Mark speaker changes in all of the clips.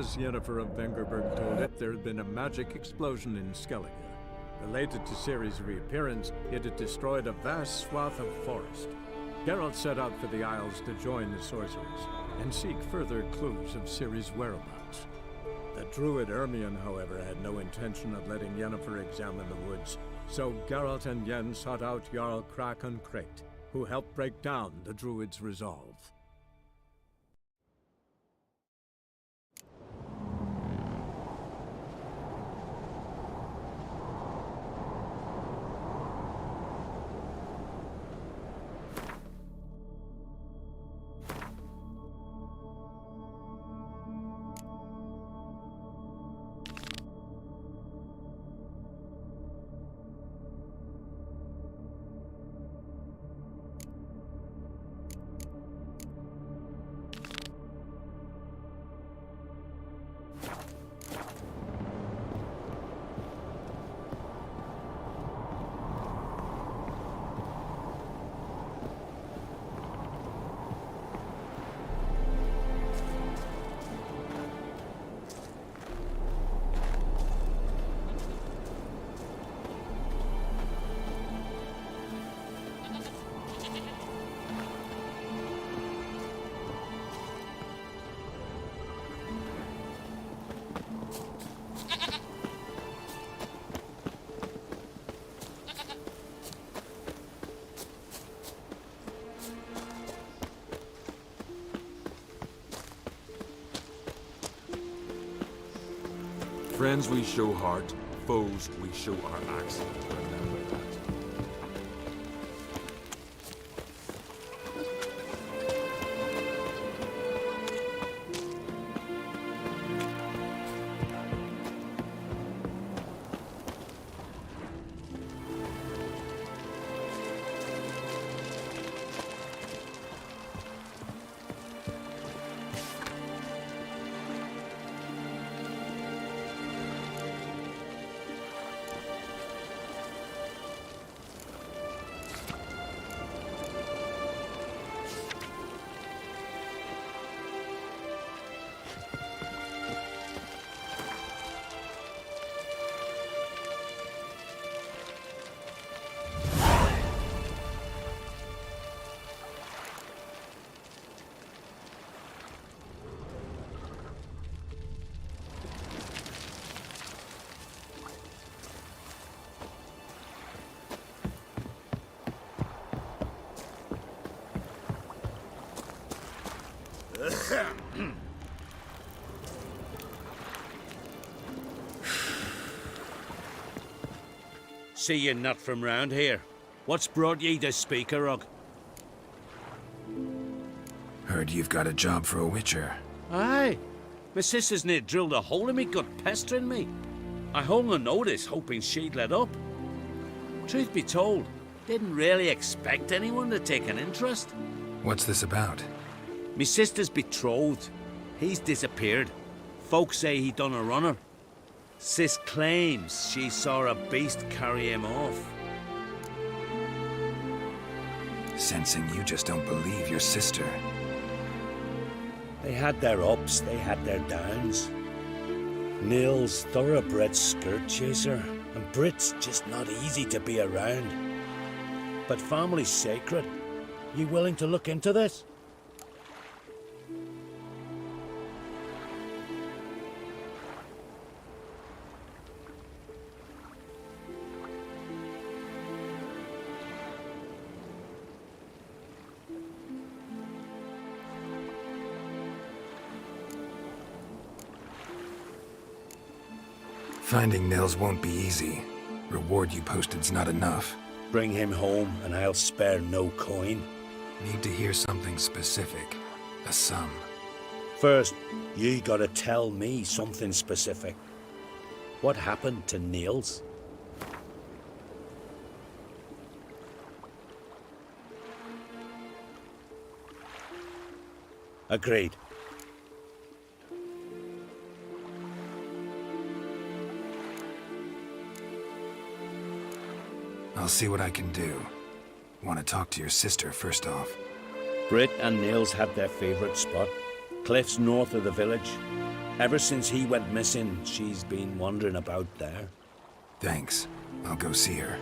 Speaker 1: As Yennefer of Vengerberg told it, there had been a magic explosion in Skellige. Related to Ciri's reappearance, it had destroyed a vast swath of forest. Geralt set out for the Isles to join the sorcerers, and seek further clues of Ciri's whereabouts. The druid Ermion, however, had no intention of letting Yennefer examine the woods, so Geralt and Yen sought out Jarl Krakon Crate, who helped break down the druid's resolve.
Speaker 2: Friends we show heart, foes we show our axe. Remember that.
Speaker 3: See you're not from round here. What's brought ye to Speakerog?
Speaker 4: Heard you've got a job for a witcher.
Speaker 3: Aye. My sister's near drilled a hole in me gut, pestering me. I hung a notice, hoping she'd let up. Truth be told, didn't really expect anyone to take an interest.
Speaker 4: What's this about?
Speaker 3: Me sister's betrothed. He's disappeared. Folks say he done a runner. Sis claims she saw a beast carry him off.
Speaker 4: Sensing you just don't believe your sister.
Speaker 3: They had their ups, they had their downs. Nils, thoroughbred skirt chaser, and Brit's just not easy to be around. But family's sacred. You willing to look into this?
Speaker 4: Finding Nils won't be easy. Reward you posted's not enough.
Speaker 3: Bring him home and I'll spare no coin.
Speaker 4: Need to hear something specific. A sum.
Speaker 3: First, you gotta tell me something specific. What happened to Nils? Agreed.
Speaker 4: I'll see what I can do. Want to talk to your sister first off.
Speaker 3: Brit and Nils had their favorite spot. Cliffs north of the village. Ever since he went missing, she's been wandering about there.
Speaker 4: Thanks. I'll go see her.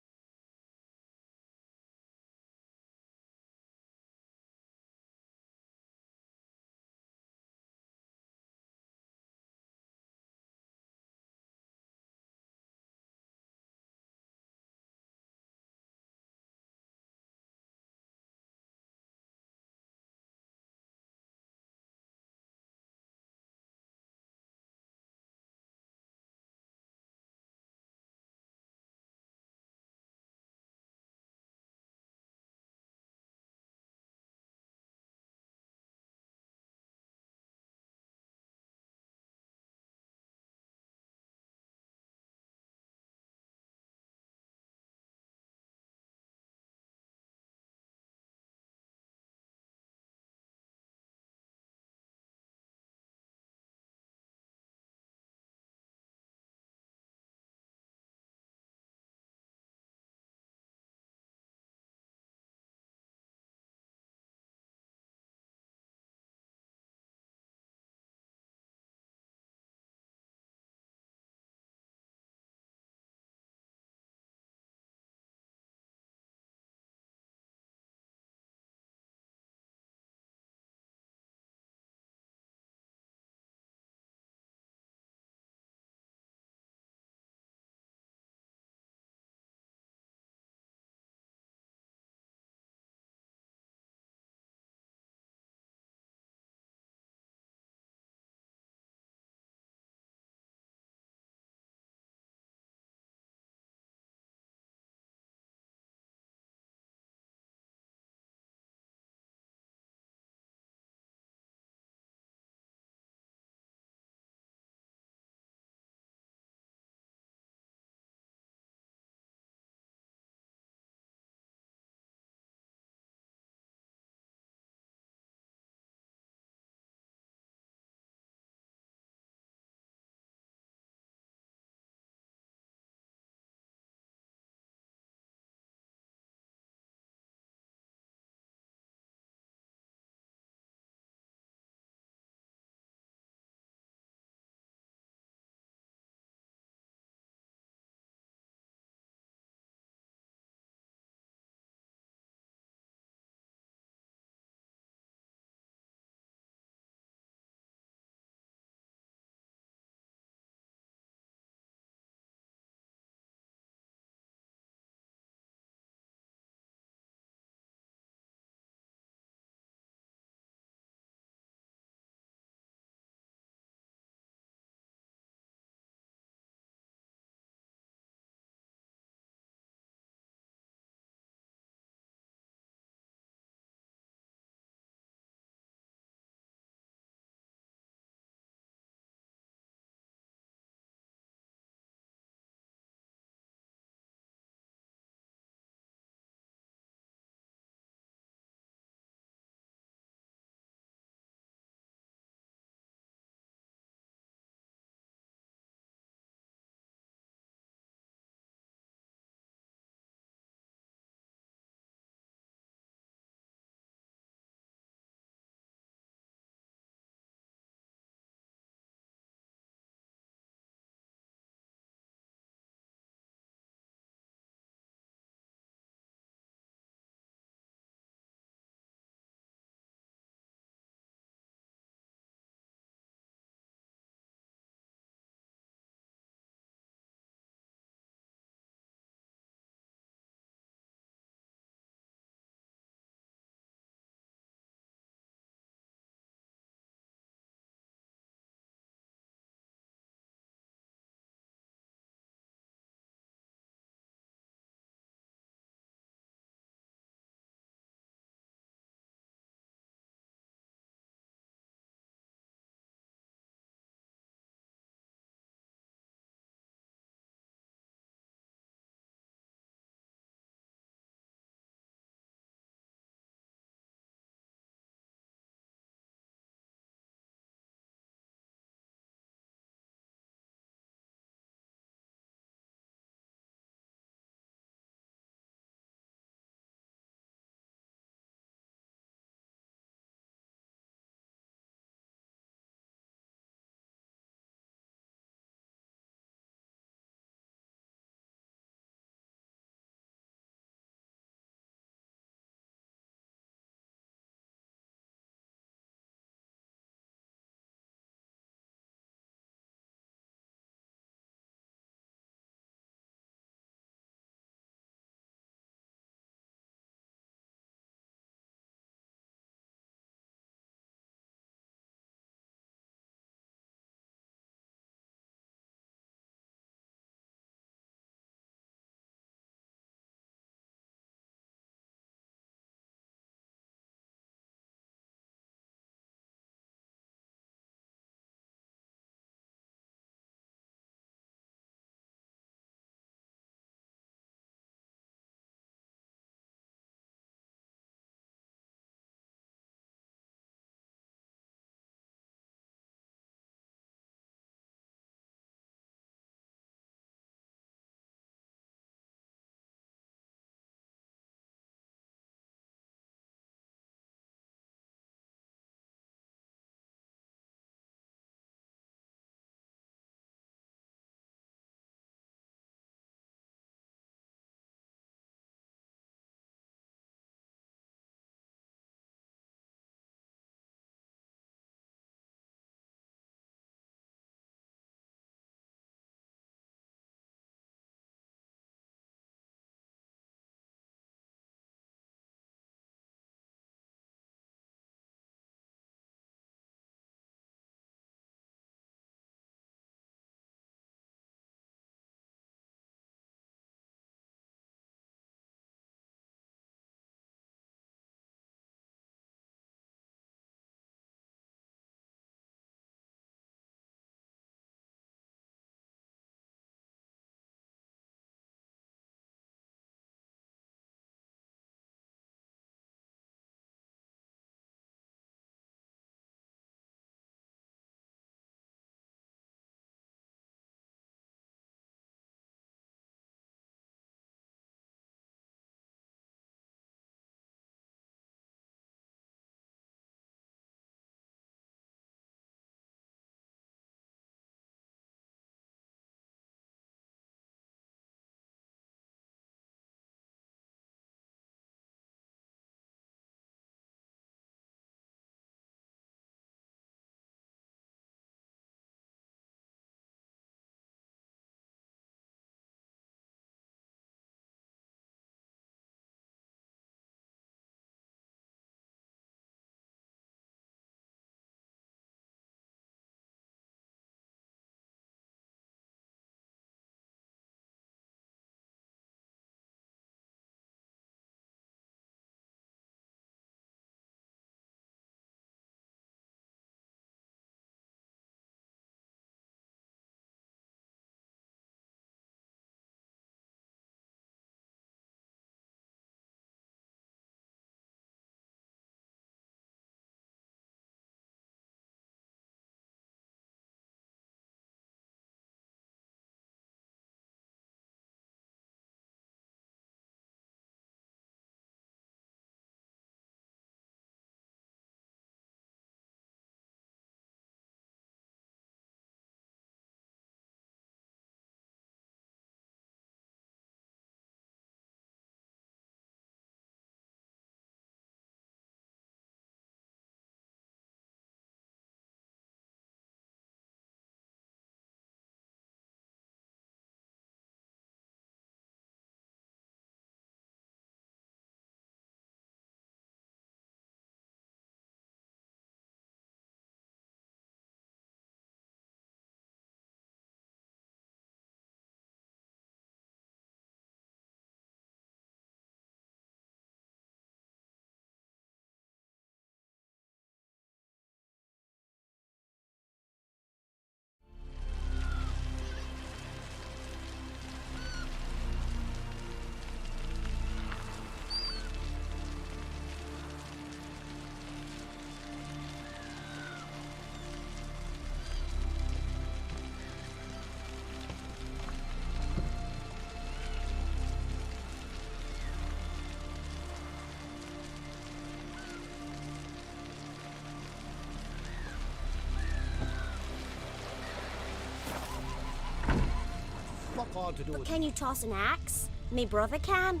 Speaker 5: But can you toss an axe? Me brother can.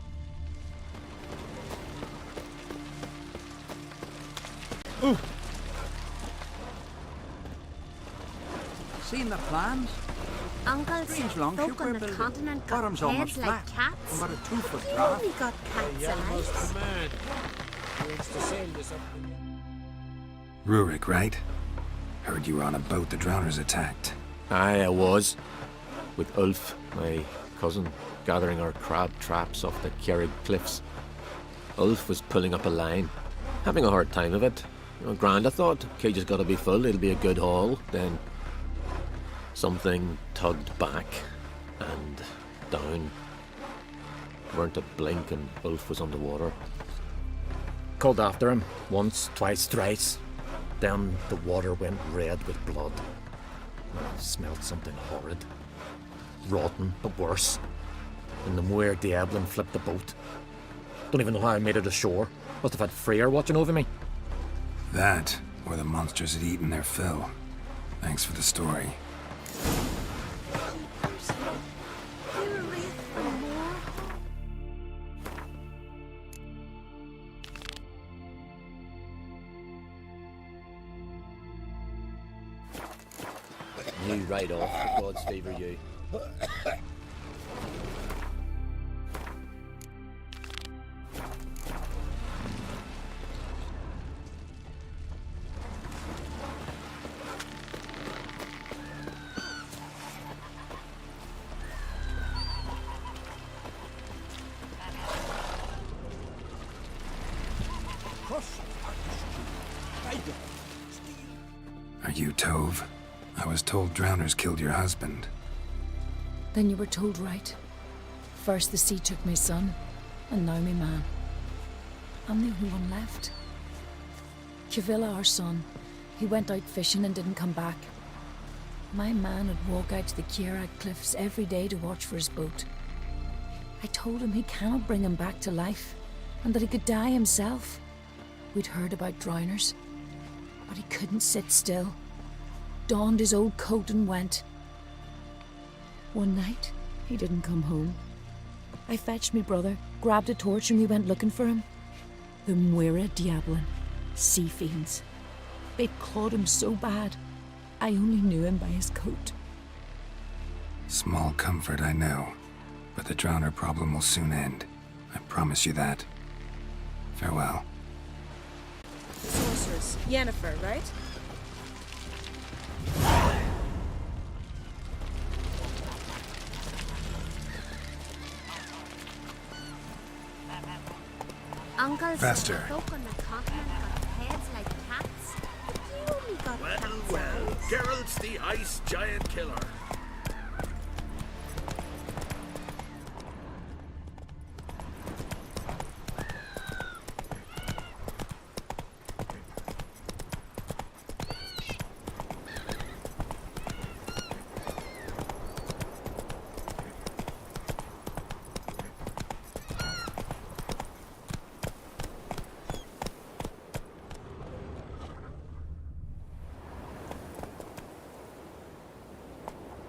Speaker 6: Seen the plans?
Speaker 5: Uncle
Speaker 6: Strange
Speaker 5: said
Speaker 6: long
Speaker 5: folk on
Speaker 6: we're
Speaker 5: the
Speaker 6: building.
Speaker 5: continent got
Speaker 6: Bottom's
Speaker 5: heads
Speaker 6: almost
Speaker 5: like
Speaker 6: flat.
Speaker 5: cats.
Speaker 6: We've got a 2-foot
Speaker 5: We
Speaker 6: drop.
Speaker 5: only got cat's eyes.
Speaker 4: Rurik, right? Heard you were on a boat the drowners attacked.
Speaker 7: Aye, I was. With Ulf, my cousin, gathering our crab traps off the Kjerrig cliffs. Ulf was pulling up a line, having a hard time of it. Grand, I thought. Cage has got to be full, it'll be a good haul. Then something tugged back and down. Weren't a blink and Ulf was underwater. Called after him once, twice, thrice. Then the water went red with blood. I smelled something horrid. Rotten, but worse. And the Muir Diablin flipped the boat. Don't even know how I made it ashore. Must have had Freyr watching over me.
Speaker 4: That, or the monsters had eaten their fill. Thanks for the story.
Speaker 7: You right off, the gods favour you.
Speaker 4: Are you Tove? I was told drowners killed your husband.
Speaker 8: Then you were told right. First the sea took my son, and now my man. I'm the only one left. Kavilla, our son, he went out fishing and didn't come back. My man would walk out to the Kjerrig cliffs every day to watch for his boat. I told him he cannot bring him back to life, and that he could die himself. We'd heard about drowners, but he couldn't sit still. Donned his old coat and went. One night, he didn't come home. I fetched me brother, grabbed a torch, and we went looking for him. The Muira Diablin, sea fiends. They'd clawed him so bad, I only knew him by his coat.
Speaker 4: Small comfort, I know. But the drowner problem will soon end. I promise you that. Farewell.
Speaker 9: Sorceress. Yennefer, right?
Speaker 5: Uncle
Speaker 4: Faster.
Speaker 5: said folk on the continent got heads like cats. But you only got cat's eyes.
Speaker 2: Geralt's the ice giant killer.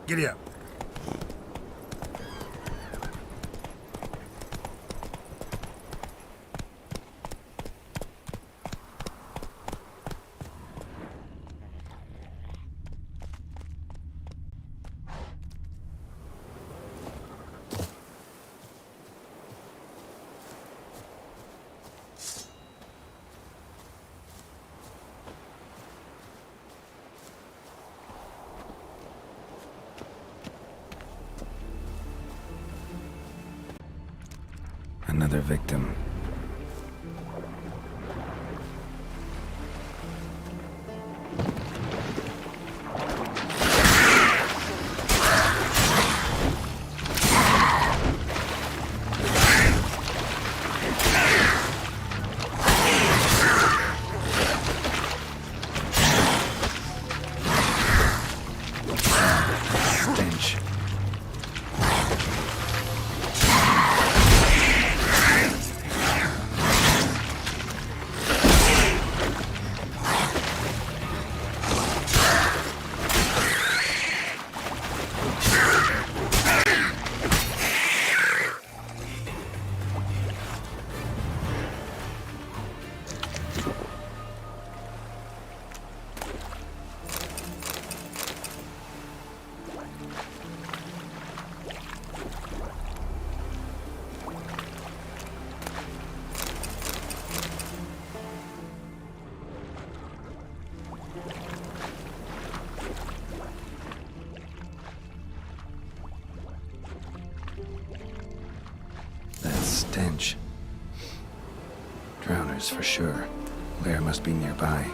Speaker 4: Giddy up. Another victim. Stench. Drowners for sure. Lair must be nearby.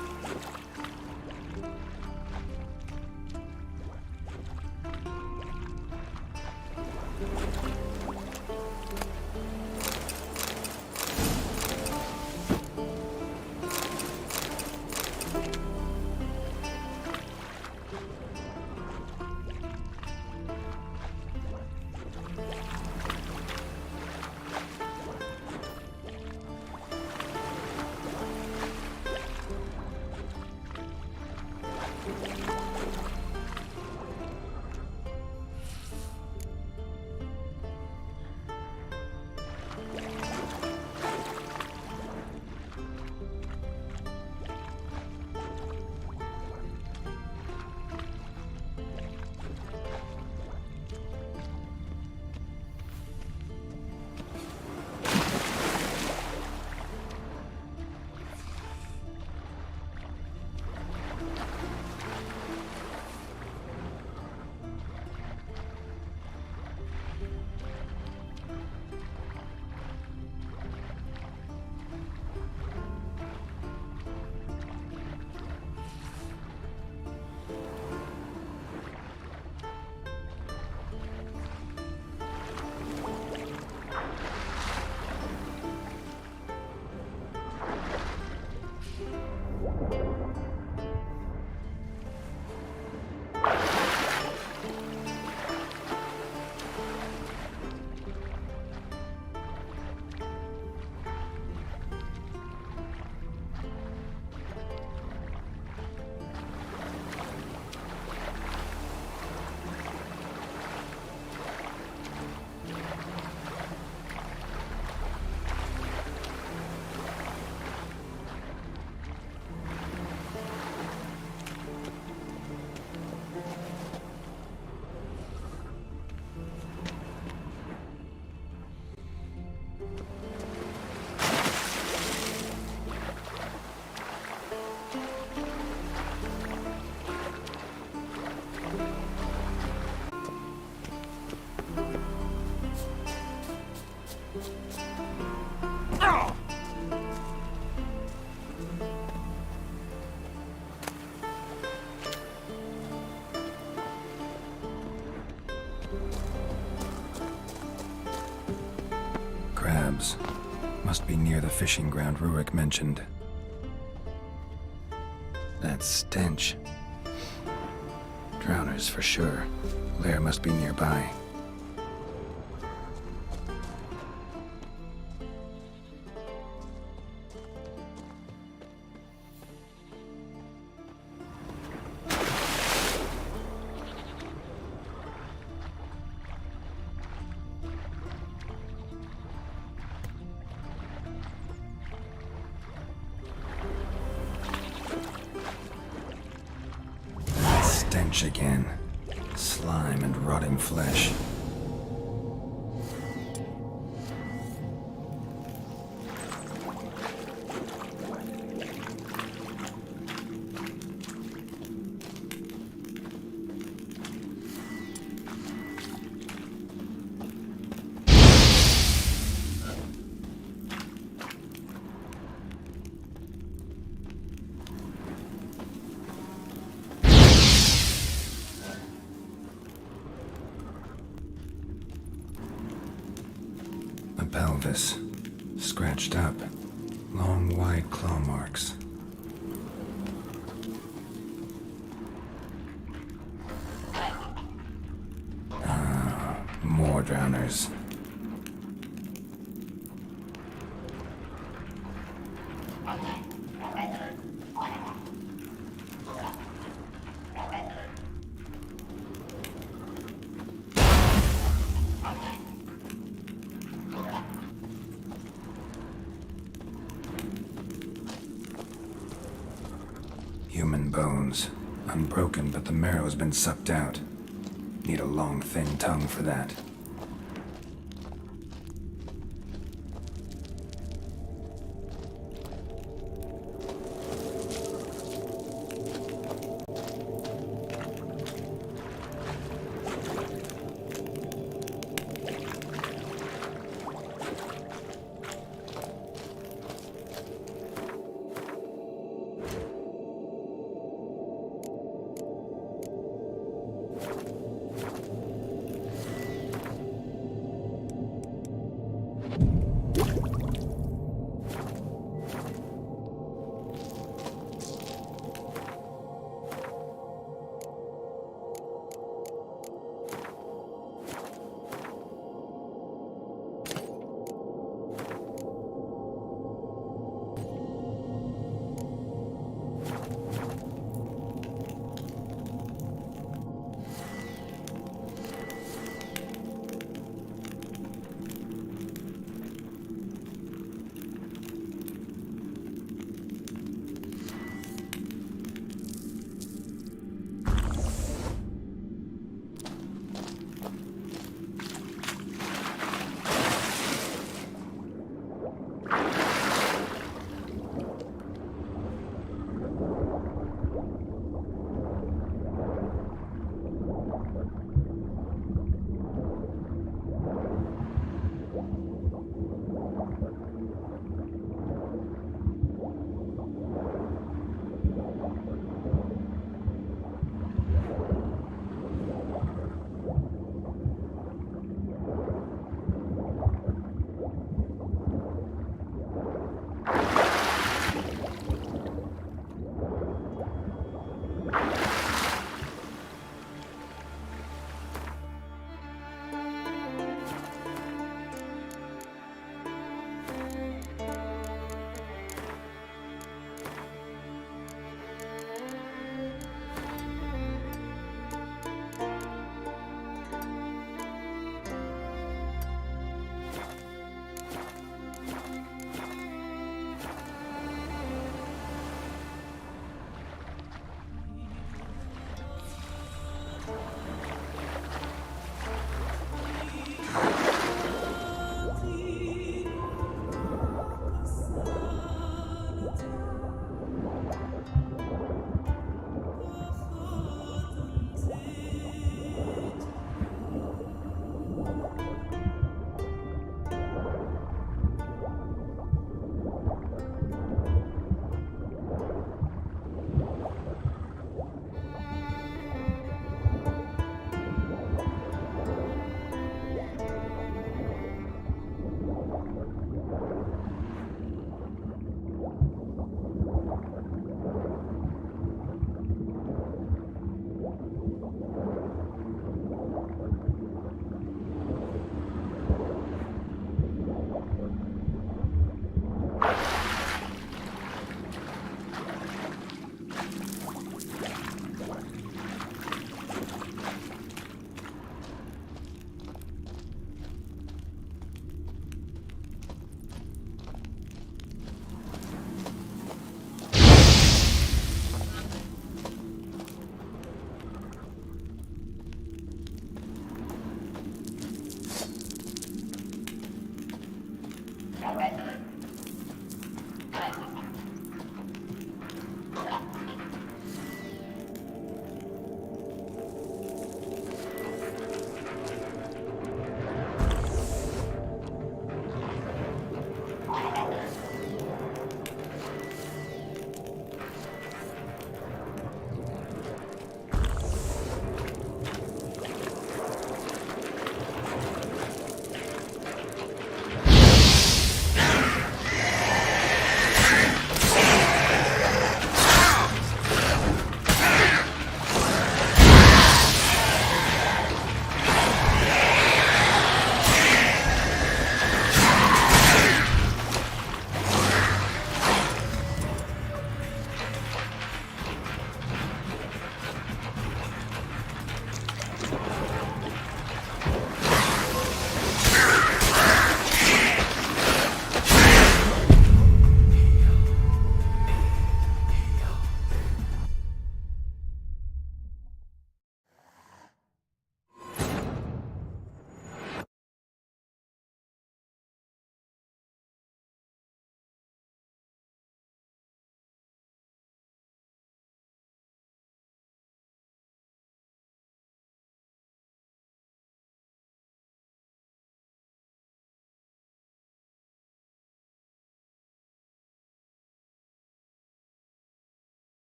Speaker 4: Crabs. Must be near the fishing ground Rurik mentioned. That stench. Drowners for sure. Lair must be nearby. Stench again. Slime and rotting flesh. A pelvis. Scratched up. Long, wide claw marks. More drowners. Human bones. Unbroken, but the marrow's been sucked out. Need a long, thin tongue for that.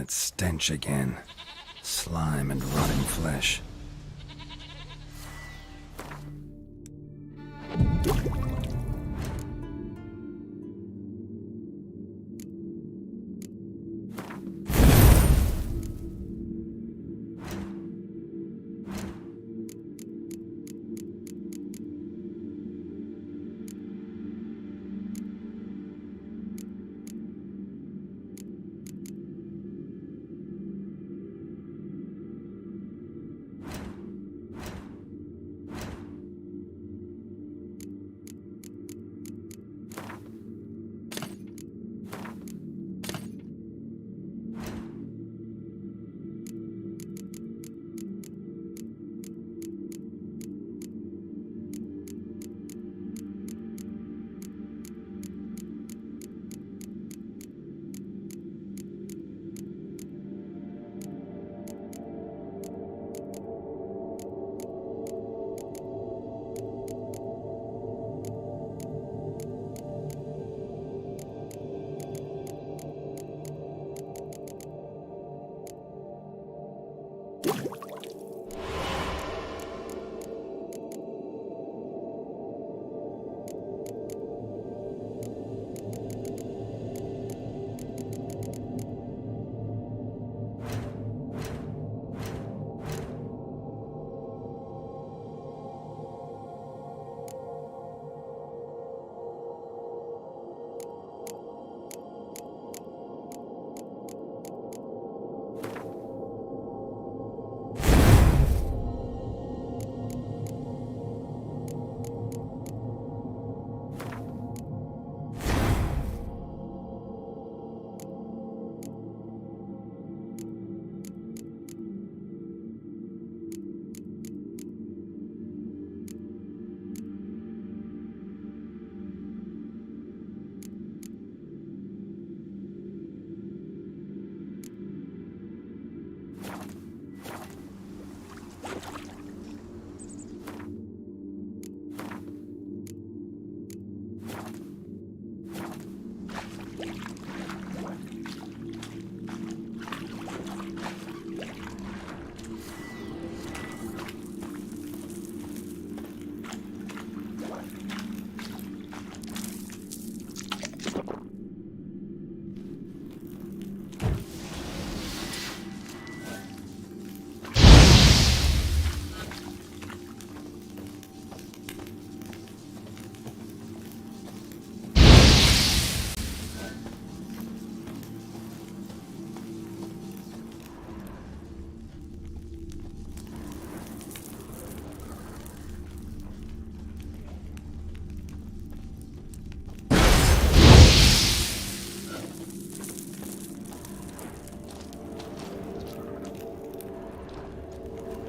Speaker 4: That stench again. Slime and rotting flesh.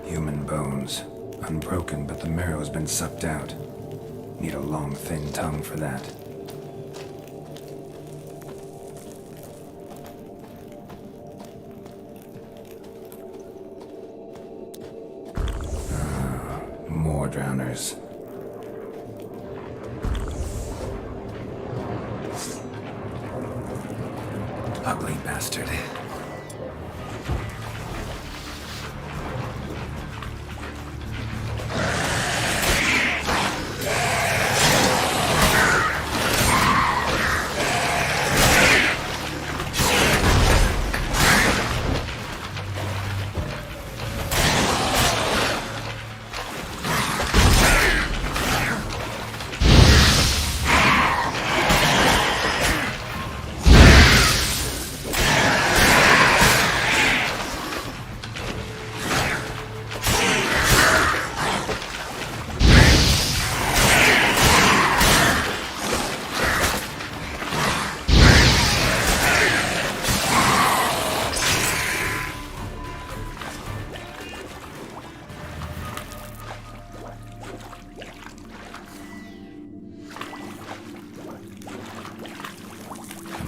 Speaker 4: Human bones. Unbroken, but the marrow's been sucked out. Need a long, thin tongue for that. More drowners. Ugly bastard.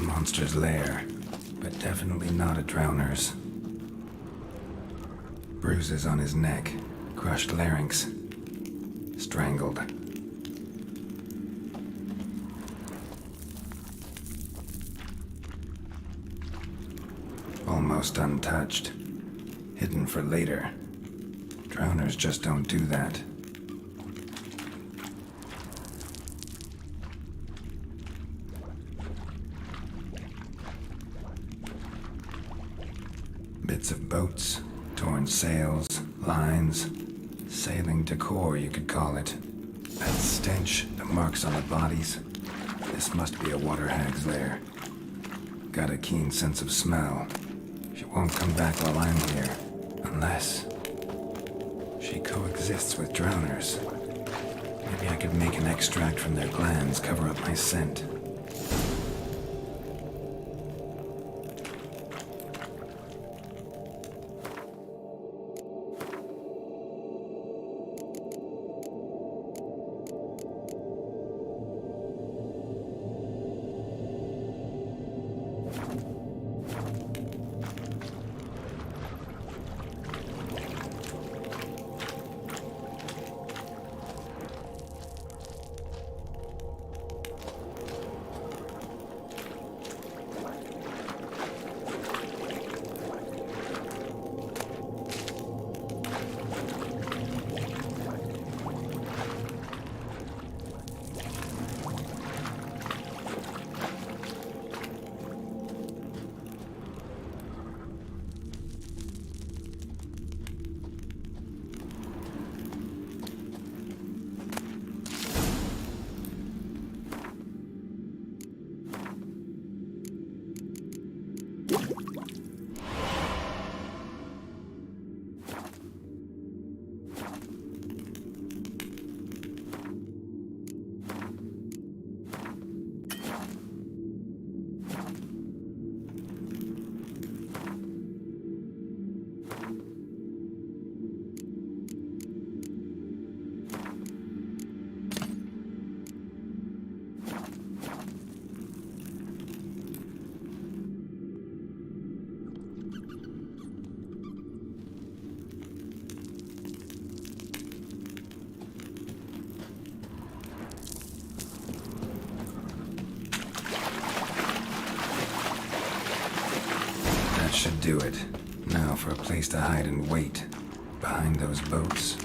Speaker 4: Monster's lair, but definitely not a drowner's. Bruises on his neck, crushed larynx, strangled. almost untouched. Hidden for later. Drowners just don't do that. Bits of boats, torn sails, lines, sailing decor, you could call it. That stench, the marks on the bodies. This must be a water hag's lair. Got a keen sense of smell. She won't come back while I'm here. Unless she coexists with drowners. Maybe I could make an extract from their glands cover up my scent. Should do it. Now for a place to hide and wait. Behind those boats.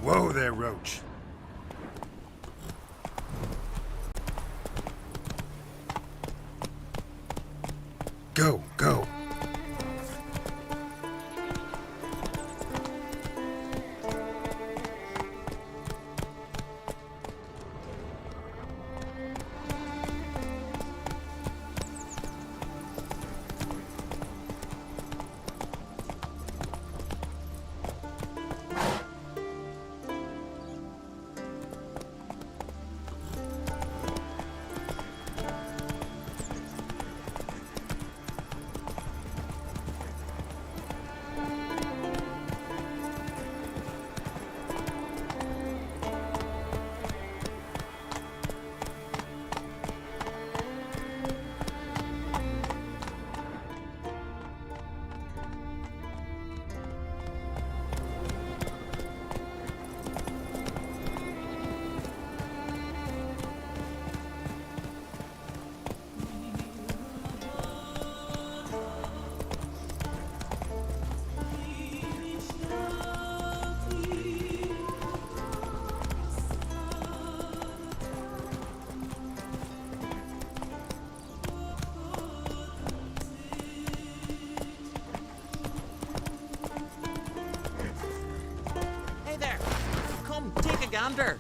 Speaker 4: Whoa there, Roach. Go, go.
Speaker 6: Hey there! Come, take a gander!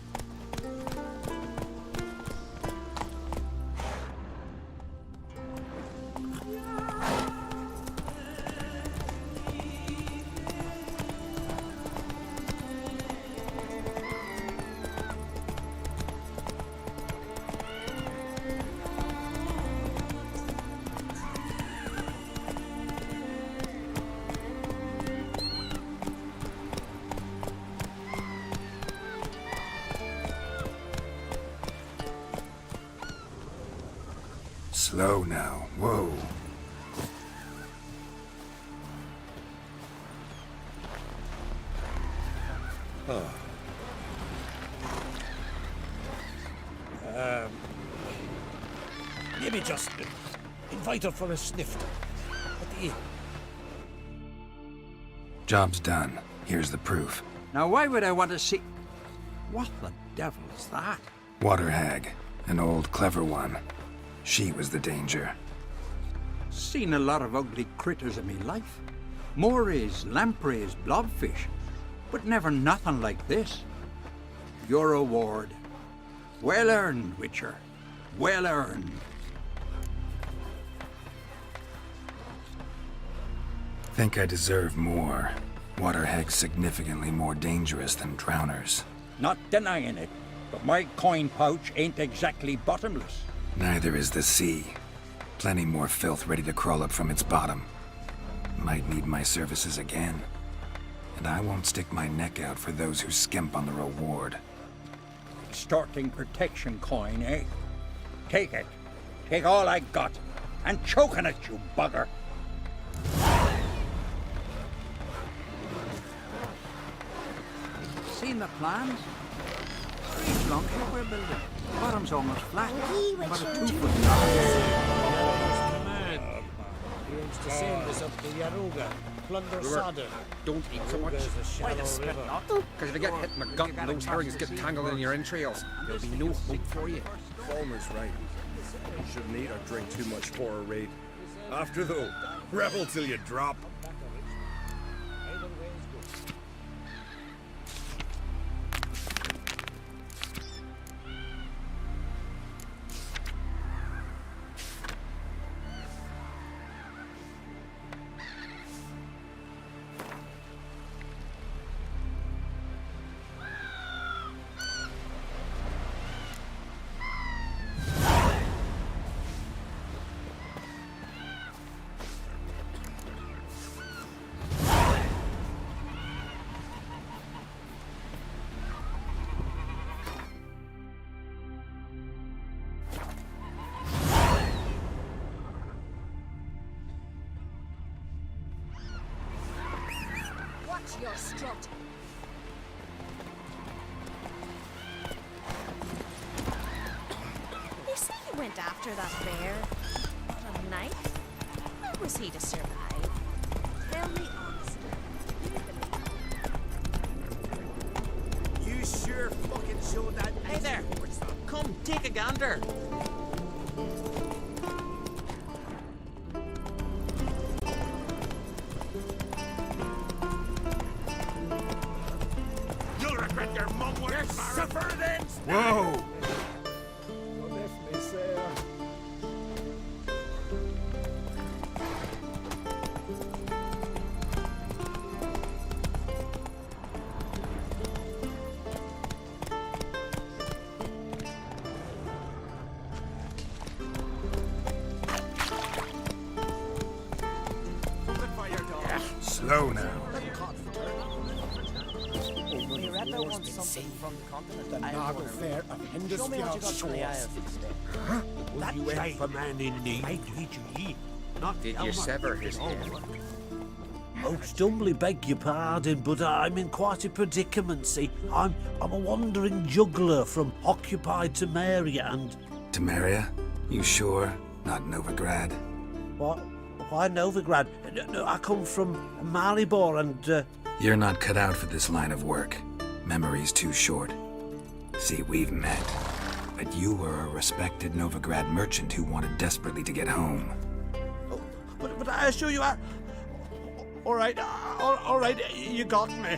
Speaker 4: Slow now. Whoa.
Speaker 3: Maybe just invite her for a sniff at the inn.
Speaker 4: Job's done. Here's the proof.
Speaker 6: Now, why would I want to see... What the devil is that?
Speaker 4: Water hag. An old, clever one. She was the danger.
Speaker 6: Seen a lot of ugly critters in me life. Morays, lampreys, blobfish. But never nothing like this. Your reward. Well earned, Witcher. Well earned.
Speaker 4: Think I deserve more. Water hag's significantly more dangerous than drowners.
Speaker 9: Not denying it, but my coin pouch ain't exactly bottomless.
Speaker 4: Neither is the sea. Plenty more filth ready to crawl up from its bottom. Might need my services again. And I won't stick my neck out for those who skimp on the reward.
Speaker 9: Extorting protection coin, eh? Take it. Take all I got. And choking it, you bugger.
Speaker 6: Seen the plans? Three longship we're building. Bottom's almost flat.
Speaker 5: He
Speaker 6: About a
Speaker 5: Witcher.
Speaker 6: 2-foot top.
Speaker 10: He aims to sail this up the Yaruga, plunder Sodom.
Speaker 11: Don't eat so much.
Speaker 10: Why the spit not?
Speaker 11: Because if you get hit in the gut and those herrings get tangled in your entrails, there'll be no hope for you.
Speaker 12: Falmer's right. You shouldn't eat or drink too much for a raid. After though, rebel till you drop.
Speaker 8: Watch your strut.
Speaker 5: They say he went after that bear. What a night. How was he to survive? Tell me honestly.
Speaker 11: gander.
Speaker 10: You'll regret your mum when you suffer then.
Speaker 12: Whoa!
Speaker 10: Well, if me say,
Speaker 4: Slow now.
Speaker 10: the Nagle Fair of Hindusfield shores.
Speaker 9: That you went for man in need. Not
Speaker 11: Did you sever his head?
Speaker 13: Most humbly beg your pardon, but I'm in quite a predicament, see. I'm a wandering juggler from occupied Temeria and...
Speaker 4: Temeria? You sure? Not Novigrad?
Speaker 13: What? Why Novigrad? No, I come from Maribor and...
Speaker 4: You're not cut out for this line of work. Memory's too short. See, we've met. But you were a respected Novigrad merchant who wanted desperately to get home.
Speaker 13: But I assure you, all right, you got me.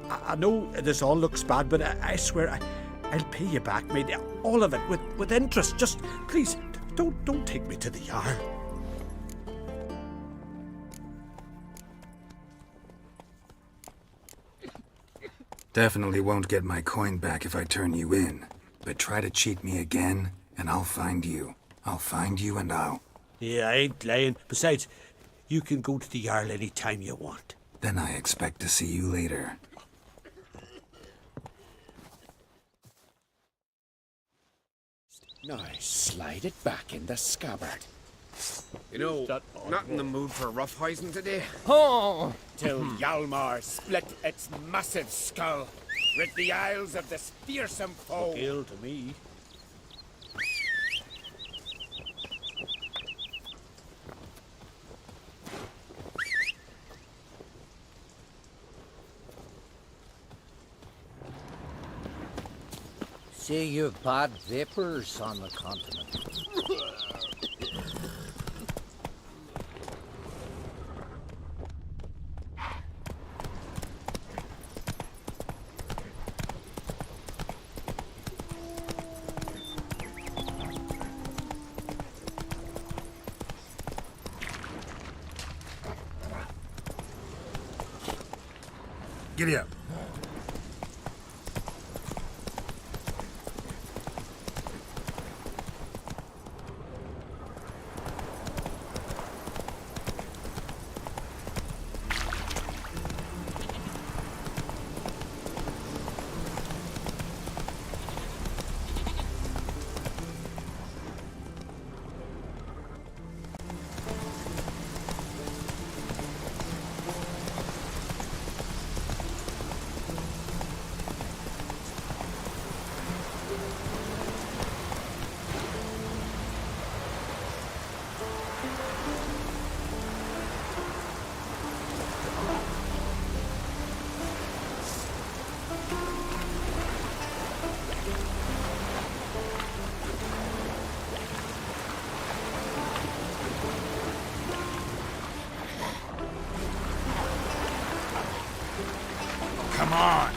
Speaker 13: I know this all looks bad, but I swear I'll pay you back, mate. All of it, with interest. Just, please, don't take me to the Jarl.
Speaker 4: Definitely won't get my coin back if I turn you in. But try to cheat me again, and I'll find you. I'll find you and I'll...
Speaker 13: Yeah, I ain't lying. Besides, you can go to the Jarl any time you want.
Speaker 4: Then I expect to see you later.
Speaker 10: Now slide it back in the scabbard.
Speaker 11: You know, not in the mood for roughhousing today.
Speaker 10: Oh! Till Hjalmar split its massive skull, rid the Isles of this fearsome foe.
Speaker 13: Look ill to me.
Speaker 10: Say you've bad vapors on the continent.
Speaker 4: Giddy up. Come on!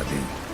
Speaker 4: gotta be.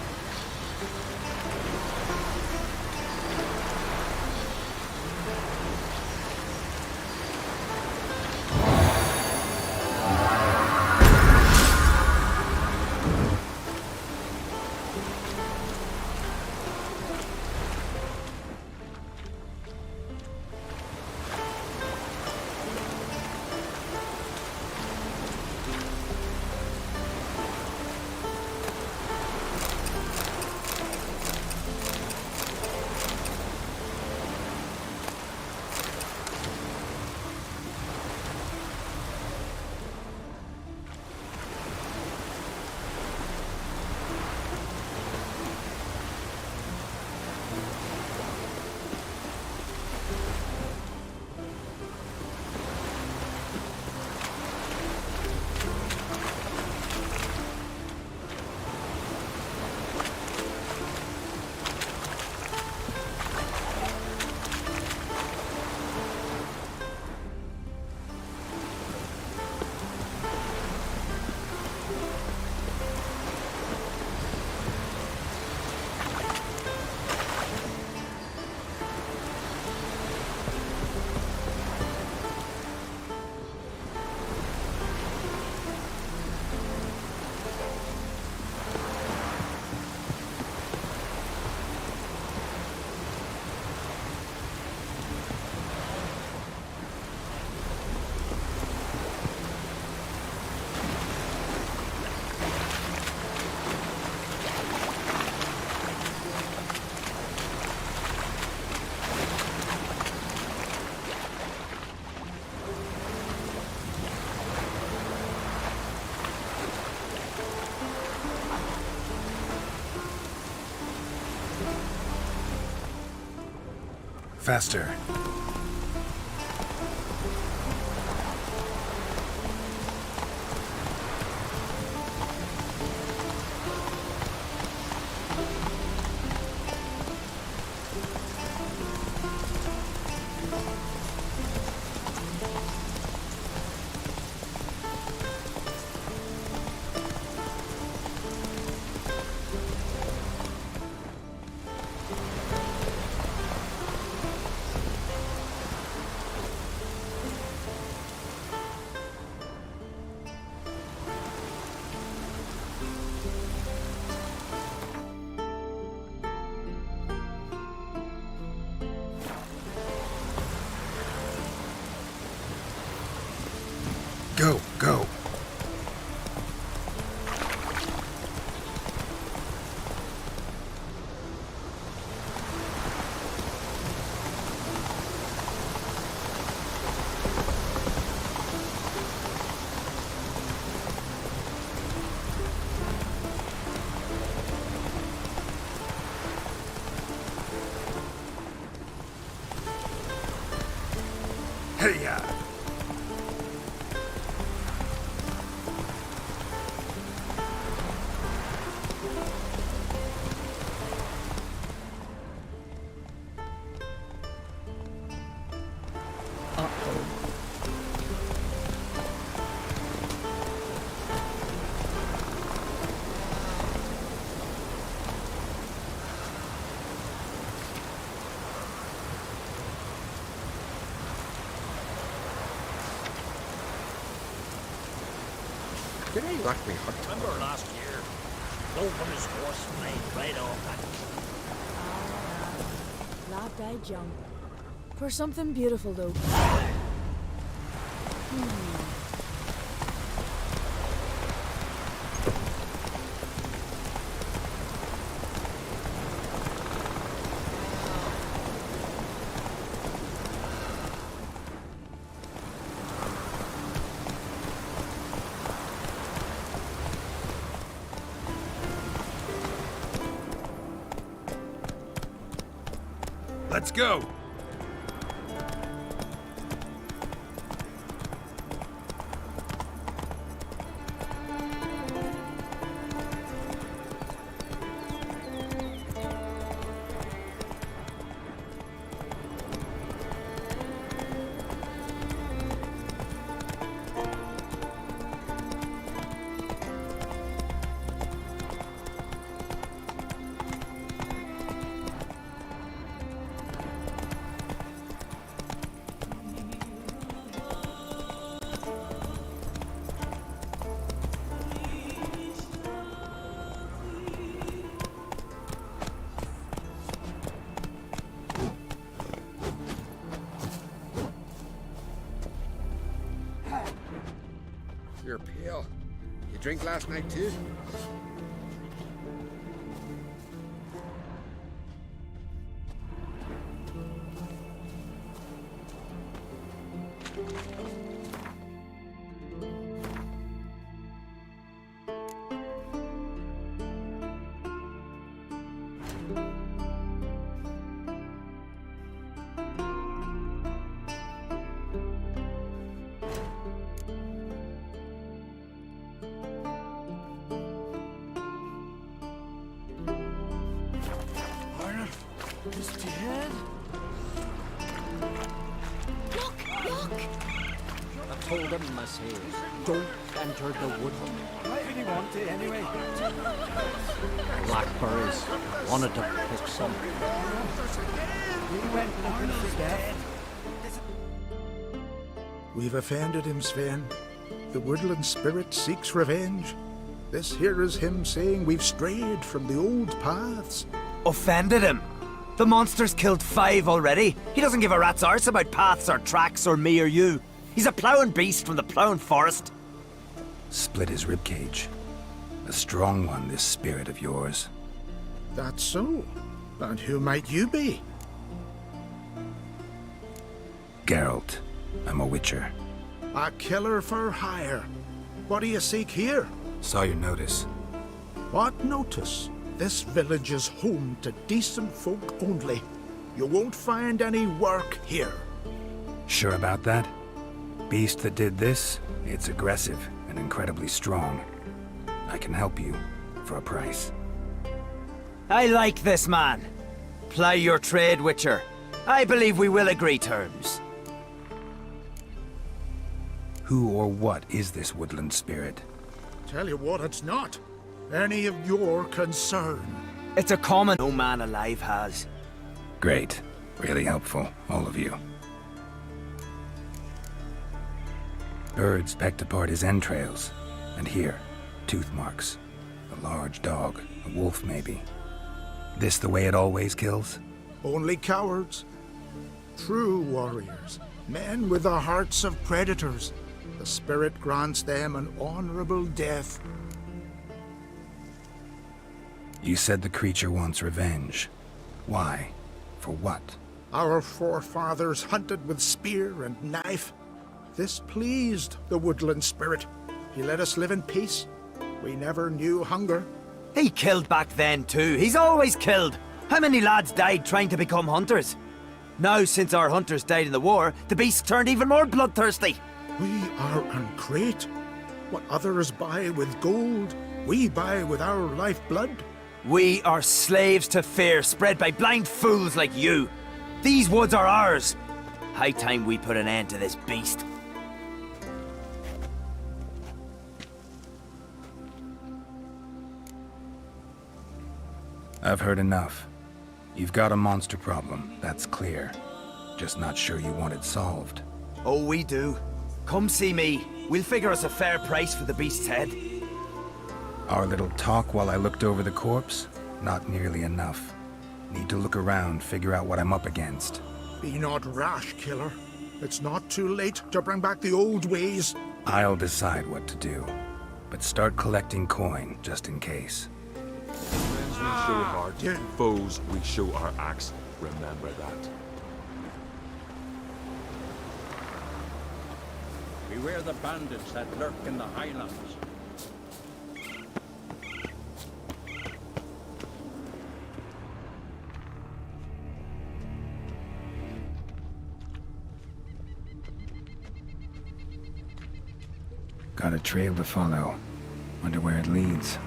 Speaker 4: Faster. Go, go. Hey-ya!
Speaker 11: Did he knock me hard?
Speaker 3: Remember last year? Blow from his horse flying right off that.
Speaker 8: Lad died young. For something beautiful, though.
Speaker 12: Let's go!
Speaker 11: You're pale. You drink last night too?
Speaker 13: Is dead?
Speaker 5: Look!
Speaker 14: I told him, I say, don't enter the wood.
Speaker 13: Why did he want to anyway?
Speaker 14: Blackberries. Wanted to pick some.
Speaker 13: We went looking for dead.
Speaker 15: We've offended him, Sven. The woodland spirit seeks revenge. This here is him saying we've strayed from the old paths.
Speaker 16: Offended him? The monster's killed 5 already. He doesn't give a rat's arse about paths or tracks or me or you. He's a ploughing beast from the ploughing forest.
Speaker 4: Split his ribcage. A strong one, this spirit of yours.
Speaker 15: That's so. And who might you be?
Speaker 4: Geralt. I'm a witcher.
Speaker 15: A killer for hire. What do you seek here?
Speaker 4: Saw your notice.
Speaker 15: What notice? This village is home to decent folk only. You won't find any work here.
Speaker 4: Sure about that? Beast that did this, it's aggressive and incredibly strong. I can help you for a price.
Speaker 16: I like this man. Ply your trade, Witcher. I believe we will agree terms.
Speaker 4: Who or what is this woodland spirit?
Speaker 15: Tell you what, it's not any of your concern.
Speaker 16: It's a common no man alive has.
Speaker 4: Great. Really helpful, all of you. Birds pecked apart his entrails. And here, tooth marks. A large dog, a wolf maybe. This the way it always kills?
Speaker 15: Only cowards. True warriors. Men with the hearts of predators. The spirit grants them an honorable death.
Speaker 4: You said the creature wants revenge. Why? For what?
Speaker 15: Our forefathers hunted with spear and knife. This pleased the woodland spirit. He let us live in peace. We never knew hunger.
Speaker 16: He killed back then too. He's always killed. How many lads died trying to become hunters? Now, since our hunters died in the war, the beast turned even more bloodthirsty.
Speaker 15: We are uncreate. What others buy with gold, we buy with our lifeblood.
Speaker 16: We are slaves to fear spread by blind fools like you. These woods are ours. High time we put an end to this beast.
Speaker 4: I've heard enough. You've got a monster problem, that's clear. Just not sure you want it solved.
Speaker 16: Oh, we do. Come see me. We'll figure us a fair price for the beast's head.
Speaker 4: Our little talk while I looked over the corpse? Not nearly enough. Need to look around, figure out what I'm up against.
Speaker 15: Be not rash, killer. It's not too late to bring back the old ways.
Speaker 4: I'll decide what to do. But start collecting coin, just in case.
Speaker 2: Friends we show heart, foes we show our axe. Remember that.
Speaker 9: Beware the bandits that lurk in the highlands.
Speaker 4: Got a trail to follow. Wonder where it leads.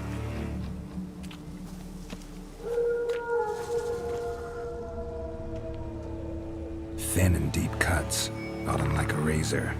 Speaker 4: Thin and deep cuts, not unlike a razor.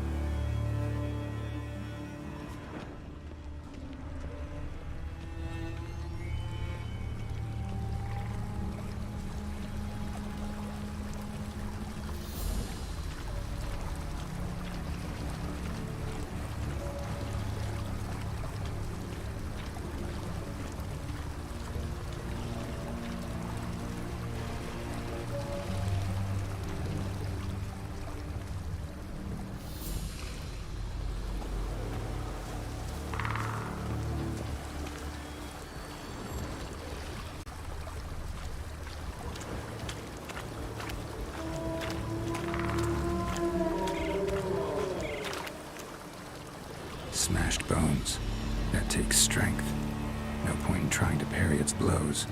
Speaker 4: smashed bones. That takes strength. No point in trying to parry its blows.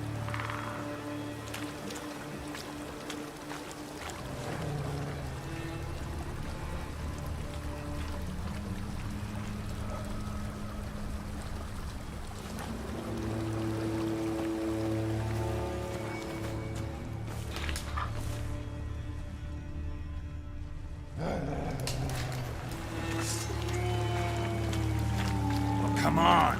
Speaker 10: Come on!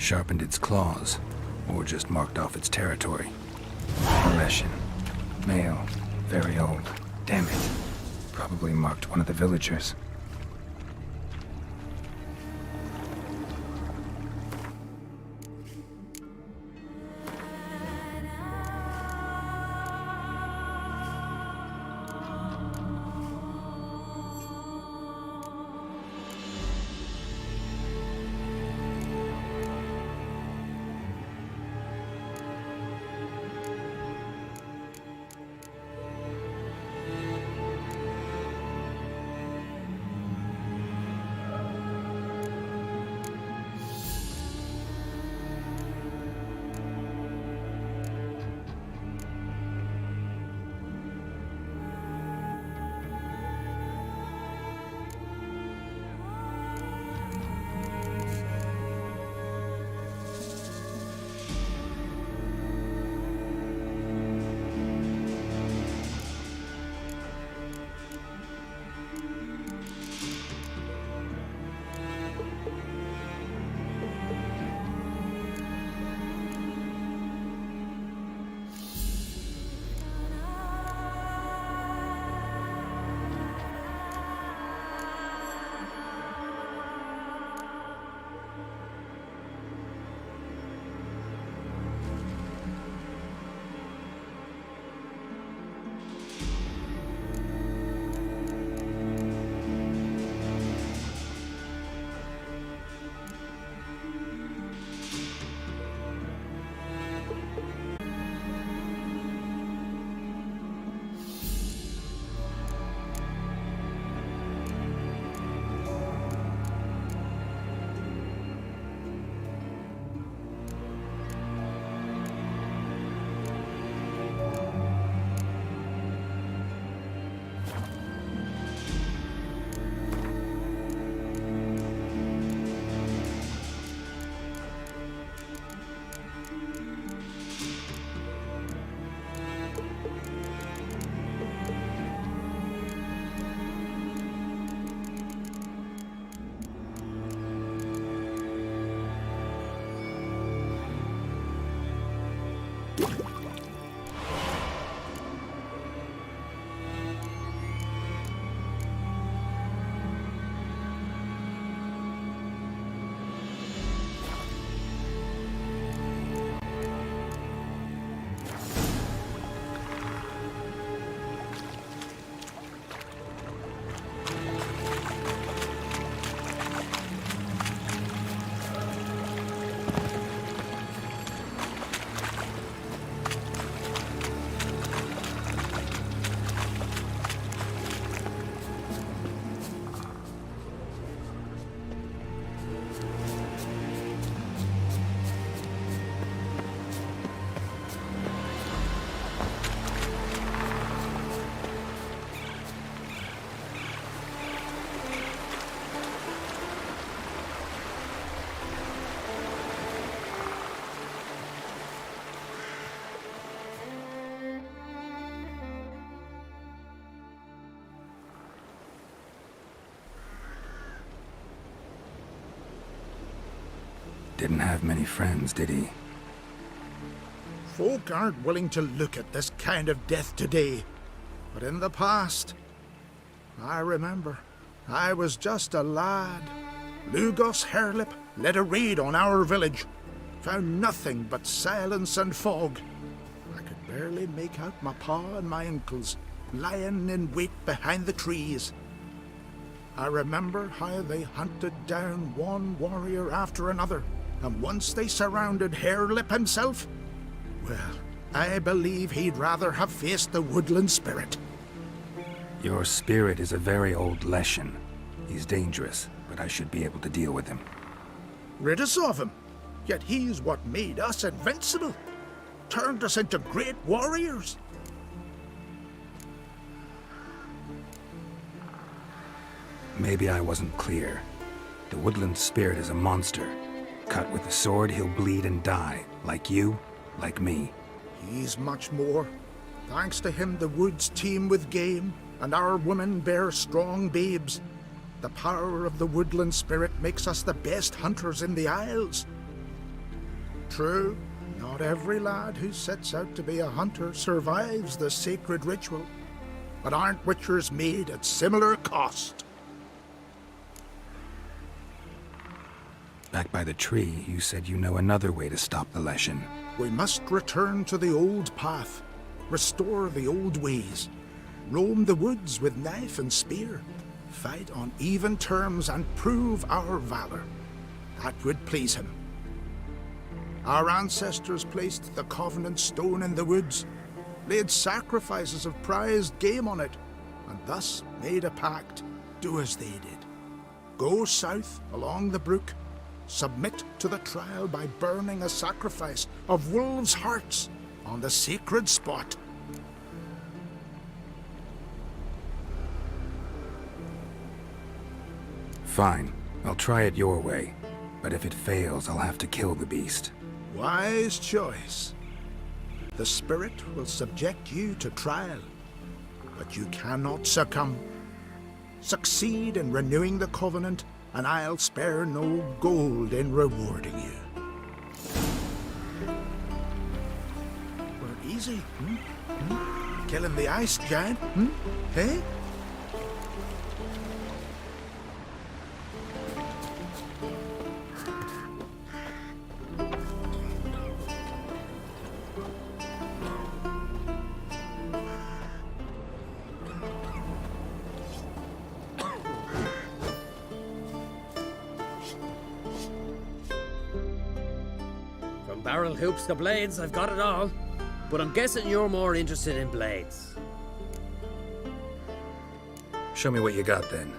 Speaker 4: Sharpened its claws, or just marked off its territory. Leshen. Male. Very old. Damn it. Probably marked one of the villagers. Didn't have many friends, did he?
Speaker 15: Folk aren't willing to look at this kind of death today. But in the past, I remember, I was just a lad. Lugos Hairlip led a raid on our village. Found nothing but silence and fog. I could barely make out my pa and my uncles lying in wait behind the trees. I remember how they hunted down one warrior after another, and once they surrounded Hairlip himself, well, I believe he'd rather have faced the woodland spirit.
Speaker 4: Your spirit is a very old Leshen. He's dangerous, but I should be able to deal with him.
Speaker 15: Rid us of him. Yet he's what made us invincible. Turned us into great warriors.
Speaker 4: Maybe I wasn't clear. The woodland spirit is a monster. Cut with a sword, he'll bleed and die. Like you, like me.
Speaker 15: He's much more. Thanks to him, the woods teem with game, and our women bear strong babes. The power of the woodland spirit makes us the best hunters in the Isles. True, not every lad who sets out to be a hunter survives the sacred ritual, but aren't witchers made at similar cost?
Speaker 4: Back by the tree, you said you know another way to stop the Leshen.
Speaker 15: We must return to the old path, restore the old ways, roam the woods with knife and spear, fight on even terms and prove our valor. That would please him. Our ancestors placed the Covenant Stone in the woods, laid sacrifices of prized game on it, and thus made a pact. Do as they did. Go south along the brook, submit to the trial by burning a sacrifice of wolves' hearts on the sacred spot.
Speaker 4: Fine. I'll try it your way. But if it fails, I'll have to kill the beast.
Speaker 15: Wise choice. The spirit will subject you to trial, but you cannot succumb. Succeed in renewing the covenant, and I'll spare no gold in rewarding you. We're easy, Killing the ice giant, Hey?
Speaker 14: Barrel hoops to blades, I've got it all. But I'm guessing you're more interested in blades.
Speaker 4: Show me what you got then.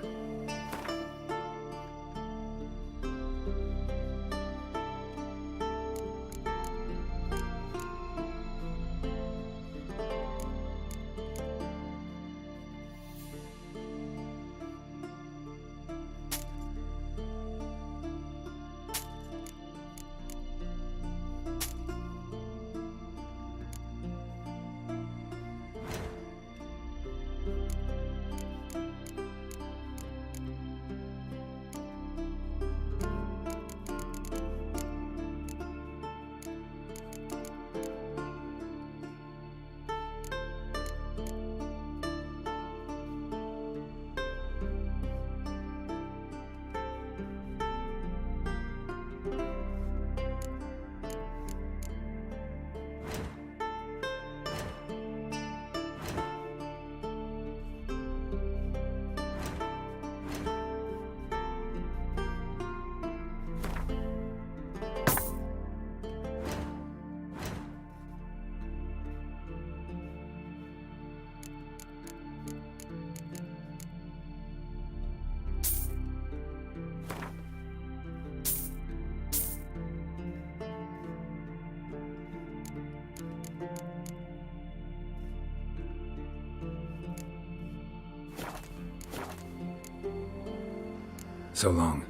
Speaker 4: So long.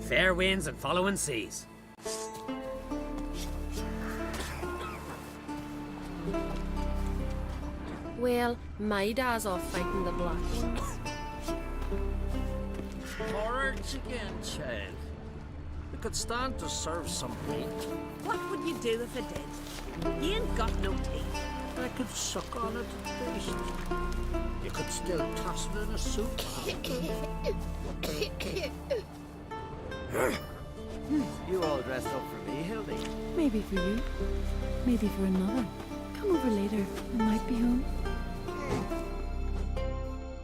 Speaker 14: Fair winds and following seas.
Speaker 5: Well, my dad's off fighting the Black Ones.
Speaker 14: Courage again, child. It could stand to serve some meat.
Speaker 17: What would you do if it did? You ain't got no teeth.
Speaker 13: I could suck on it at least. You could still toss it in a soup.
Speaker 16: You all dressed up for me, Hildy?
Speaker 8: Maybe for you. Maybe for another. Come over later. I might be home.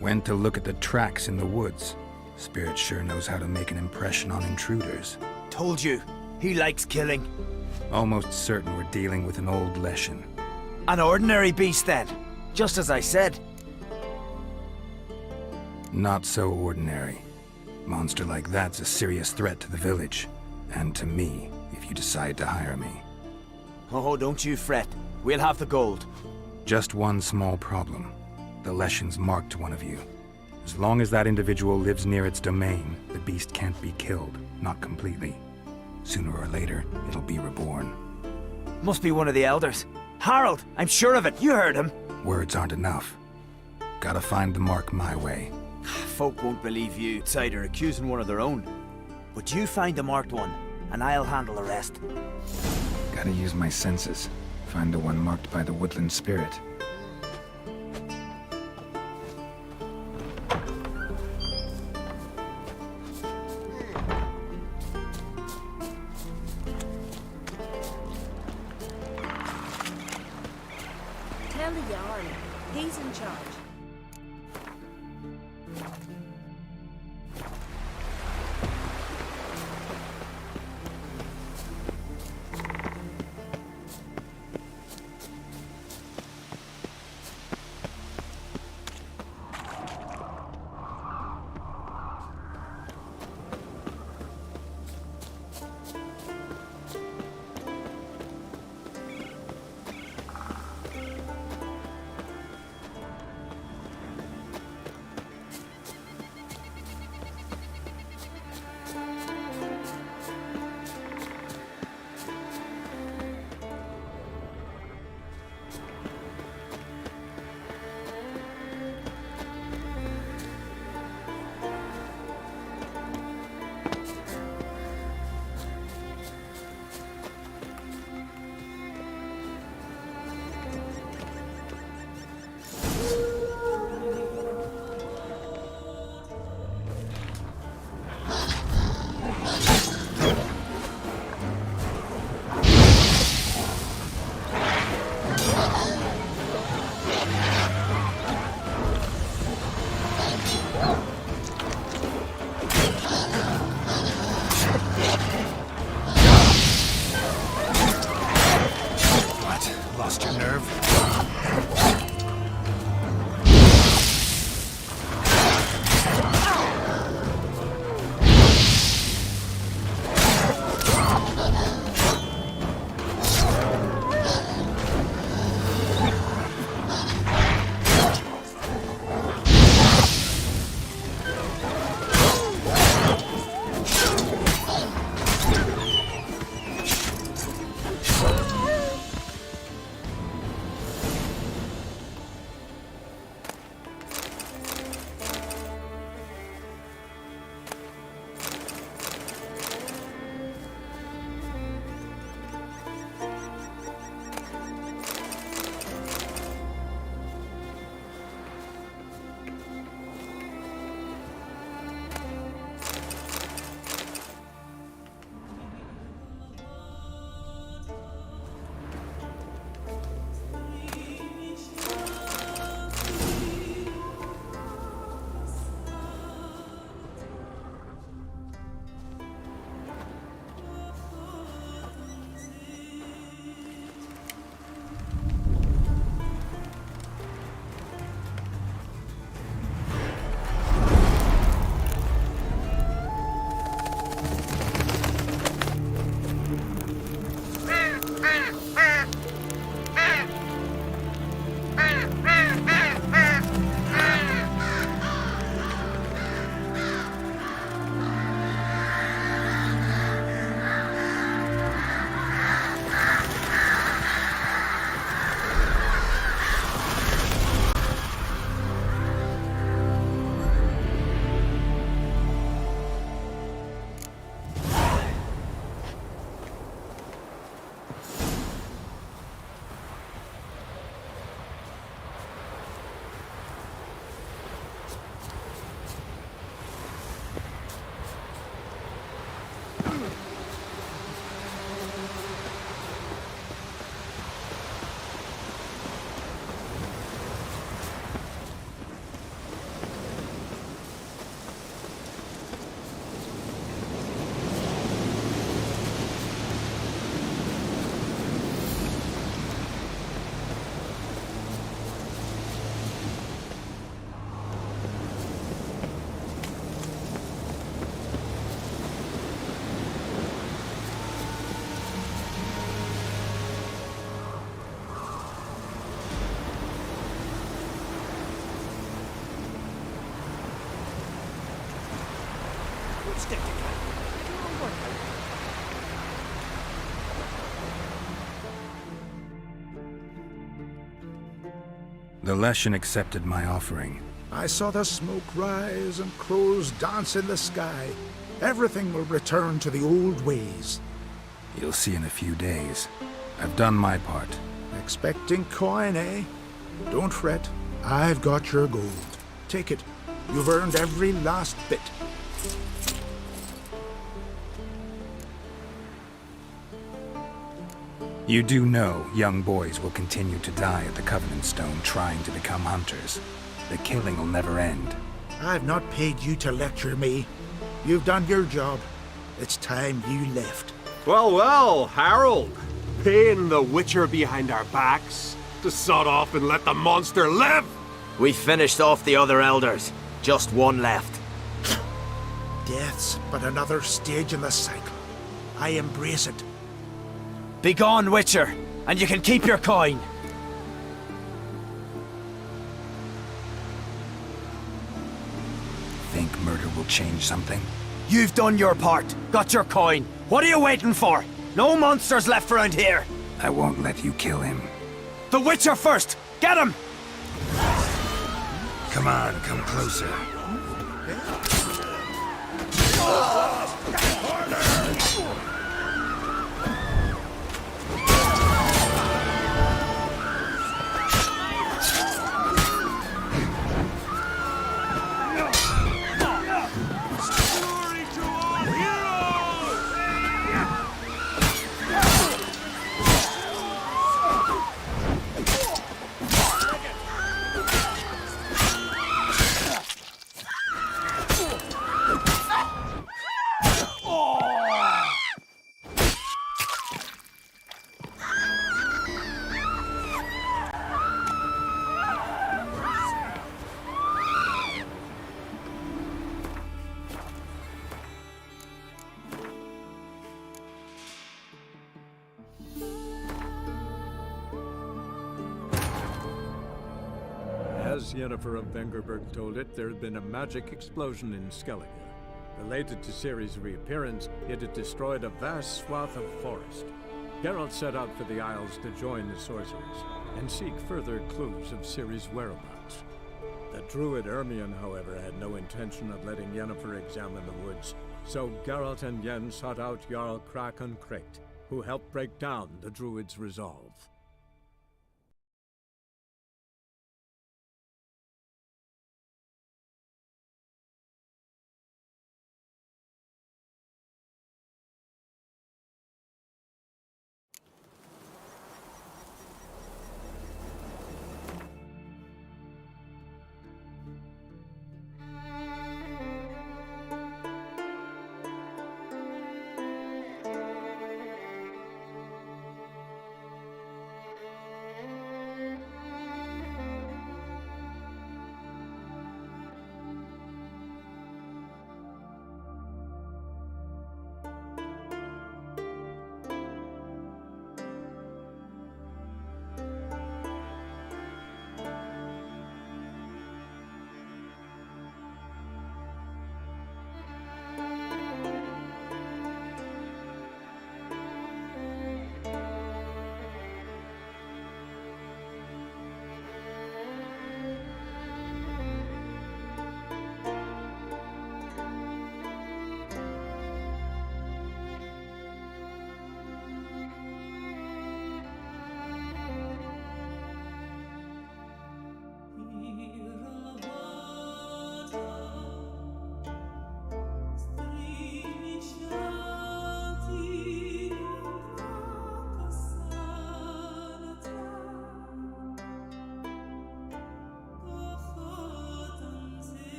Speaker 4: Went to look at the tracks in the woods. Spirit sure knows how to make an impression on intruders.
Speaker 16: Told you. He likes killing.
Speaker 4: Almost certain we're dealing with an old Leshen.
Speaker 16: An ordinary beast, then. Just as I said.
Speaker 4: Not so ordinary. Monster like that's a serious threat to the village. And to me, if you decide to hire me.
Speaker 16: Oh, don't you fret. We'll have the gold.
Speaker 4: Just one small problem. The Leshen's marked one of you. As long as that individual lives near its domain, the beast can't be killed. Not completely. Sooner or later, it'll be reborn.
Speaker 16: Must be one of the elders. Harold, I'm sure of it. You heard him.
Speaker 4: Words aren't enough. Gotta find the mark my way.
Speaker 16: Folk won't believe you outsider accusing one of their own. But you find the marked one, and I'll handle the rest.
Speaker 4: Gotta use my senses. Find the one marked by the woodland spirit.
Speaker 17: Tell the Jarl. He's in charge.
Speaker 4: The Leshen accepted my offering.
Speaker 15: I saw the smoke rise and crows dance in the sky. Everything will return to the old ways.
Speaker 4: You'll see in a few days. I've done my part.
Speaker 15: Expecting coin, eh? Don't fret. I've got your gold. Take it. You've earned every last bit.
Speaker 4: You do know young boys will continue to die at the Covenant Stone trying to become hunters. The killing will never end.
Speaker 15: I've not paid you to lecture me. You've done your job. It's time you left.
Speaker 18: Well, well, Harold. Paying the Witcher behind our backs to sod off and let the monster live!
Speaker 16: We finished off the other elders. Just one left.
Speaker 15: Death's but another stage in the cycle. I embrace it.
Speaker 16: Begone, Witcher, and you can keep your coin.
Speaker 4: Think murder will change something?
Speaker 16: You've done your part. Got your coin. What are you waiting for? No monsters left around here.
Speaker 4: I won't let you kill him.
Speaker 16: The Witcher first! Get him!
Speaker 4: Come on, come closer.
Speaker 1: As Yennefer of Vengerberg told it, there had been a magic explosion in Skellige. Related to Ciri's reappearance, it had destroyed a vast swath of forest. Geralt set out for the Isles to join the sorcerers and seek further clues of Ciri's whereabouts. The druid Ermion, however, had no intention of letting Yennefer examine the woods, so Geralt and Yen sought out Jarl Krakon Kricht, who helped break down the druid's resolve.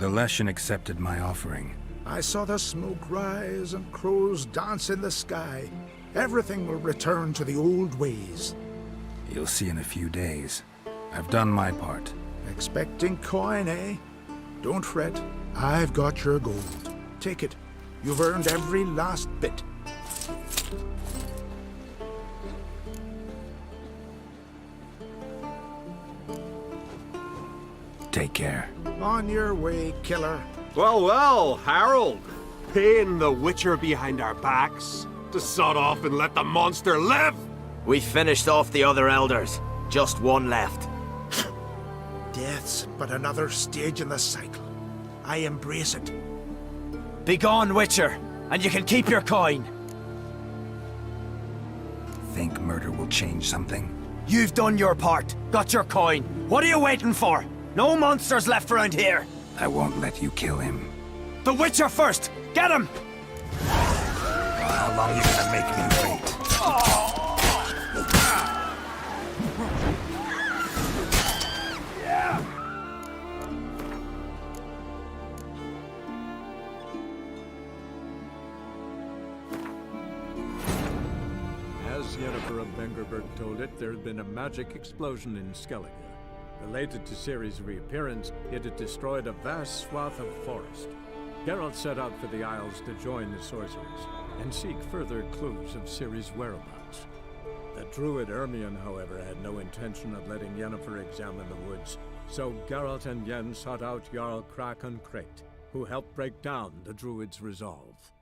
Speaker 4: The Leshen accepted my offering.
Speaker 15: I saw the smoke rise and crows dance in the sky. Everything will return to the old ways.
Speaker 4: You'll see in a few days. I've done my part.
Speaker 15: Expecting coin, eh? Don't fret. I've got your gold. Take it. You've earned every last bit.
Speaker 4: Take care.
Speaker 15: On your way, killer.
Speaker 18: Well, well, Harold. Paying the Witcher behind our backs to sod off and let the monster live?
Speaker 16: We finished off the other elders. Just one left.
Speaker 15: Death's but another stage in the cycle. I embrace it.
Speaker 16: Begone, Witcher, and you can keep your coin.
Speaker 4: Think murder will change something?
Speaker 16: You've done your part. Got your coin. What are you waiting for? No monsters left around here.
Speaker 4: I won't let you kill him.
Speaker 16: The Witcher first! Get him!
Speaker 4: How long are you gonna make me wait?
Speaker 1: As Yennefer of Vengerberg told it, there had been a magic explosion in Skellige. Related to Ciri's reappearance, it had destroyed a vast swath of forest. Geralt set out for the Isles to join the sorcerers and seek further clues of Ciri's whereabouts. The druid Ermion, however, had no intention of letting Yennefer examine the woods, so Geralt and Yen sought out Jarl Krakon Crate, who helped break down the druid's resolve.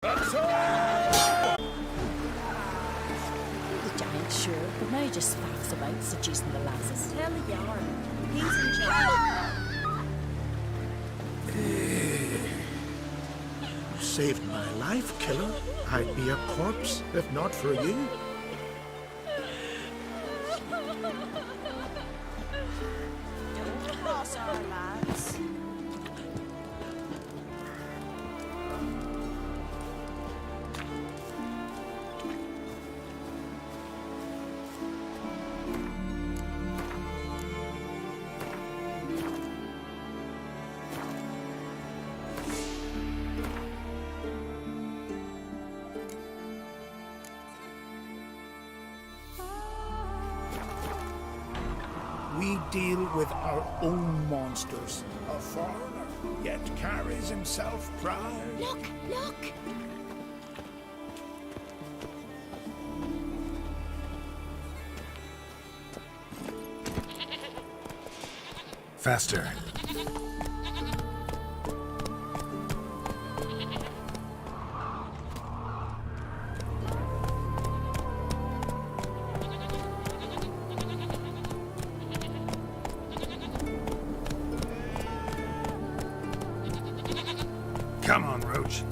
Speaker 8: The giant, sure, but now he just faffs about seducing the lasses.
Speaker 17: Tell the yarn. He's in charge.
Speaker 15: You saved my life, killer. I'd be a corpse if not for you.
Speaker 17: Don't cross our lads.
Speaker 15: We deal with our own monsters. A foreigner, yet carries himself proud.
Speaker 5: Look, look!
Speaker 4: Faster. Come on, Roach.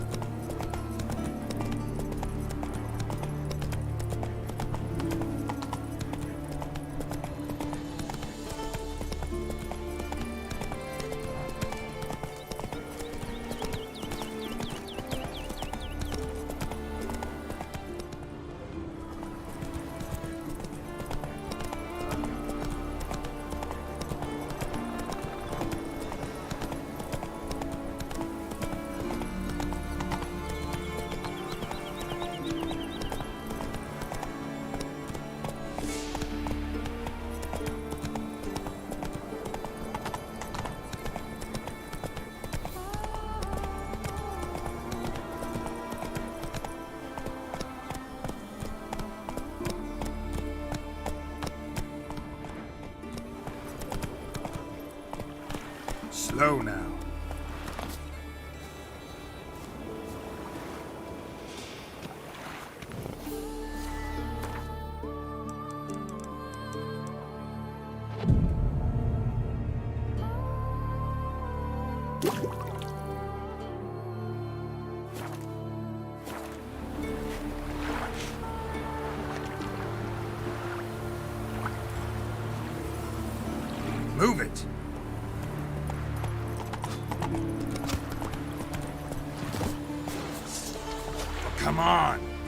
Speaker 4: Slow now. Move it! Come on!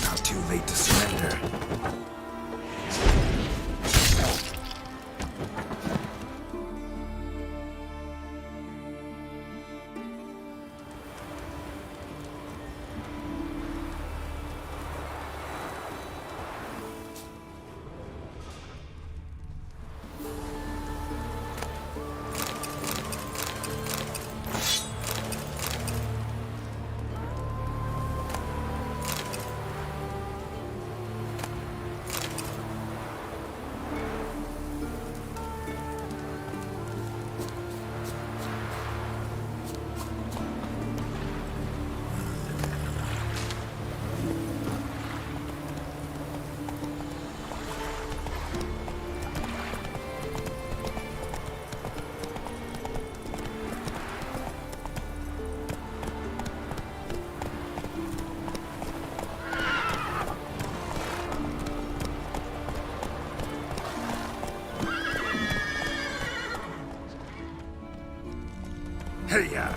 Speaker 4: Not too late to surrender. Hey-ya!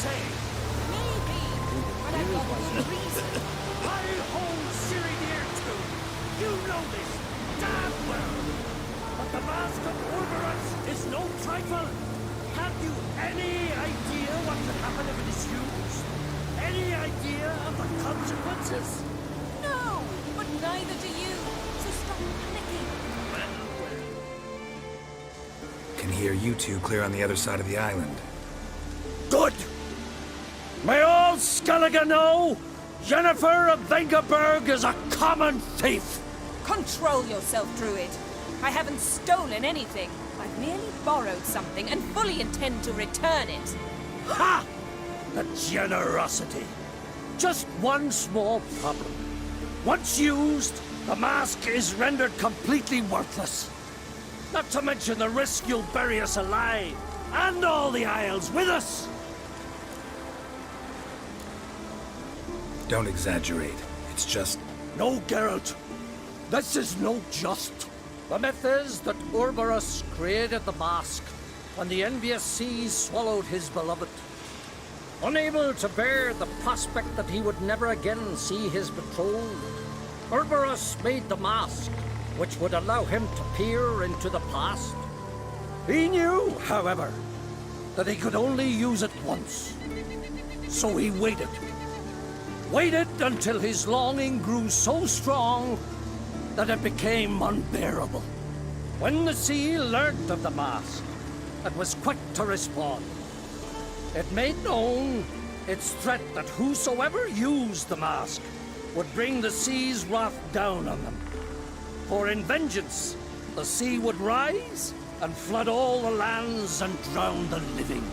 Speaker 13: say.
Speaker 17: Maybe, but I've got good reason.
Speaker 13: I hold Ciri dear too. You know this damn well. But the Mask of Orberus is no trifle. Have you any idea what could happen if it is used? Any idea of the consequences?
Speaker 17: No, but neither do you. So stop panicking.
Speaker 4: Can hear you two clear on the other side of the island.
Speaker 13: Good! May all Skellige know, Yennefer of Vengerberg is a common thief!
Speaker 17: Control yourself, Druid. I haven't stolen anything. I've merely borrowed something and fully intend to return it.
Speaker 13: Ha! The generosity. Just one small problem. Once used, the mask is rendered completely worthless. Not to mention the risk you'll bury us alive, and all the Isles with us!
Speaker 4: Don't exaggerate. It's just...
Speaker 13: No, Geralt. This is no just. The myth is that Orberus created the mask when the envious seas swallowed his beloved. Unable to bear the prospect that he would never again see his betrothed, Orberus made the mask, which would allow him to peer into the past. He knew, however, that he could only use it once. So he waited. Waited until his longing grew so strong that it became unbearable. When the sea learnt of the mask, it was quick to respond. It made known its threat that whosoever used the mask would bring the sea's wrath down on them. For in vengeance, the sea would rise and flood all the lands and drown the living.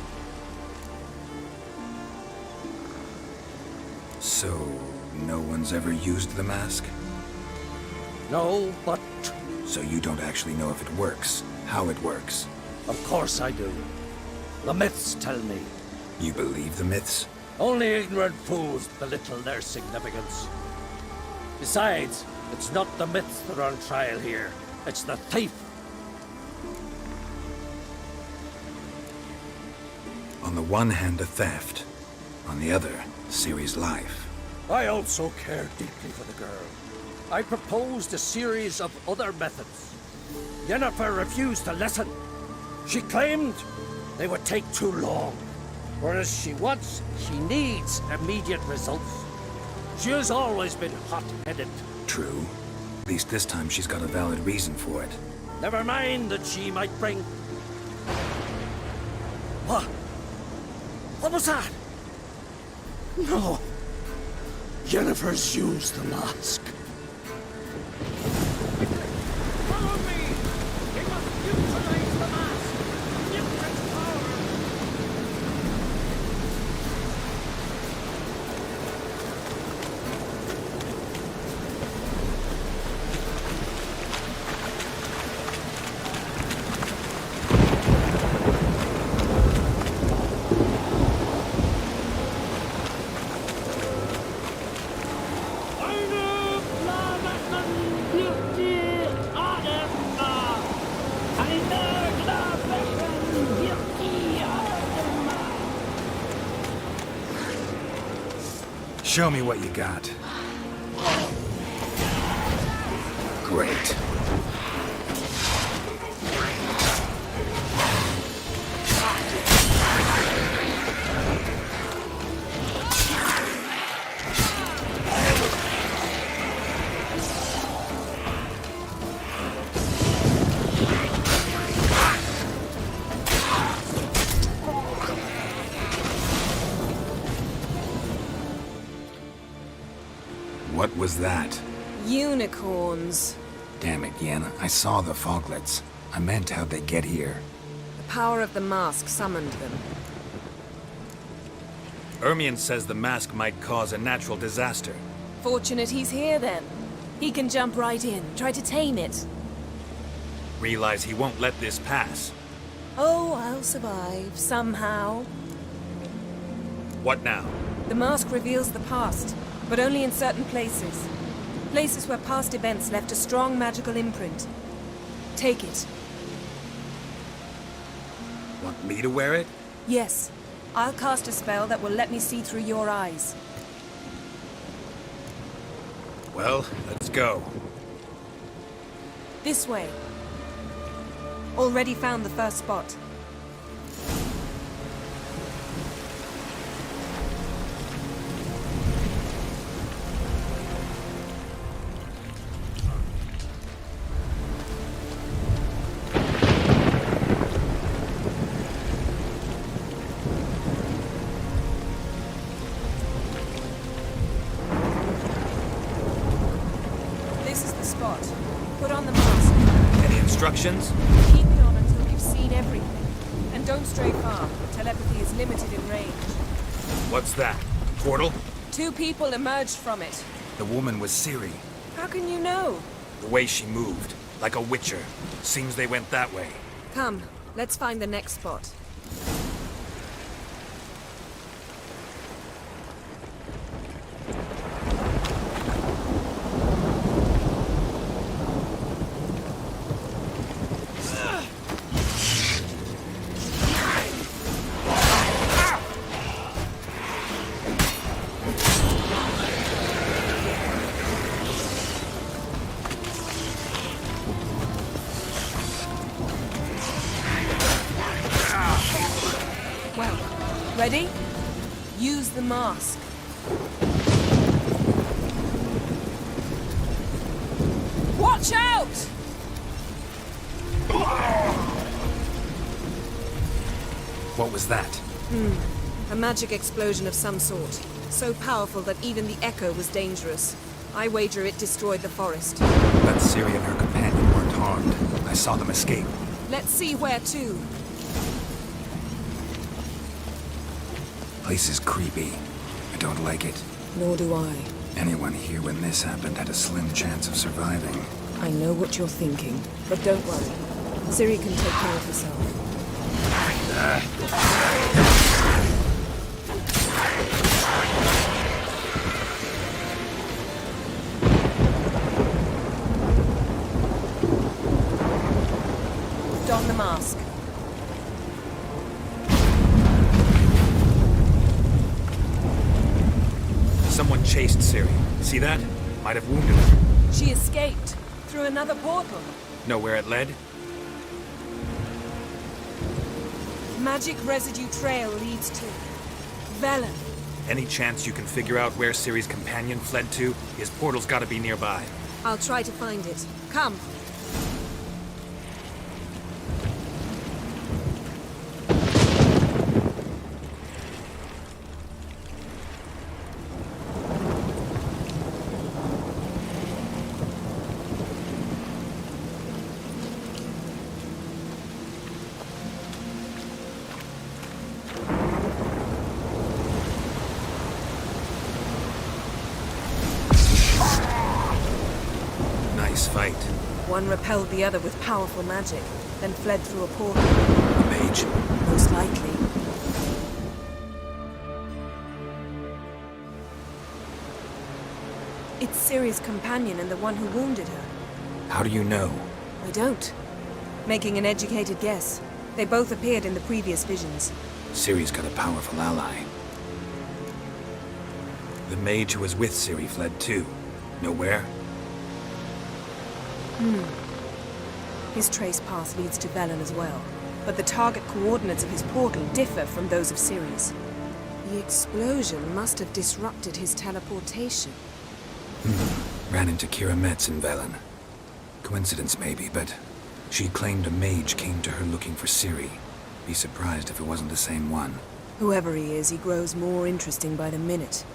Speaker 4: So, no one's ever used the mask?
Speaker 13: No, but...
Speaker 4: So you don't actually know if it works, how it works?
Speaker 13: Of course I do. The myths tell me.
Speaker 4: You believe the myths?
Speaker 13: Only ignorant fools belittle their significance. Besides, it's not the myths that are on trial here. It's the thief.
Speaker 4: On the one hand, a theft. On the other, Ciri's life.
Speaker 13: I also care deeply for the girl. I proposed a series of other methods. Yennefer refused to listen. She claimed they would take too long. Whereas she needs immediate results. She has always been hot-headed.
Speaker 4: True. At least this time she's got a valid reason for it.
Speaker 13: Never mind that she might bring... What? What was that? No. Yennefer's used the mask. Follow me! We must utilize the mask! Use its power!
Speaker 4: Show me what you got. Great. What was that?
Speaker 19: Unicorns.
Speaker 4: Damn it, Yenna. I saw the foglets. I meant how'd they get here.
Speaker 19: The power of the mask summoned them.
Speaker 4: Ermion says the mask might cause a natural disaster.
Speaker 19: Fortunate he's here then. He can jump right in, try to tame it.
Speaker 4: Realize he won't let this pass.
Speaker 19: Oh, I'll survive, somehow.
Speaker 4: What now?
Speaker 19: The mask reveals the past, but only in certain places. Places where past events left a strong magical imprint. Take it.
Speaker 4: Want me to wear it?
Speaker 19: Yes. I'll cast a spell that will let me see through your eyes.
Speaker 12: Well, let's go.
Speaker 19: This way. Already found the first spot. This is the spot. Put on the mask.
Speaker 16: Any instructions?
Speaker 19: Keep it on until you've seen everything. And don't stray far. Telepathy is limited in range.
Speaker 4: What's that? Portal?
Speaker 19: 2 people emerged from it.
Speaker 4: The woman was Ciri.
Speaker 19: How can you know?
Speaker 4: The way she moved, like a witcher. Seems they went that way.
Speaker 19: Come, let's find the next spot. Well, ready? Use the mask. Watch out!
Speaker 4: What was that?
Speaker 19: A magic explosion of some sort. So powerful that even the echo was dangerous. I wager it destroyed the forest.
Speaker 4: But Ciri and her companion weren't harmed. I saw them escape.
Speaker 19: Let's see where to.
Speaker 4: Place is creepy. I don't like it.
Speaker 19: Nor do I.
Speaker 4: Anyone here when this happened had a slim chance of surviving.
Speaker 19: I know what you're thinking, but don't worry. Ciri can take care of herself. Don the mask.
Speaker 4: Someone chased Ciri. See that? Might have wounded her.
Speaker 19: She escaped through another portal.
Speaker 4: Know where it led?
Speaker 19: Magic residue trail leads to Velen.
Speaker 4: Any chance you can figure out where Ciri's companion fled to? His portal's gotta be nearby.
Speaker 19: I'll try to find it. Come.
Speaker 4: Fight.
Speaker 19: One repelled the other with powerful magic, then fled through a portal.
Speaker 4: A mage?
Speaker 19: Most likely. It's Ciri's companion and the one who wounded her.
Speaker 4: How do you know?
Speaker 19: I don't. Making an educated guess. They both appeared in the previous visions.
Speaker 4: Ciri's got a powerful ally. The mage who was with Ciri fled too. Know where?
Speaker 19: His trace path leads to Velen as well, but the target coordinates of his portal differ from those of Ciri's. The explosion must have disrupted his teleportation.
Speaker 4: Ran into Kira Metz in Velen. Coincidence maybe, but she claimed a mage came to her looking for Ciri. Be surprised if it wasn't the same one.
Speaker 19: Whoever he is, he grows more interesting by the minute.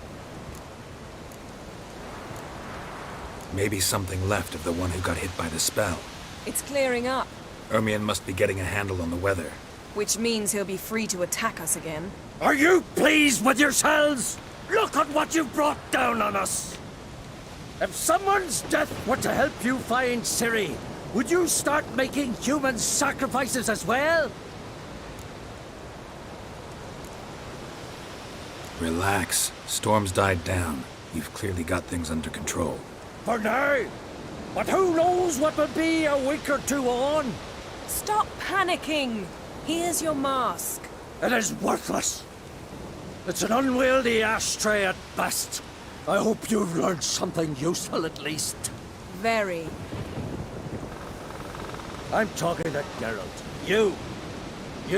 Speaker 4: Maybe something left of the one who got hit by the spell.
Speaker 19: It's clearing up.
Speaker 4: Ermion must be getting a handle on the weather.
Speaker 19: Which means he'll be free to attack us again.
Speaker 3: Are you pleased with yourselves? Look at what you've brought down on us! If someone's death were to help you find Ciri, would you start making human sacrifices as well?
Speaker 4: Relax. Storm's died down. You've clearly got things under control.
Speaker 3: For now. But who knows what will be a week or two on?
Speaker 19: Stop panicking! Here's your mask.
Speaker 3: It is worthless.
Speaker 13: It's an unwieldy ashtray at best. I hope you've learned something useful at least.
Speaker 19: Very.
Speaker 13: I'm talking to Geralt. You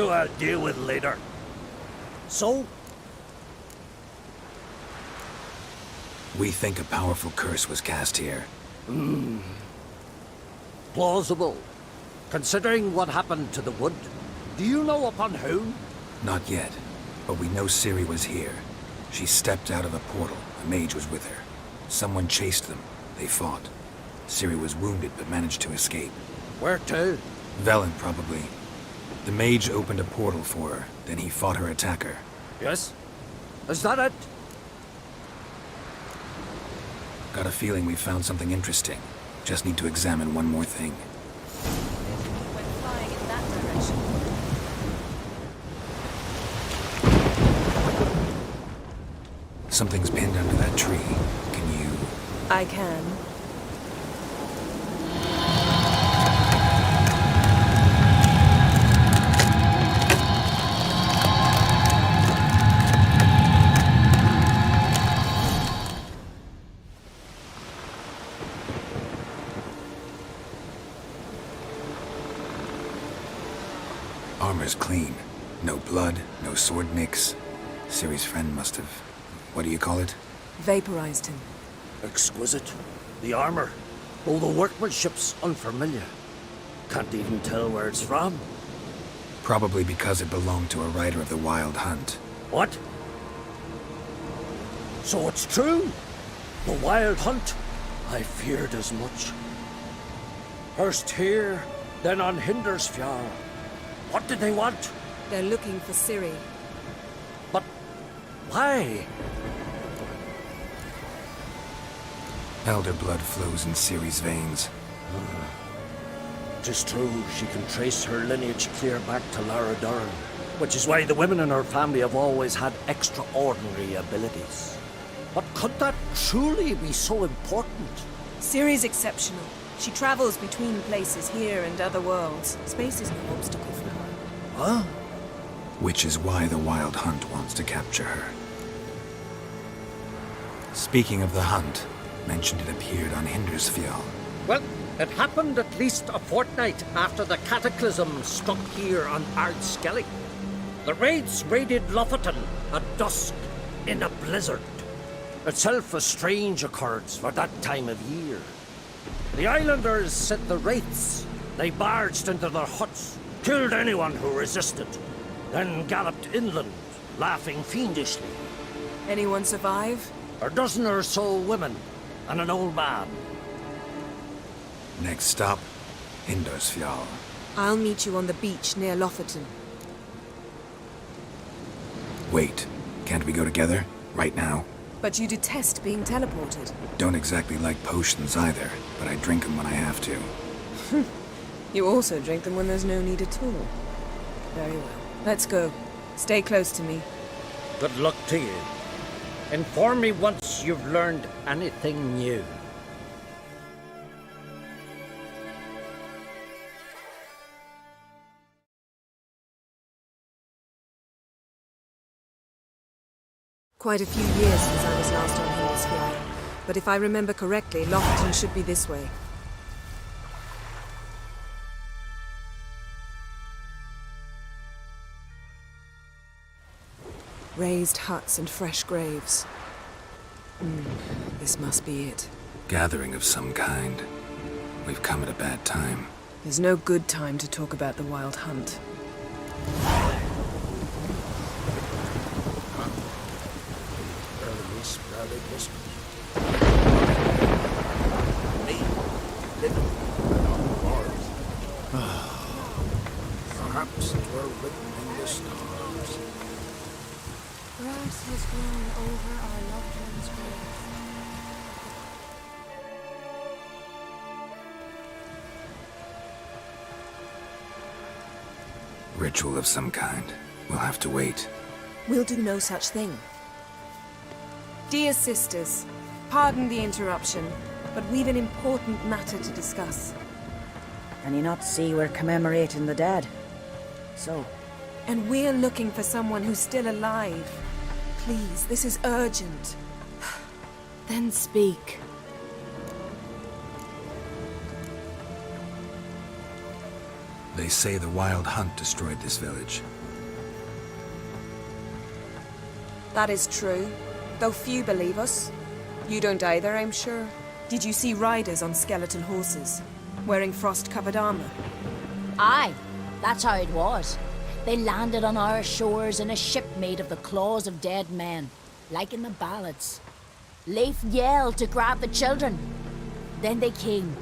Speaker 13: I'll deal with later. So?
Speaker 4: We think a powerful curse was cast here.
Speaker 13: Plausible. Considering what happened to the wood, do you know upon whom?
Speaker 4: Not yet, but we know Ciri was here. She stepped out of a portal. A mage was with her. Someone chased them. They fought. Ciri was wounded but managed to escape.
Speaker 13: Where to?
Speaker 4: Velen, probably. The mage opened a portal for her, then he fought her attacker.
Speaker 13: Yes? Is that it?
Speaker 4: Got a feeling we found something interesting. Just need to examine one more thing.
Speaker 17: Went flying in that direction.
Speaker 4: Something's pinned under that tree. Can you...
Speaker 19: I can.
Speaker 4: Armor's clean. No blood, no sword nicks. Ciri's friend must have... What do you call it?
Speaker 19: Vaporized him.
Speaker 13: Exquisite. The armor. All the workmanship's unfamiliar. Can't even tell where it's from.
Speaker 4: Probably because it belonged to a rider of the Wild Hunt.
Speaker 13: What? So it's true? The Wild Hunt? I feared as much. First here, then on Hindersfjall. What did they want?
Speaker 19: They're looking for Ciri.
Speaker 13: But why?
Speaker 4: Elder blood flows in Ciri's veins.
Speaker 13: Tis true, she can trace her lineage clear back to Lara Duran, which is why the women in her family have always had extraordinary abilities. But could that truly be so important?
Speaker 19: Ciri's exceptional. She travels between places here and other worlds. Space is no obstacle for her.
Speaker 13: Huh?
Speaker 4: Which is why the Wild Hunt wants to capture her. Speaking of the hunt, mentioned it appeared on Hindersfjall.
Speaker 13: Well, it happened at least a fortnight after the cataclysm struck here on Ardskellig. The raids raided Lofoten at dusk in a blizzard. Itself a strange occurrence for that time of year. The islanders sent the wraiths. They barged into their huts, killed anyone who resisted, then galloped inland, laughing fiendishly.
Speaker 19: Anyone survive?
Speaker 13: A dozen or so women, and an old man.
Speaker 4: Next stop, Hindersfjall.
Speaker 19: I'll meet you on the beach near Lofoten.
Speaker 4: Wait, can't we go together? Right now?
Speaker 19: But you detest being teleported.
Speaker 4: Don't exactly like potions either, but I drink them when I have to.
Speaker 19: You also drink them when there's no need at all. Very well. Let's go. Stay close to me.
Speaker 13: Good luck to you. Inform me once you've learned anything new.
Speaker 19: Quite a few years since I was last on Hindersfjall, but if I remember correctly, Lofoten should be this way. Raised huts and fresh graves. This must be it.
Speaker 4: Gathering of some kind. We've come at a bad time.
Speaker 19: There's no good time to talk about the Wild Hunt.
Speaker 15: Perhaps it were written in the stars.
Speaker 5: Grass has grown over our loved one's grave.
Speaker 4: Ritual of some kind. We'll have to wait.
Speaker 19: We'll do no such thing. Dear sisters, pardon the interruption, but we've an important matter to discuss.
Speaker 20: Can you not see we're commemorating the dead? So?
Speaker 19: And we're looking for someone who's still alive. Please, this is urgent.
Speaker 8: Then speak.
Speaker 4: They say the Wild Hunt destroyed this village.
Speaker 19: That is true, though few believe us. You don't either, I'm sure. Did you see riders on skeleton horses, wearing frost-covered armor?
Speaker 20: Aye, that's how it was. They landed on our shores in a ship made of the claws of dead men, like in the ballads. Leif yelled to grab the children. Then they came,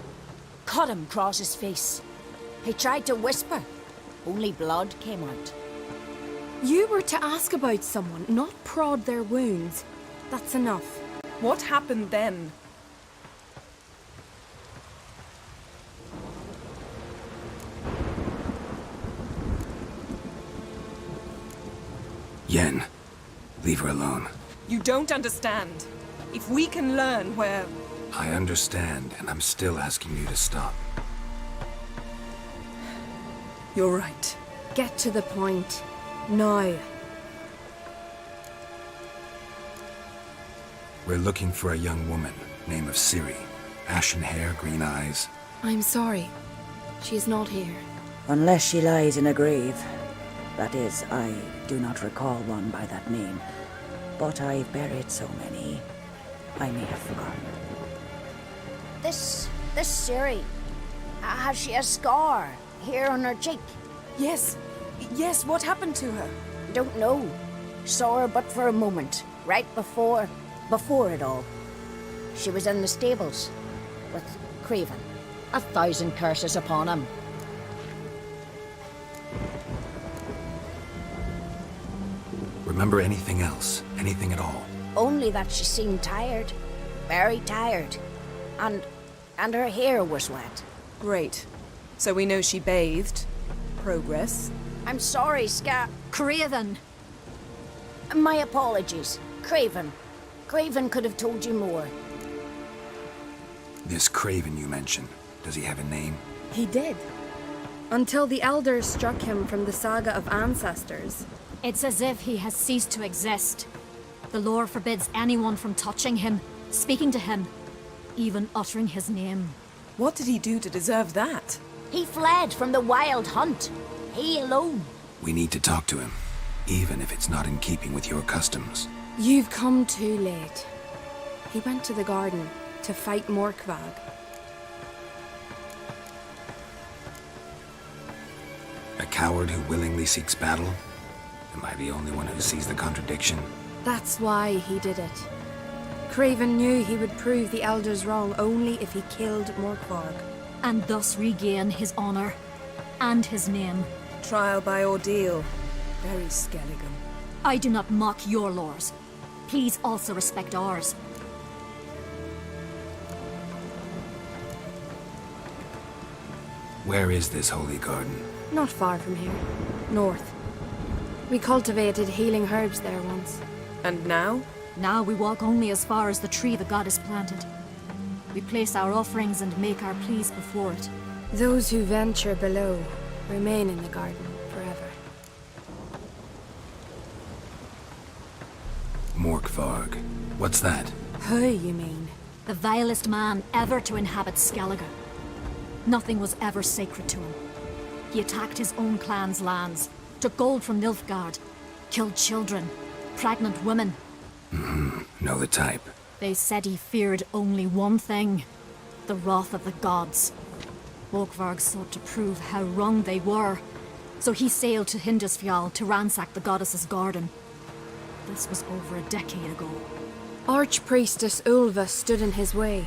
Speaker 20: cut him across his face. He tried to whisper, only blood came out.
Speaker 19: You were to ask about someone, not prod their wounds. That's enough. What happened then?
Speaker 4: Yen, leave her alone.
Speaker 19: You don't understand. If we can learn where...
Speaker 4: I understand, and I'm still asking you to stop.
Speaker 19: You're right.
Speaker 8: Get to the point. Now.
Speaker 4: We're looking for a young woman, name of Ciri. Ashen hair, green eyes.
Speaker 8: I'm sorry. She is not here.
Speaker 20: Unless she lies in a grave. That is, I do not recall one by that name. But I've buried so many, I may have forgotten. This Ciri, has she a scar here on her cheek?
Speaker 19: Yes, what happened to her?
Speaker 20: Don't know. Saw her but for a moment, right before it all. She was in the stables with Craven. 1,000 curses upon him.
Speaker 4: Remember anything else? Anything at all?
Speaker 20: Only that she seemed tired. Very tired. And her hair was wet.
Speaker 19: Great. So we know she bathed. Progress.
Speaker 20: I'm sorry, Craven. My apologies. Craven. Craven could have told you more.
Speaker 4: This Craven you mentioned, does he have a name?
Speaker 21: He did. Until the elders struck him from the saga of ancestors.
Speaker 22: It's as if he has ceased to exist. The lore forbids anyone from touching him, speaking to him, even uttering his name.
Speaker 19: What did he do to deserve that?
Speaker 20: He fled from the Wild Hunt. He alone.
Speaker 4: We need to talk to him, even if it's not in keeping with your customs.
Speaker 21: You've come too late. He went to the garden to fight Morkvag.
Speaker 4: A coward who willingly seeks battle? Am I the only one who sees the contradiction?
Speaker 21: That's why he did it. Craven knew he would prove the elders wrong only if he killed Morkvarg.
Speaker 22: And thus regain his honor and his name.
Speaker 19: Trial by ordeal. Very Skelligan.
Speaker 22: I do not mock your laws. Please also respect ours.
Speaker 4: Where is this holy garden?
Speaker 21: Not far from here. North. We cultivated healing herbs there once.
Speaker 19: And now?
Speaker 22: Now we walk only as far as the tree the goddess planted. We place our offerings and make our pleas before it.
Speaker 21: Those who venture below remain in the garden forever.
Speaker 4: Morkvarg. What's that?
Speaker 21: Who, you mean?
Speaker 22: The vilest man ever to inhabit Skellige. Nothing was ever sacred to him. He attacked his own clan's lands, took gold from Nilfgaard, killed children, pregnant women.
Speaker 4: Know the type.
Speaker 22: They said he feared only one thing, the wrath of the gods. Morkvarg sought to prove how wrong they were, so he sailed to Hindisfjall to ransack the goddess's garden. This was over a decade ago.
Speaker 21: Archpriestess Ulva stood in his way.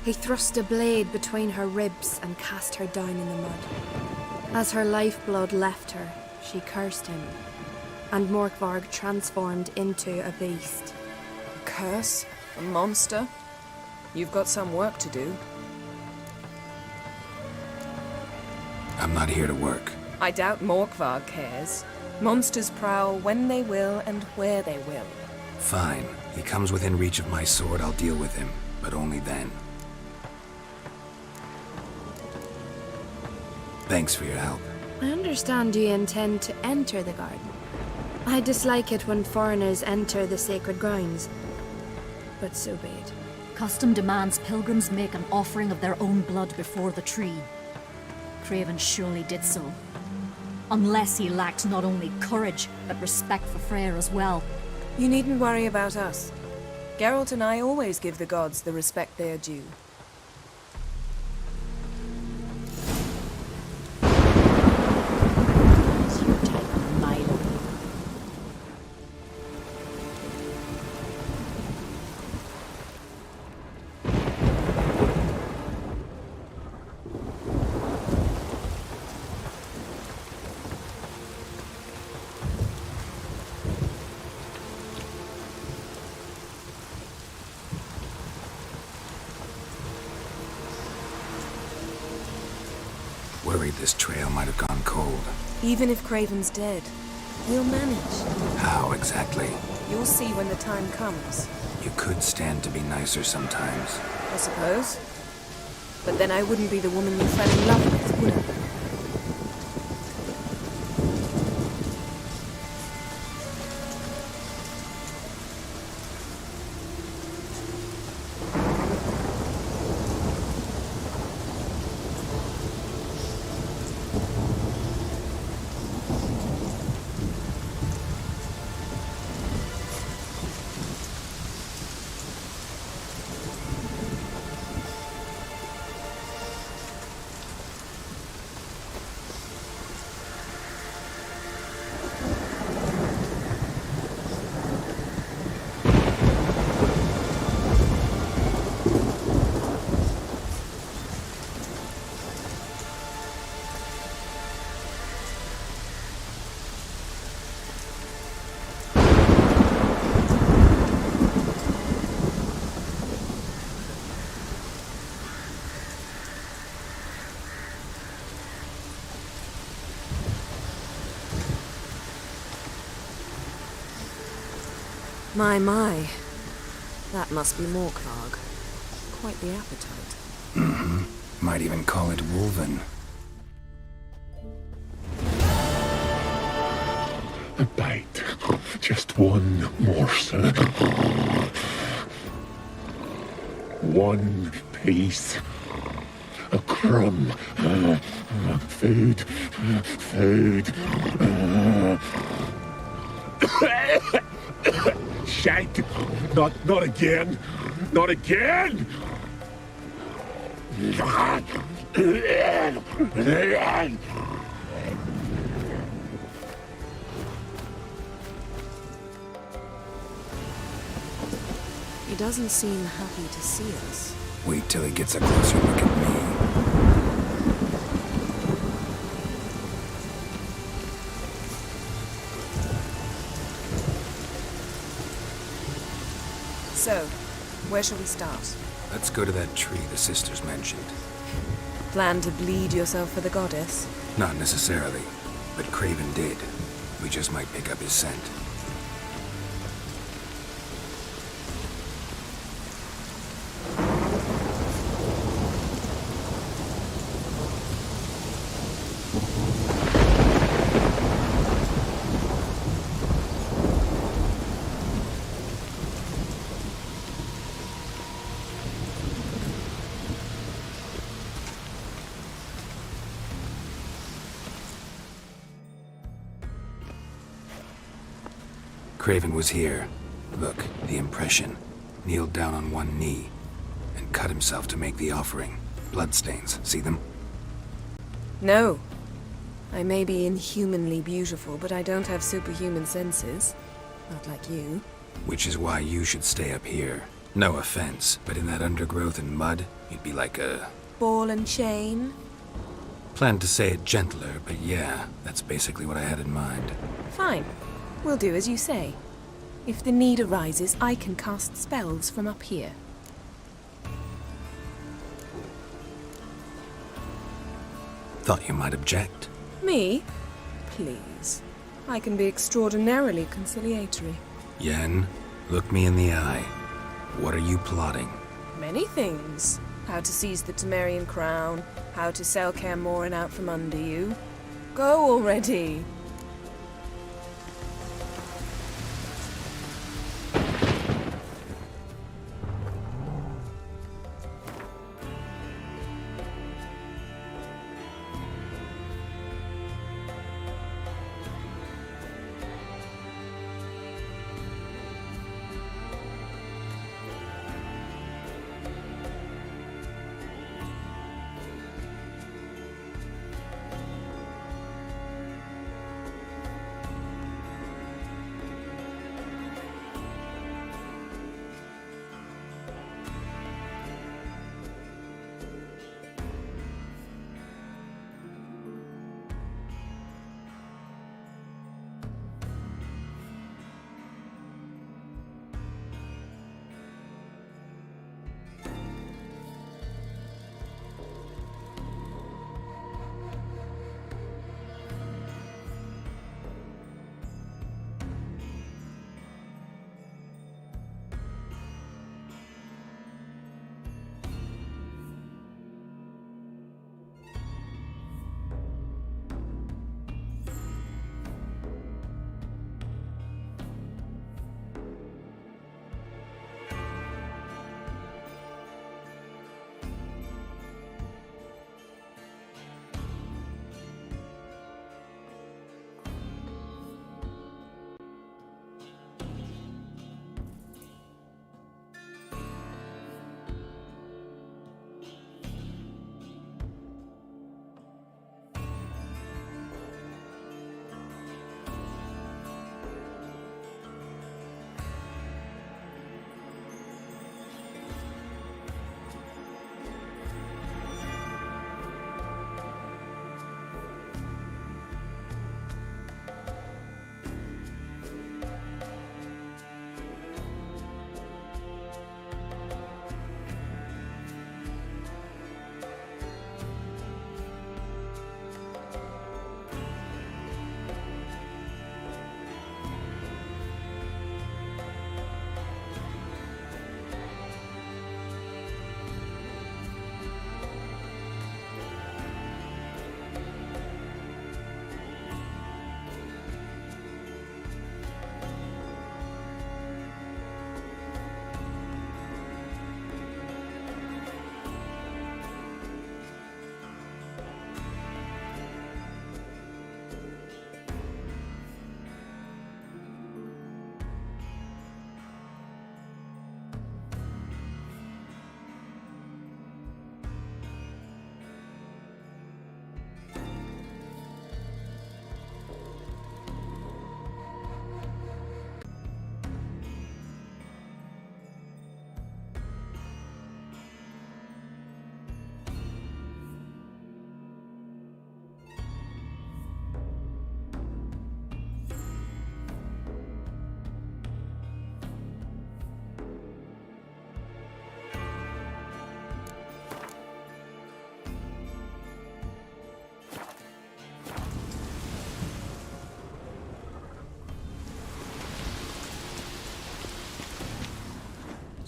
Speaker 21: He thrust a blade between her ribs and cast her down in the mud. As her lifeblood left her, she cursed him, and Morkvarg transformed into a beast.
Speaker 19: A curse? A monster? You've got some work to do.
Speaker 4: I'm not here to work.
Speaker 19: I doubt Morkvarg cares. Monsters prowl when they will and where they will.
Speaker 4: Fine. He comes within reach of my sword, I'll deal with him. But only then. Thanks for your help.
Speaker 21: I understand you intend to enter the garden. I dislike it when foreigners enter the sacred grounds, but so be it.
Speaker 22: Custom demands pilgrims make an offering of their own blood before the tree. Craven surely did so. Unless he lacked not only courage, but respect for Freyr as well.
Speaker 19: You needn't worry about us. Geralt and I always give the gods the respect they are due.
Speaker 4: Worried this trail might have gone cold.
Speaker 19: Even if Craven's dead, we'll manage.
Speaker 4: How exactly?
Speaker 19: You'll see when the time comes.
Speaker 4: You could stand to be nicer sometimes.
Speaker 19: I suppose. But then I wouldn't be the woman you fell in love with, would I? My. That must be Morkvarg. Quite the appetite.
Speaker 4: Mm-hmm. Might even call it Wolven.
Speaker 6: A bite. Just one morsel. One piece. A crumb. Food. Food. Shank! Not again! Not again!
Speaker 19: He doesn't seem happy to see us.
Speaker 4: Wait till he gets a closer look at me.
Speaker 19: So, where shall we start?
Speaker 4: Let's go to that tree the sisters mentioned.
Speaker 19: Plan to bleed yourself for the goddess?
Speaker 4: Not necessarily, but Craven did. We just might pick up his scent. Craven was here. Look, the impression. Kneeled down on one knee and cut himself to make the offering. Bloodstains, see them?
Speaker 19: No. I may be inhumanly beautiful, but I don't have superhuman senses. Not like you.
Speaker 4: Which is why you should stay up here. No offense, but in that undergrowth and mud, you'd be like a...
Speaker 19: ball and chain?
Speaker 4: Planned to say it gentler, but yeah, that's basically what I had in mind.
Speaker 19: Fine. We'll do as you say. If the need arises, I can cast spells from up here.
Speaker 4: Thought you might object.
Speaker 19: Me? Please. I can be extraordinarily conciliatory.
Speaker 4: Yen, look me in the eye. What are you plotting?
Speaker 19: Many things. How to seize the Temerian crown, how to sell Kaer Morhen out from under you. Go already!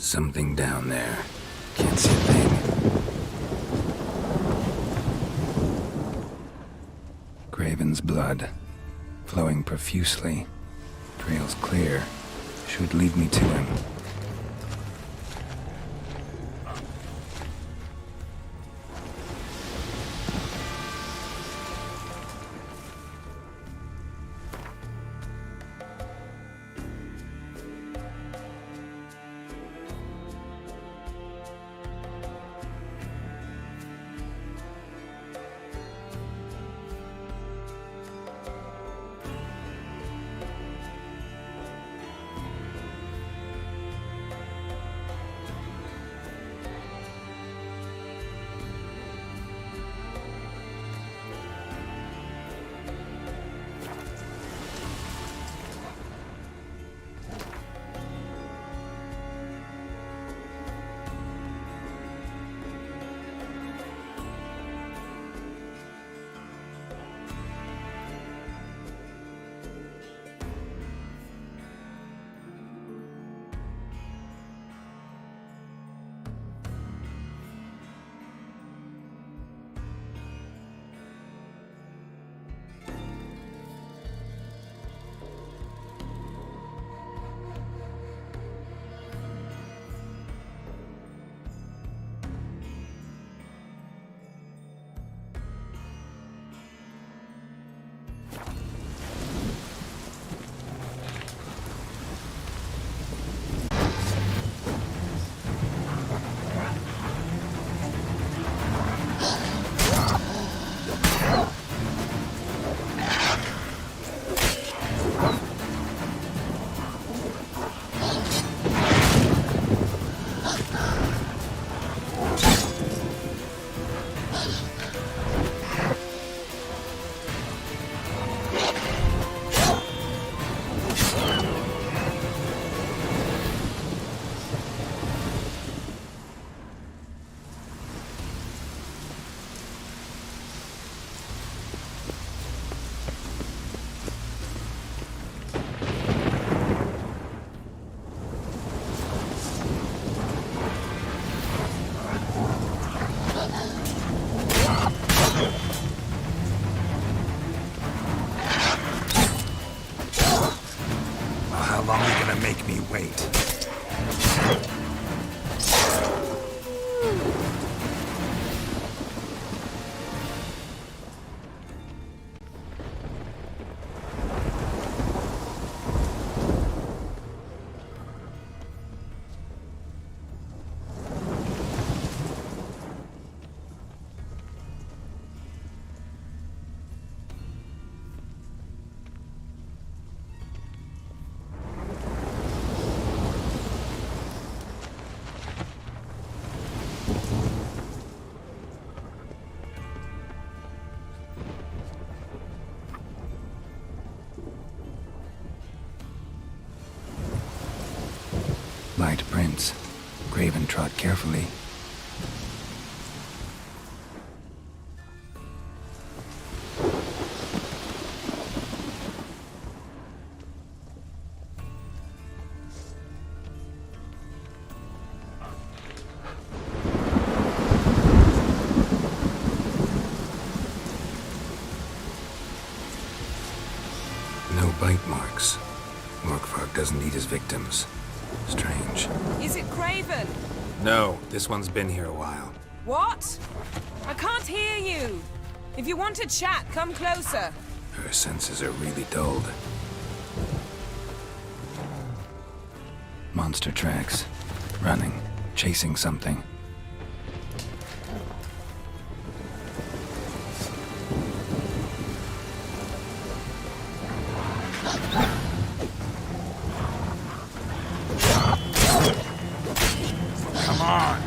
Speaker 4: Something down there. Can't see a thing. Graven's blood, flowing profusely. Trail's clear. Should lead me to him. How long are you gonna make me wait? Light prints. Graven trod carefully. No bite marks. Morkvark doesn't eat his victims. Strange.
Speaker 17: Is it Craven?
Speaker 4: No, this one's been here a while.
Speaker 17: What? I can't hear you. If you want to chat, come closer.
Speaker 4: Her senses are really dulled. Monster tracks. Running. Chasing something. Come on!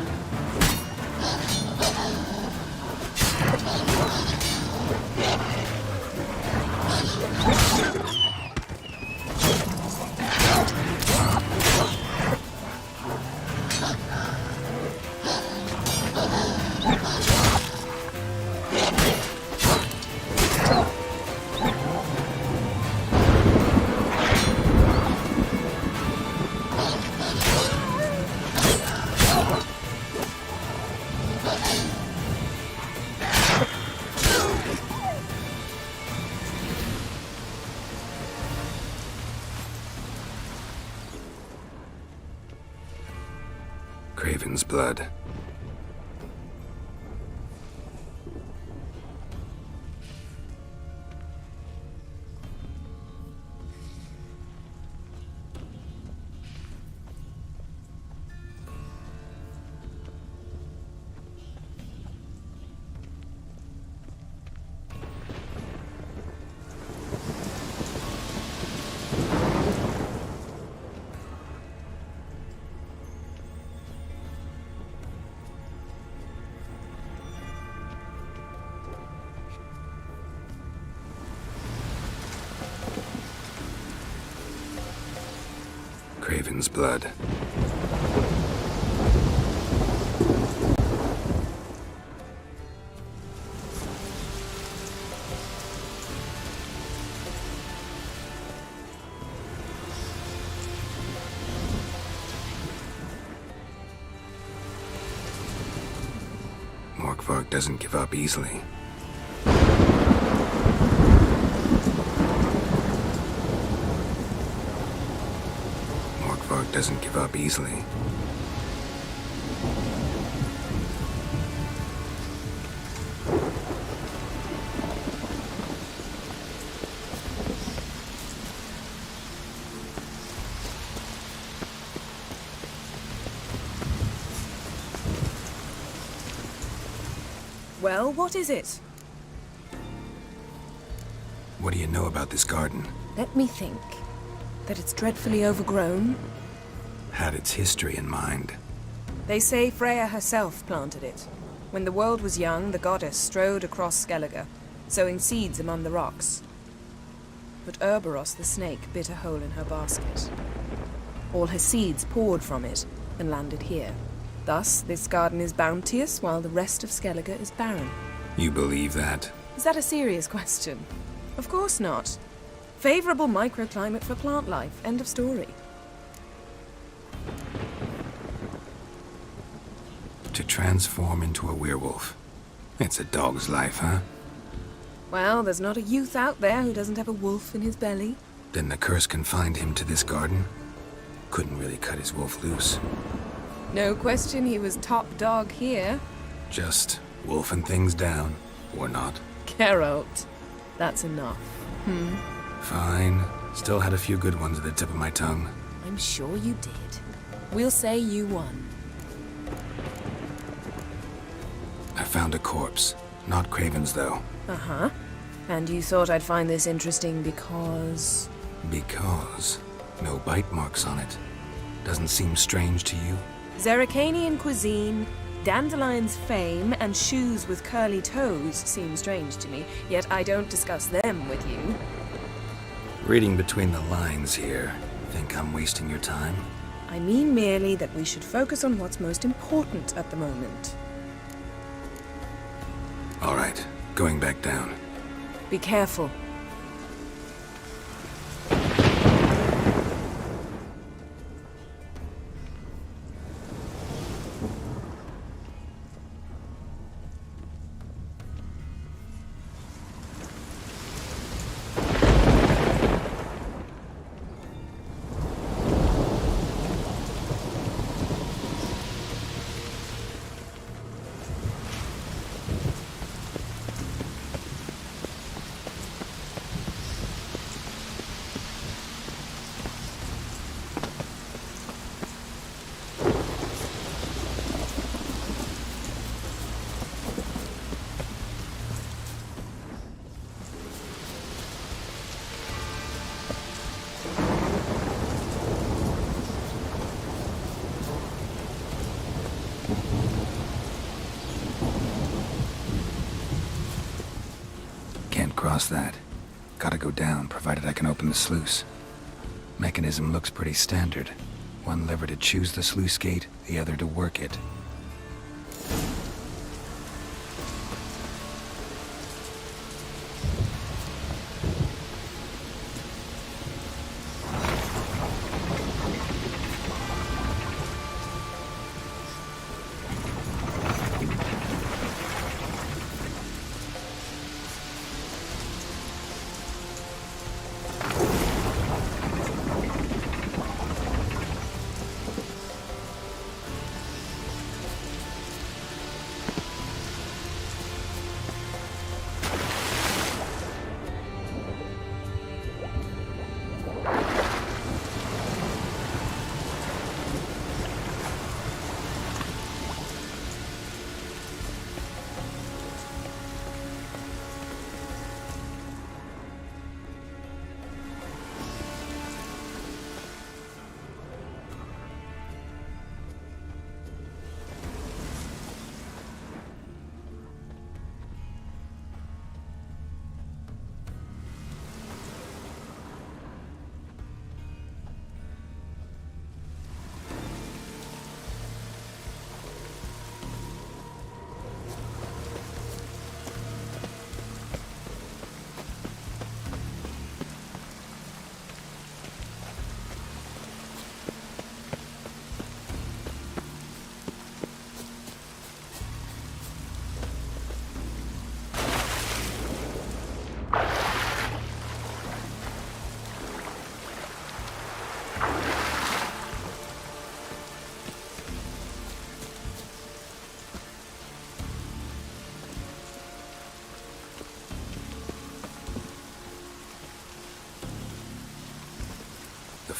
Speaker 4: Craven's blood. Craven's blood. Morkvarg doesn't give up easily. Morkvarg doesn't give up easily.
Speaker 19: Well, what is it?
Speaker 4: What do you know about this garden?
Speaker 19: Let me think. That it's dreadfully overgrown.
Speaker 4: Had its history in mind.
Speaker 19: They say Freya herself planted it. When the world was young, the goddess strode across Skellige, sowing seeds among the rocks. But Urboros the snake bit a hole in her basket. All her seeds poured from it and landed here. Thus, this garden is bounteous, while the rest of Skellige is barren.
Speaker 4: You believe that?
Speaker 19: Is that a serious question? Of course not. Favorable microclimate for plant life. End of story.
Speaker 4: To transform into a werewolf. It's a dog's life, huh?
Speaker 19: Well, there's not a youth out there who doesn't have a wolf in his belly.
Speaker 4: Then the curse confined him to this garden? Couldn't really cut his wolf loose.
Speaker 19: No question he was top dog here.
Speaker 4: Just wolfing things down, or not.
Speaker 19: Geralt. That's enough.
Speaker 4: Fine. Still had a few good ones at the tip of my tongue.
Speaker 19: I'm sure you did. We'll say you won.
Speaker 4: I found a corpse. Not Craven's, though.
Speaker 19: Uh-huh. And you thought I'd find this interesting because...
Speaker 4: Because no bite marks on it. Doesn't seem strange to you?
Speaker 19: Zerrikanian cuisine, Dandelion's fame, and shoes with curly toes seem strange to me, yet I don't discuss them with you.
Speaker 4: Reading between the lines here. Think I'm wasting your time?
Speaker 19: I mean merely that we should focus on what's most important at the moment.
Speaker 4: All right, going back down.
Speaker 19: Be careful.
Speaker 4: Cross that. Gotta go down, provided I can open the sluice. Mechanism looks pretty standard. One lever to choose the sluice gate, the other to work it.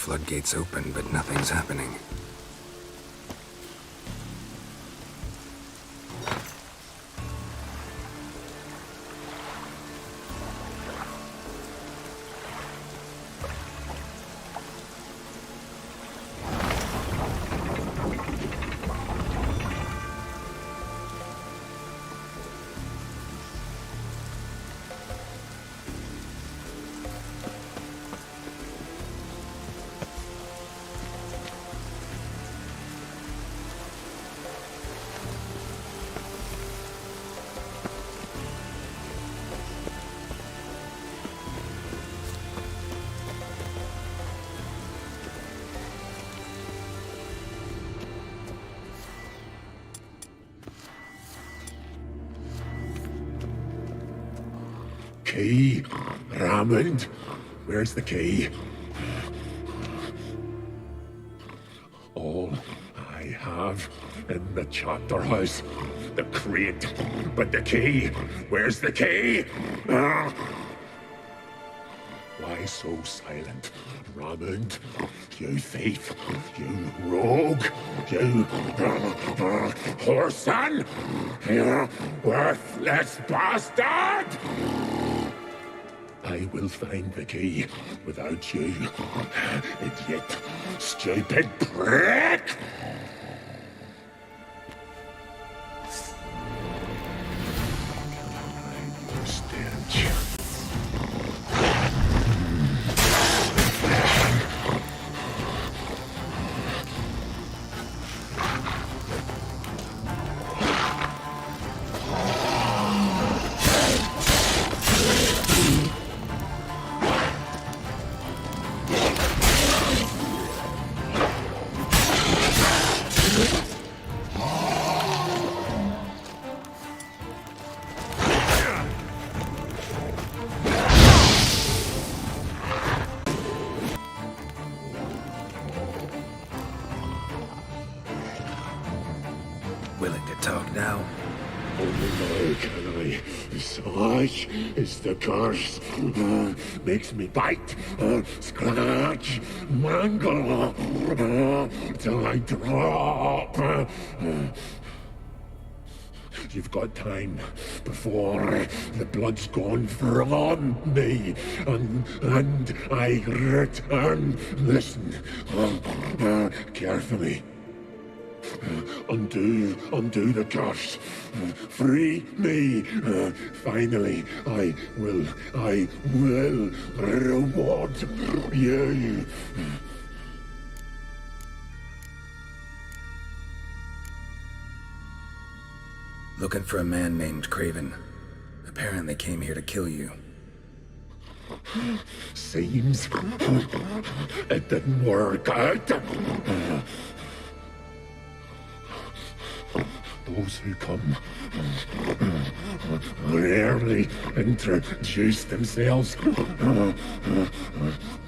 Speaker 4: floodgates open, but nothing's happening.
Speaker 6: Key, Raymond. Where's the key? All I have in the chapter house, the crate, but the key. Where's the key? Why so silent, Raymond? You thief, you rogue, you whoreson, you worthless bastard! I will find the key without you, idiot, stupid prick! Your stench.
Speaker 4: Willing to talk now?
Speaker 6: Only now can I. Such is the curse. Makes me bite, scratch, mangle, till I drop. You've got time before the blood's gone from me, and I return. Listen, carefully. Undo the curse. Free me. Finally, I will reward you.
Speaker 4: Looking for a man named Craven. Apparently came here to kill you.
Speaker 6: Seems it didn't work out. Those who come rarely introduce themselves.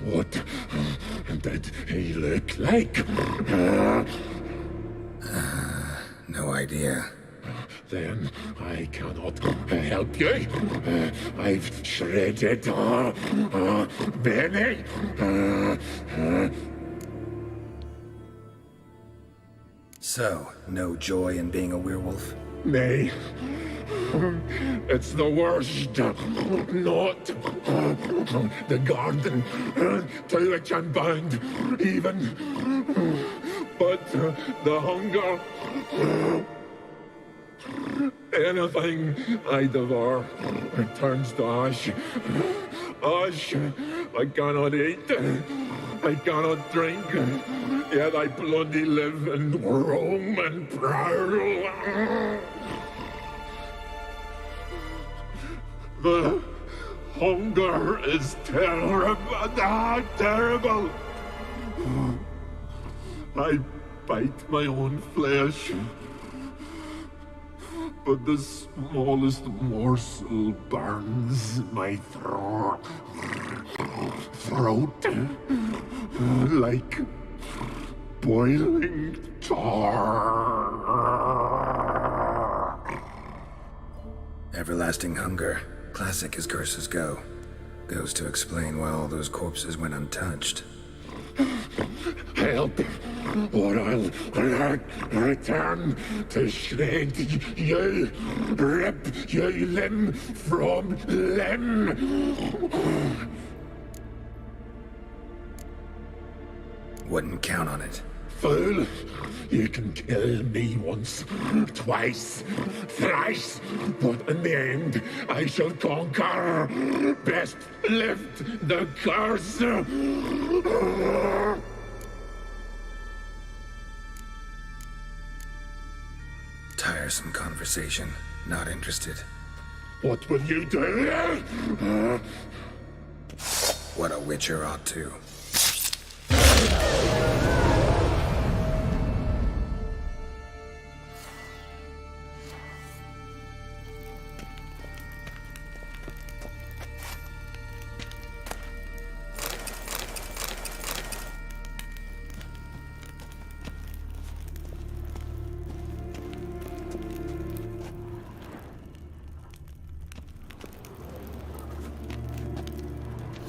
Speaker 6: What did he look like?
Speaker 4: No idea.
Speaker 6: Then I cannot help you. I've shredded many.
Speaker 4: So, no joy in being a werewolf?
Speaker 6: Nay. It's the worst. Not the garden to which I'm bound, even. But the hunger. Anything I devour turns to ash. Ash I cannot eat. I cannot drink. Yet I bloody live and roam and prowl. The hunger is terrible. Terrible. I bite my own flesh. But the smallest morsel burns my throat like boiling tar.
Speaker 4: Everlasting hunger. Classic as curses go. Goes to explain why all those corpses went untouched.
Speaker 6: Help, or I'll return to shred you, rip you limb from limb.
Speaker 4: Wouldn't count on it.
Speaker 6: Fool, you can kill me once, twice, thrice, but in the end, I shall conquer. Best lift the curse.
Speaker 4: Tiresome conversation. Not interested.
Speaker 6: What will you do?
Speaker 4: What a witcher ought to.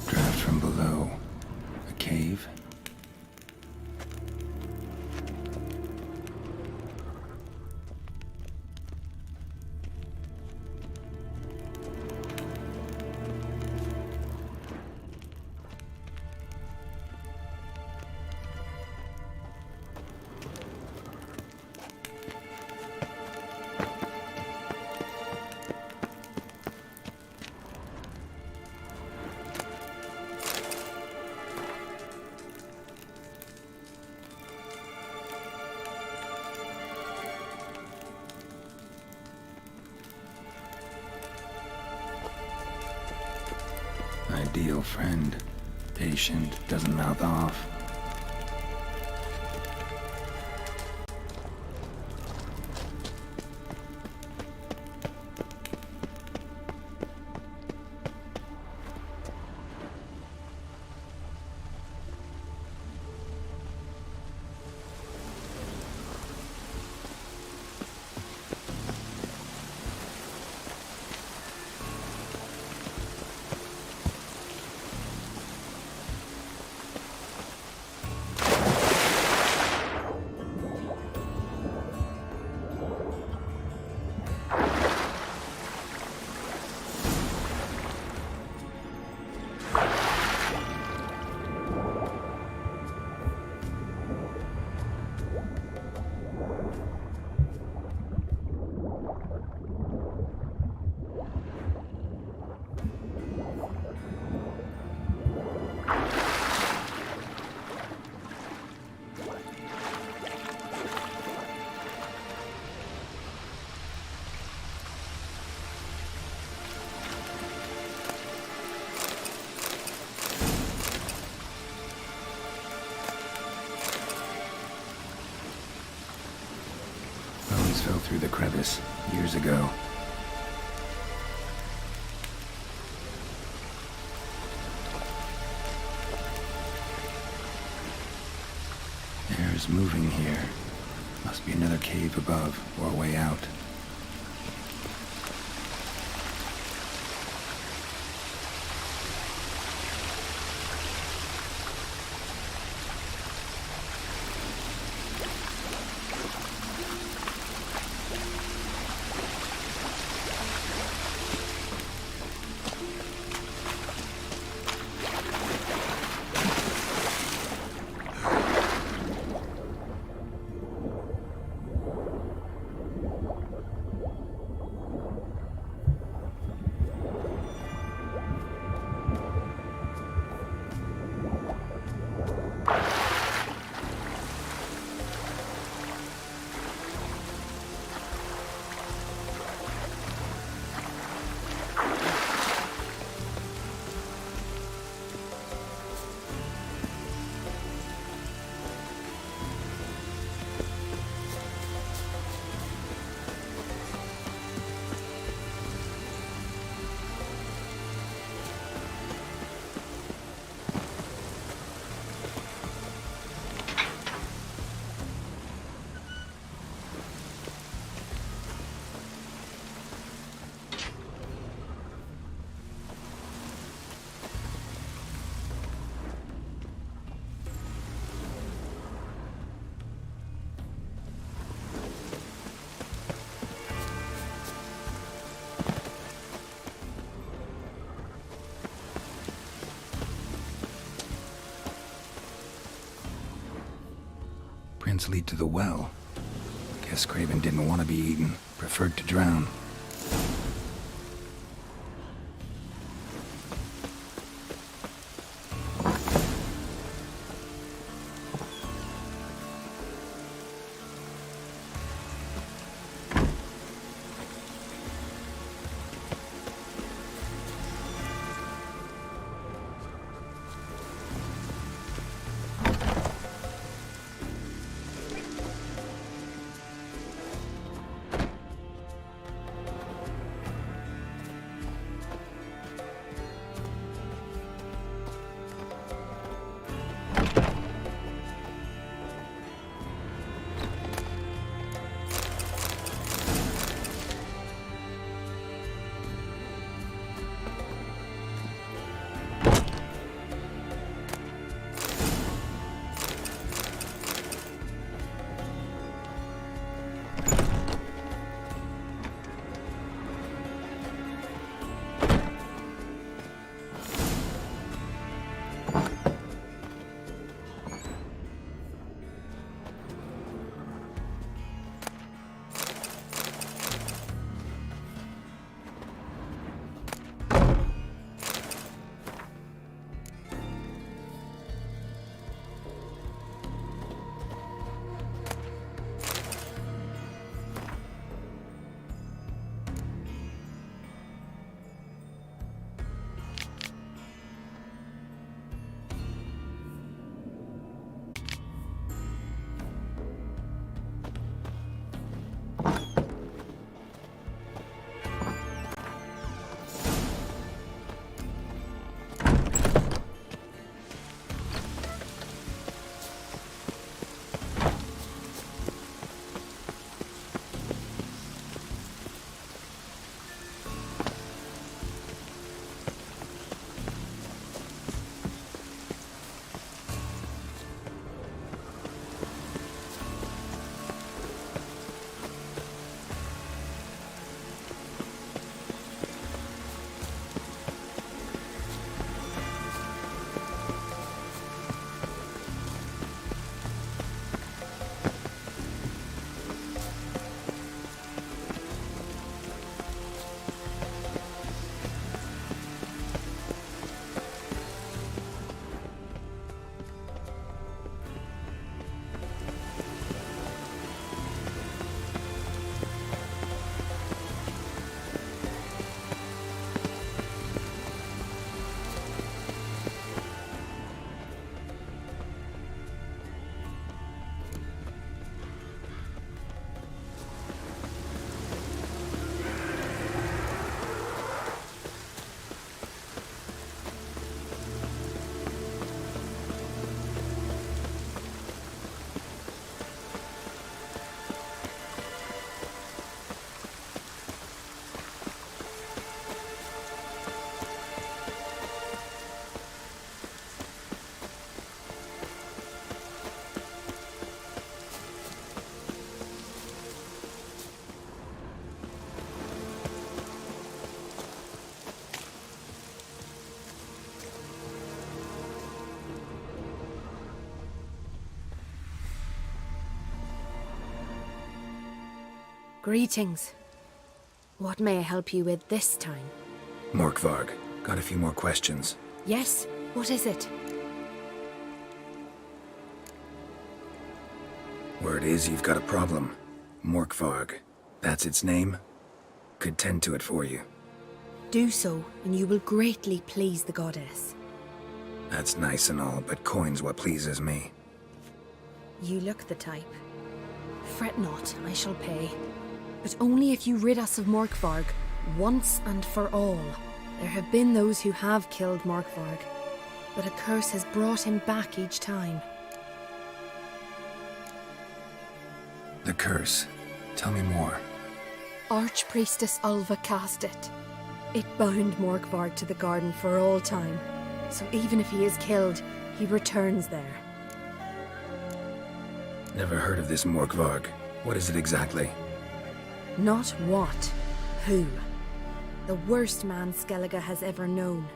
Speaker 4: Draft from below. A cave? Ideal friend. Patient, doesn't mouth off. Bones fell through the crevice years ago. Air's moving here. Must be another cave above or a way out. footprints lead to the well. Guess Craven didn't want to be eaten, preferred to drown.
Speaker 21: Greetings. What may I help you with this time?
Speaker 4: Morkvarg, got a few more questions.
Speaker 21: Yes? What is it?
Speaker 4: Word is you've got a problem. Morkvarg, that's its name? Could tend to it for you.
Speaker 21: Do so, and you will greatly please the goddess.
Speaker 4: That's nice and all, but coin's what pleases me.
Speaker 21: You look the type. Fret not, I shall pay. But only if you rid us of Morkvarg, once and for all. There have been those who have killed Morkvarg, but a curse has brought him back each time.
Speaker 4: The curse. Tell me more.
Speaker 21: Archpriestess Ulva cast it. It bound Morkvarg to the garden for all time. So even if he is killed, he returns there.
Speaker 4: Never heard of this Morkvarg. What is it exactly?
Speaker 21: Not what, who. The worst man Skellige has ever known.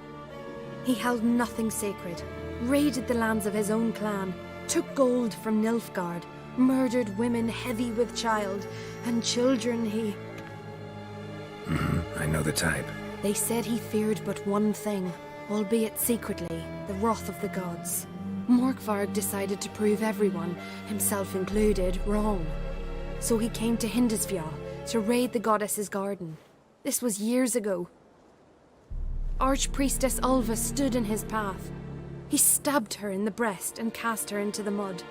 Speaker 21: He held nothing sacred, raided the lands of his own clan, took gold from Nilfgaard, murdered women heavy with child, and children he...
Speaker 4: I know the type.
Speaker 21: They said he feared but one thing, albeit secretly, the wrath of the gods. Morkvarg decided to prove everyone, himself included, wrong. So he came to Hindisfjall to raid the goddess's garden. This was years ago. Archpriestess Ulva stood in his path. He stabbed her in the breast and cast her into the mud.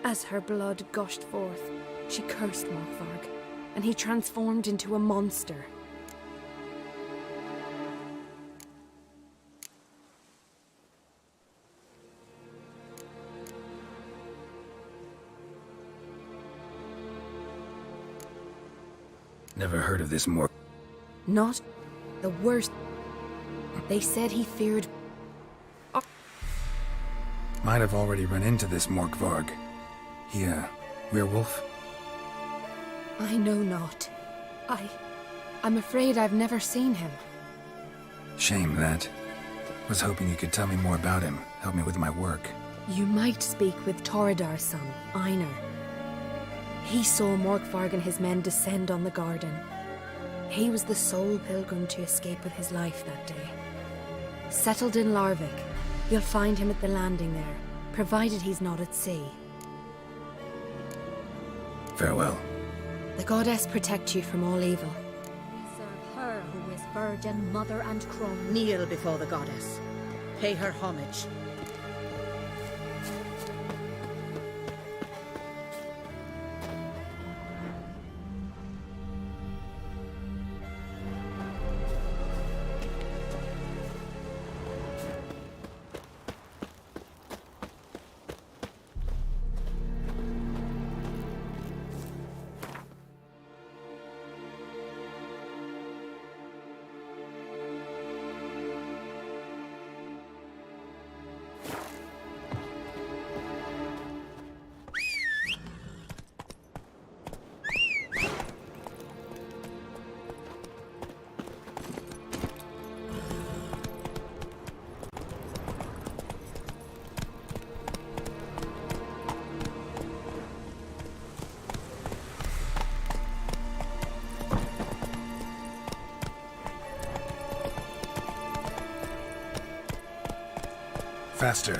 Speaker 21: As her blood gushed forth, she cursed Morkvarg, and he transformed into a monster.
Speaker 4: Never heard of this more.
Speaker 21: Not the worst. They said he feared...
Speaker 4: Might have already run into this Morkvarg. He, werewolf?
Speaker 21: I know not. I'm afraid I've never seen him.
Speaker 4: Shame that. Was hoping you could tell me more about him, help me with my work.
Speaker 21: You might speak with Toradar's son, Einar. He saw Morkvarg and his men descend on the garden. He was the sole pilgrim to escape with his life that day. Settled in Larvik, you'll find him at the landing there, provided he's not at sea.
Speaker 4: Farewell.
Speaker 21: The goddess protect you from all evil.
Speaker 22: Serve her who is virgin, mother, and crone.
Speaker 7: Kneel before the goddess. Pay her homage.
Speaker 4: Faster.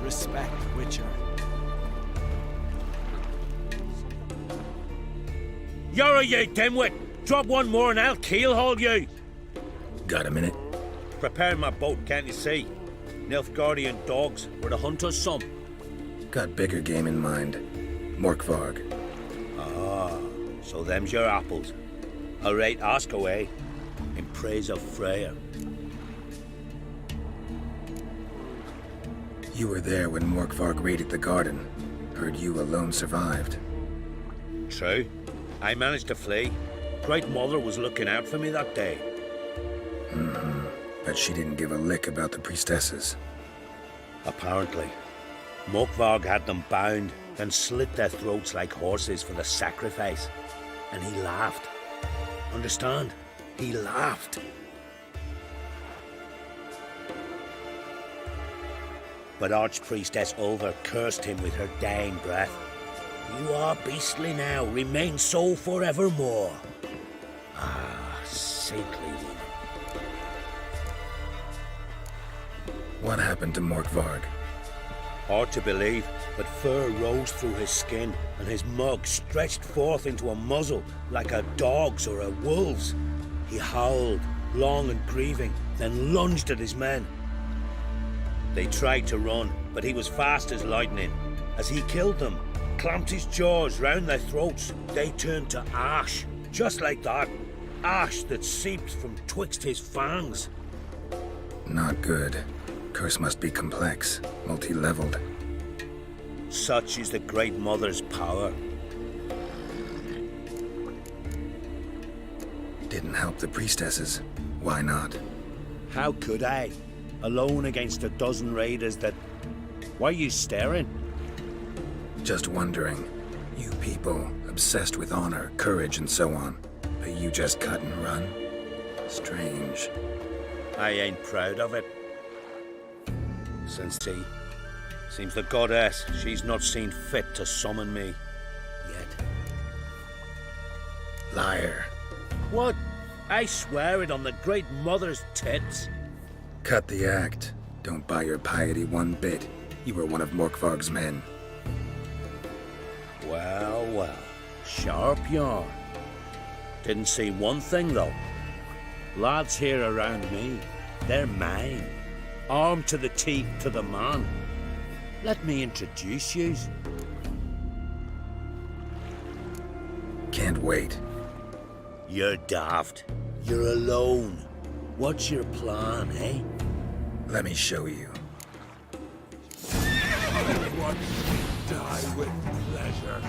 Speaker 11: Respect, Witcher.
Speaker 9: You're you dimwit! Drop one more and I'll keelhaul you!
Speaker 4: Got a minute?
Speaker 9: Preparing my boat, can't you see? Nilfgaardian dogs were the hunter's son.
Speaker 4: Got bigger game in mind. Morkvarg.
Speaker 9: Ah, so them's your apples. All right, ask away. In praise of Freyr.
Speaker 4: You were there when Morkvarg raided the garden. Heard you alone survived.
Speaker 9: True. I managed to flee. Great Mother was looking out for me that day.
Speaker 4: Bet she didn't give a lick about the priestesses.
Speaker 9: Apparently. Morkvarg had them bound, then slit their throats like horses for the sacrifice. And he laughed. Understand? He laughed. But Archpriestess Ulva cursed him with her dying breath. You are beastly now, remain so forevermore. Ah, saintly woman.
Speaker 4: What happened to Morkvarg?
Speaker 9: Hard to believe, but fur rose through his skin, and his mug stretched forth into a muzzle like a dog's or a wolf's. He howled, long and grieving, then lunged at his men. They tried to run, but he was fast as lightning. As he killed them, clamped his jaws round their throats, they turned to ash, just like that. Ash that seeped from twixt his fangs.
Speaker 4: Not good. Curse must be complex, multi-leveled.
Speaker 9: Such is the Great Mother's power.
Speaker 4: Didn't help the priestesses. Why not?
Speaker 9: How could I? Alone against a dozen raiders that... Why are you staring?
Speaker 4: Just wondering. You people, obsessed with honor, courage, and so on. But you just cut and run? Strange.
Speaker 9: I ain't proud of it. Since seems the goddess, she's not seen fit to summon me yet.
Speaker 4: Liar.
Speaker 9: What? I swear it on the Great Mother's tits.
Speaker 4: Cut the act. Don't buy your piety one bit. You were one of Morkvarg's men.
Speaker 9: Well, well. Sharp yarn. Didn't see one thing, though. Lads here around me, they're mine. Armed to the teeth to the man. Let me introduce yous.
Speaker 4: Can't wait.
Speaker 9: You're daft. You're alone. What's your plan, eh?
Speaker 4: Let me show you.
Speaker 6: Watch me die with pleasure.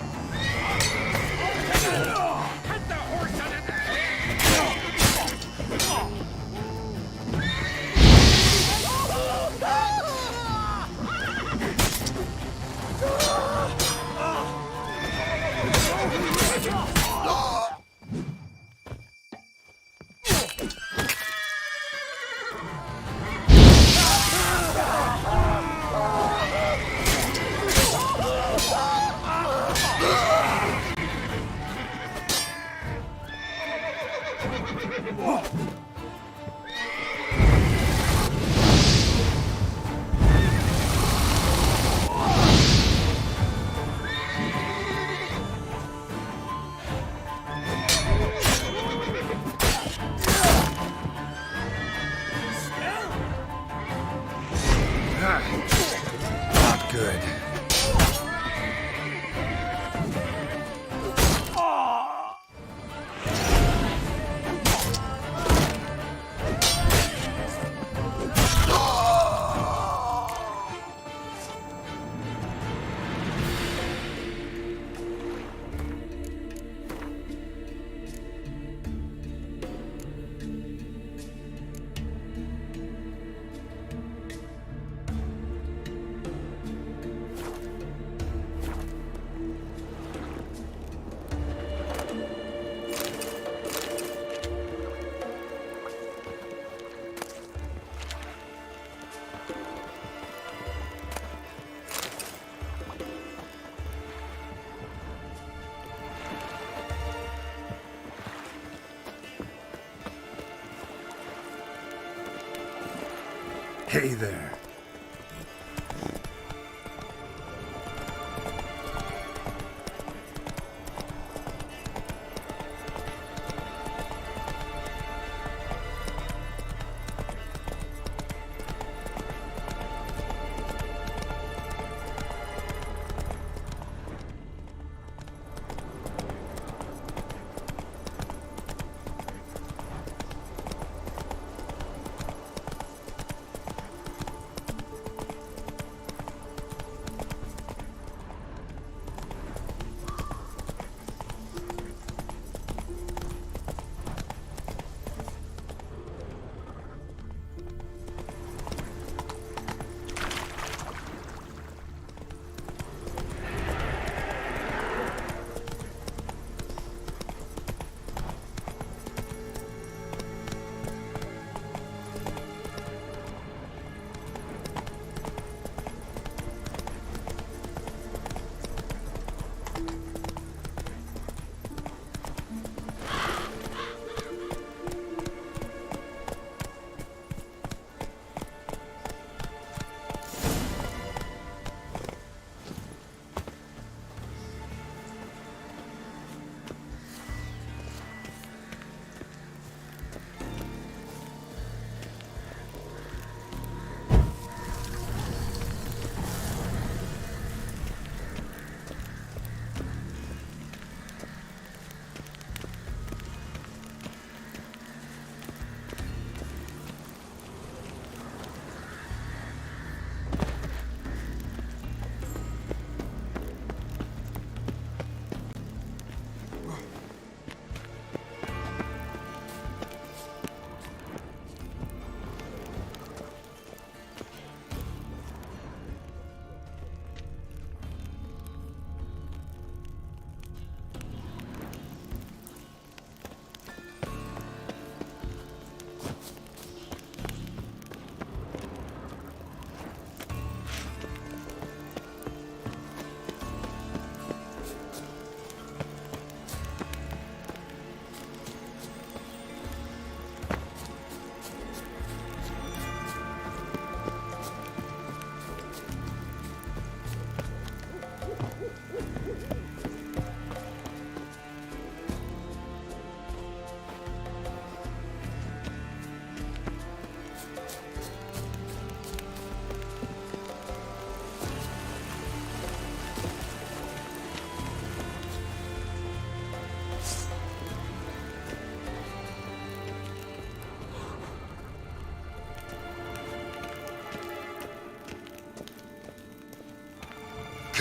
Speaker 6: Cut the horse out of the head!
Speaker 4: Not good. Hey there.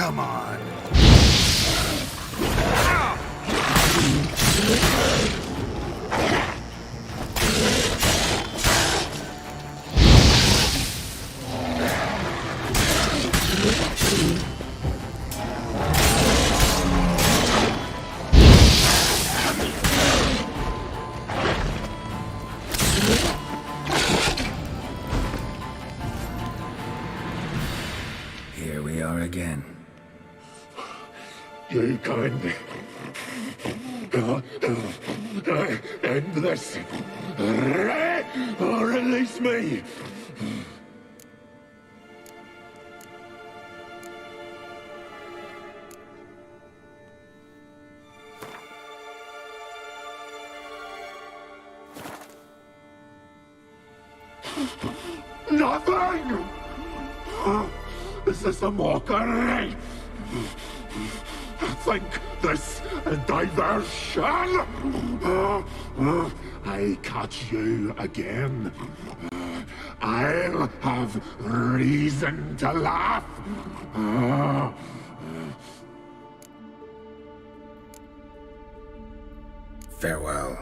Speaker 4: Come on. Here we are again.
Speaker 6: You can't end this. Or release me. Nothing! This is a mockery! Think this a diversion? I catch you again. I'll have reason to laugh.
Speaker 4: Farewell.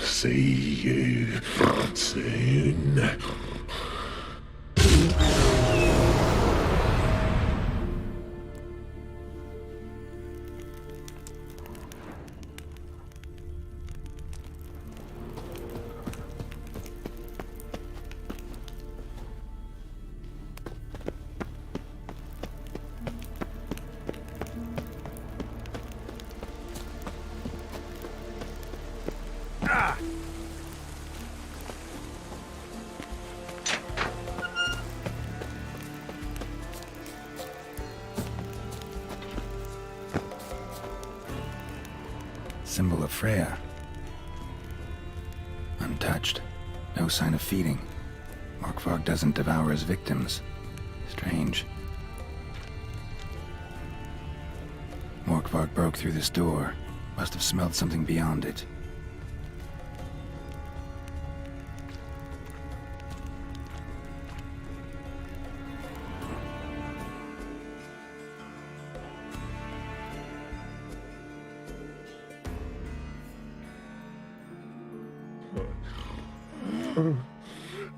Speaker 6: See you soon.
Speaker 4: Symbol of Freya. Untouched. No sign of feeding. Morkvarg doesn't devour his victims. Strange. Morkvarg broke through this door. Must have smelled something beyond it.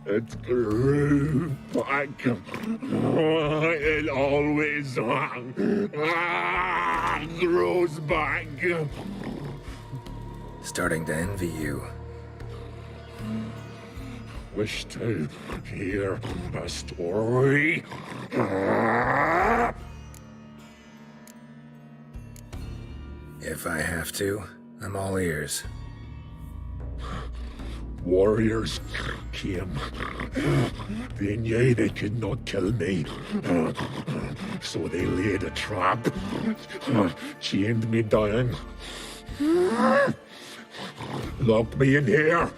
Speaker 6: It grew back. It always grows back.
Speaker 4: Starting to envy you.
Speaker 6: Wish to hear a story?
Speaker 4: If I have to, I'm all ears.
Speaker 6: Warriors came. They knew they could not kill me. So they laid a trap. Chained me down. Locked me in here.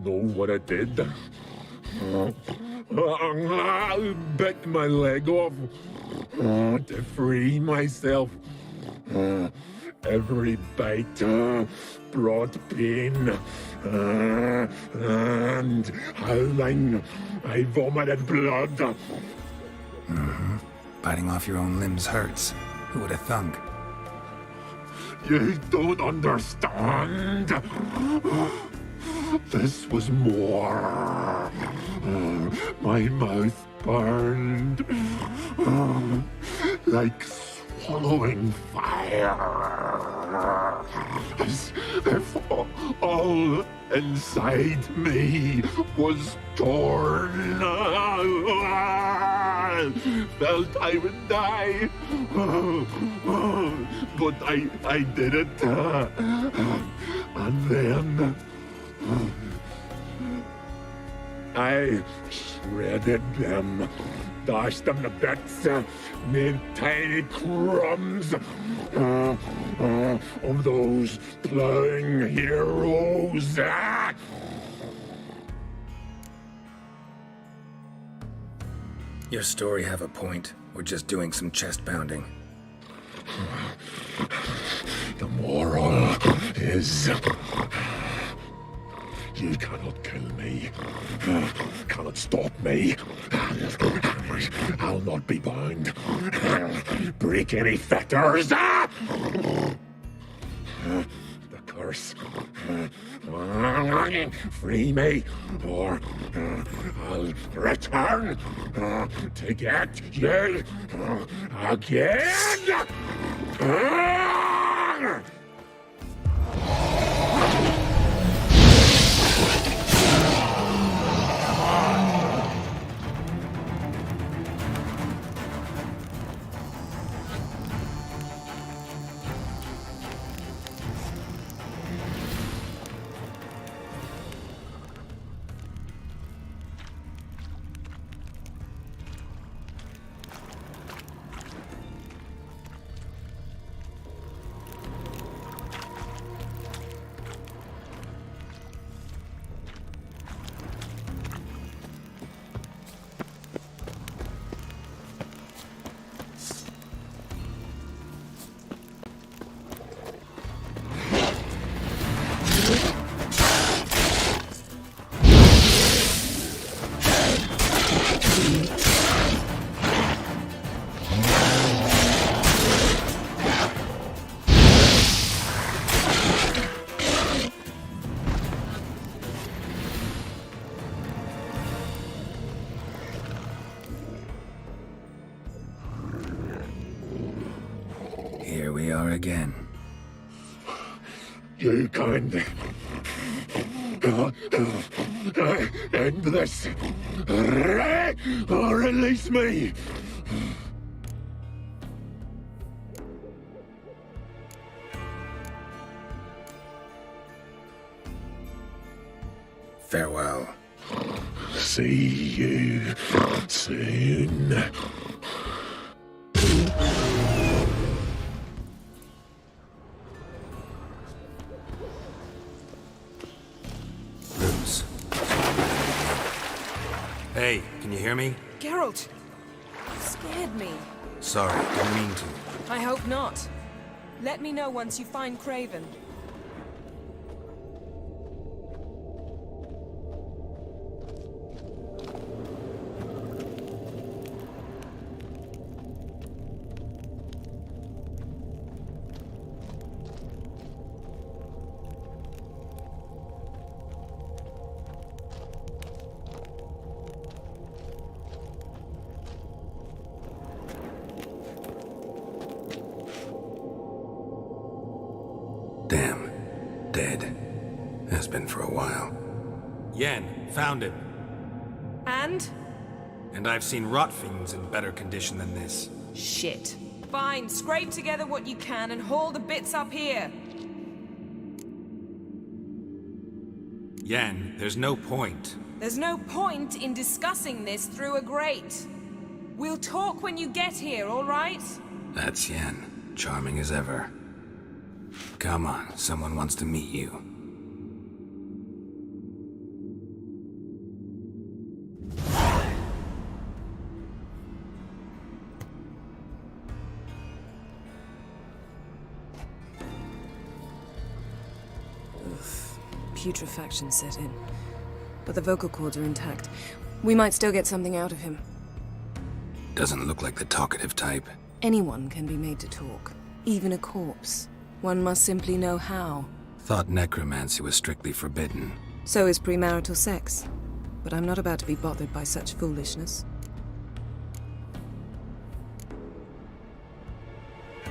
Speaker 6: Know what I did? Bit my leg off to free myself. Every bite brought pain, and howling, I vomited blood.
Speaker 4: Mm-hmm. Biting off your own limbs hurts. Who would have thunk?
Speaker 6: You don't understand. This was more. My mouth burned like swallowing fire, as if all inside me was torn. Felt I would die, but I did it, and then I shredded them, dashed them to bits, made tiny crumbs of those plowing heroes.
Speaker 4: Your story have a point. We're just doing some chest pounding.
Speaker 6: The moral is You cannot kill me. Cannot stop me. I'll not be bound. Break any fetters. The curse. Free me, or I'll return to get you again.
Speaker 4: Here we are again.
Speaker 6: You can't end this. Or release me.
Speaker 4: Farewell.
Speaker 6: See you soon.
Speaker 2: Hey, can you hear me?
Speaker 17: Geralt! You scared me.
Speaker 2: Sorry, didn't mean to.
Speaker 17: I hope not. Let me know once you find Craven.
Speaker 4: Damn. Dead. Has been for a while.
Speaker 2: Yen, found him.
Speaker 17: And?
Speaker 2: And I've seen rot fiends in better condition than this.
Speaker 17: Shit. Fine, scrape together what you can and haul the bits up here.
Speaker 2: Yen, there's no point.
Speaker 17: There's no point in discussing this through a grate. We'll talk when you get here, all right?
Speaker 4: That's Yen. Charming as ever. Come on, someone wants to meet you.
Speaker 19: Putrefaction set in. But the vocal cords are intact. We might still get something out of him.
Speaker 4: Doesn't look like the talkative type.
Speaker 19: Anyone can be made to talk. Even a corpse. One must simply know how.
Speaker 4: Thought necromancy was strictly forbidden.
Speaker 19: So is premarital sex. But I'm not about to be bothered by such foolishness.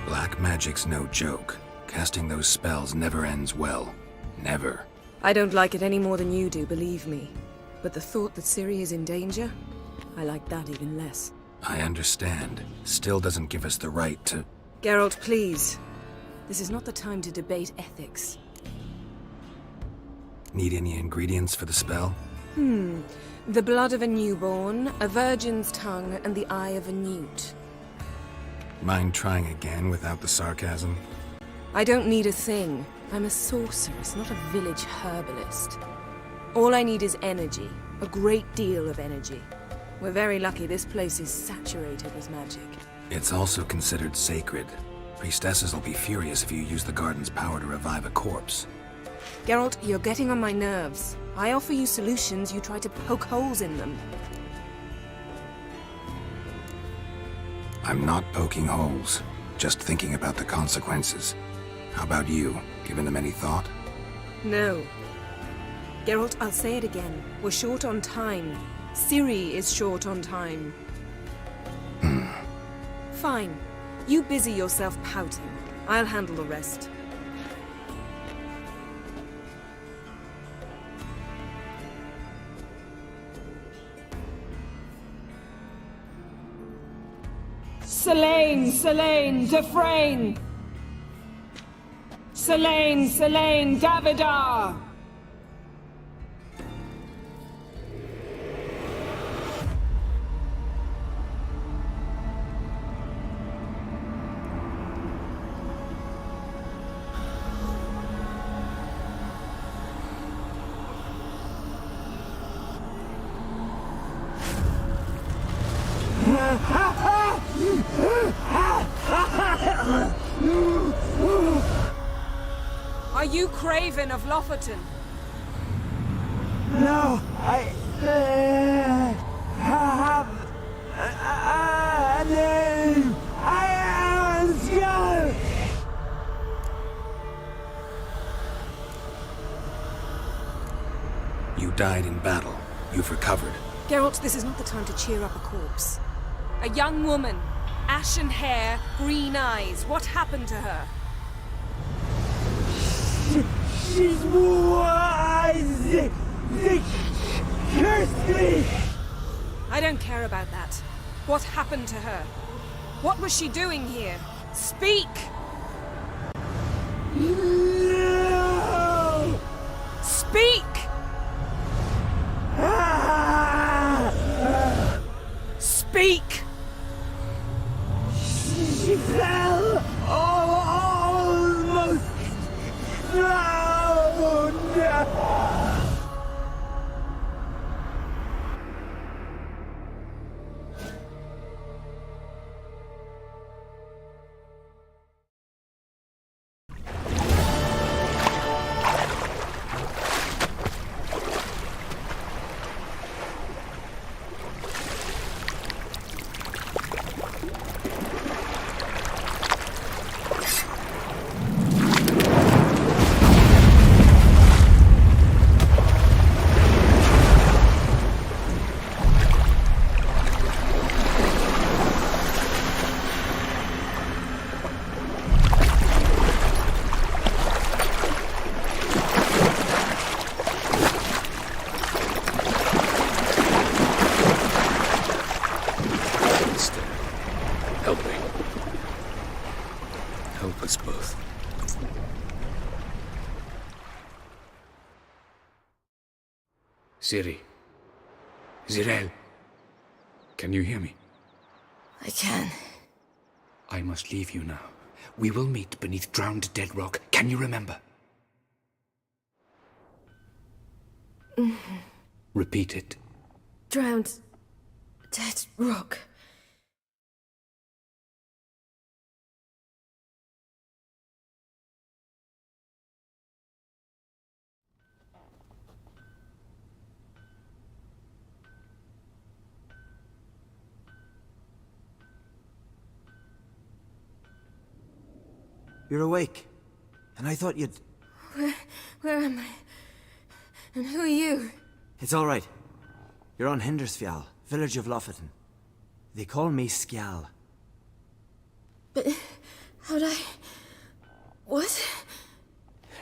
Speaker 4: Black magic's no joke. Casting those spells never ends well. Never.
Speaker 19: I don't like it any more than you do, believe me. But the thought that Ciri is in danger? I like that even less.
Speaker 4: I understand. Still doesn't give us the right to...
Speaker 19: Geralt, please. This is not the time to debate ethics.
Speaker 4: Need any ingredients for the spell?
Speaker 19: The blood of a newborn, a virgin's tongue, and the eye of a newt.
Speaker 4: Mind trying again without the sarcasm?
Speaker 19: I don't need a thing. I'm a sorceress, not a village herbalist. All I need is energy. A great deal of energy. We're very lucky this place is saturated with magic.
Speaker 4: It's also considered sacred. Priestesses will be furious if you use the garden's power to revive a corpse.
Speaker 19: Geralt, you're getting on my nerves. I offer you solutions, you try to poke holes in them.
Speaker 4: I'm not poking holes, just thinking about the consequences. How about you? Given them any thought?
Speaker 19: No. Geralt, I'll say it again. We're short on time. Ciri is short on time. Fine. You busy yourself pouting. I'll handle the rest.
Speaker 17: Selene, Selene, Dufresne! Selene, Selene, Davidar! Are you Craven of Lofoten?
Speaker 16: No, I have a name. I am Skjall.
Speaker 2: You died in battle. You've recovered.
Speaker 19: Geralt, this is not the time to cheer up a corpse.
Speaker 17: A young woman. Ashen hair, green eyes. What happened to her?
Speaker 16: She's wise. They cursed me.
Speaker 17: I don't care about that. What happened to her? What was she doing here? Speak!
Speaker 16: No!
Speaker 17: Speak! Speak!
Speaker 16: She fell almost drowned.
Speaker 2: Help me. Help us both. Ciri. Zirael. Can you hear me?
Speaker 20: I can.
Speaker 2: I must leave you now. We will meet beneath drowned dead rock. Can you remember? Repeat it.
Speaker 21: Drowned. Dead rock.
Speaker 16: You're awake. And I thought you'd...
Speaker 21: Where am I? And who are you?
Speaker 16: It's all right. You're on Hindersfjall, village of Lofoten. They call me Skjall.
Speaker 21: But how'd I... What?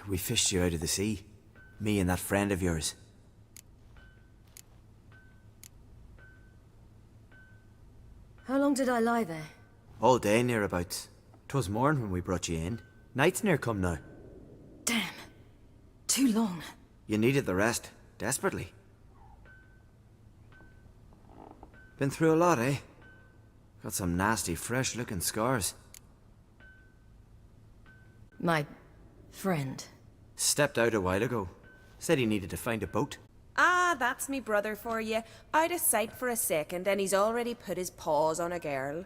Speaker 16: We fished you out of the sea. Me and that friend of yours.
Speaker 21: How long did I lie there?
Speaker 16: All day nearabouts. 'Twas morn when we brought you in. Night's near come now.
Speaker 21: Damn. Too long.
Speaker 16: You needed the rest, desperately. Been through a lot, eh? Got some nasty, fresh-looking scars.
Speaker 21: My friend.
Speaker 16: Stepped out a while ago. Said he needed to find a boat.
Speaker 17: Ah, that's me brother for you. Out of sight for a second, and he's already put his paws on a girl.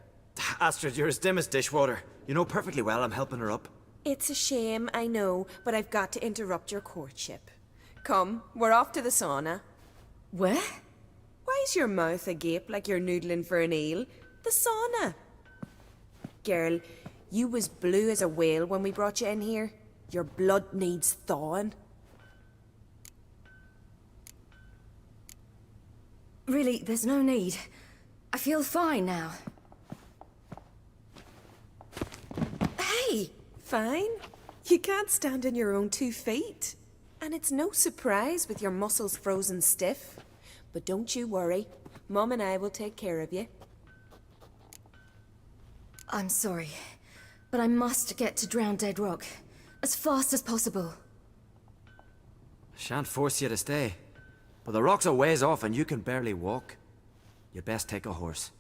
Speaker 16: Astrid, you're as dim as dishwater. You know perfectly well I'm helping her up.
Speaker 19: It's a shame, I know, but I've got to interrupt your courtship. Come, we're off to the sauna.
Speaker 21: Where?
Speaker 19: Why's your mouth agape like you're noodling for an eel? The sauna. Girl, you was blue as a whale when we brought you in here. Your blood needs thawing.
Speaker 21: Really, there's no need. I feel fine now.
Speaker 19: Hey! Fine? You can't stand on your own 2 feet. And it's no surprise with your muscles frozen stiff. But don't you worry. Mum and I will take care of you.
Speaker 21: I'm sorry, but I must get to Drowned Dead Rock as fast as possible.
Speaker 16: Shan't force you to stay. But the rock's a ways off and you can barely walk. You'd best take a horse.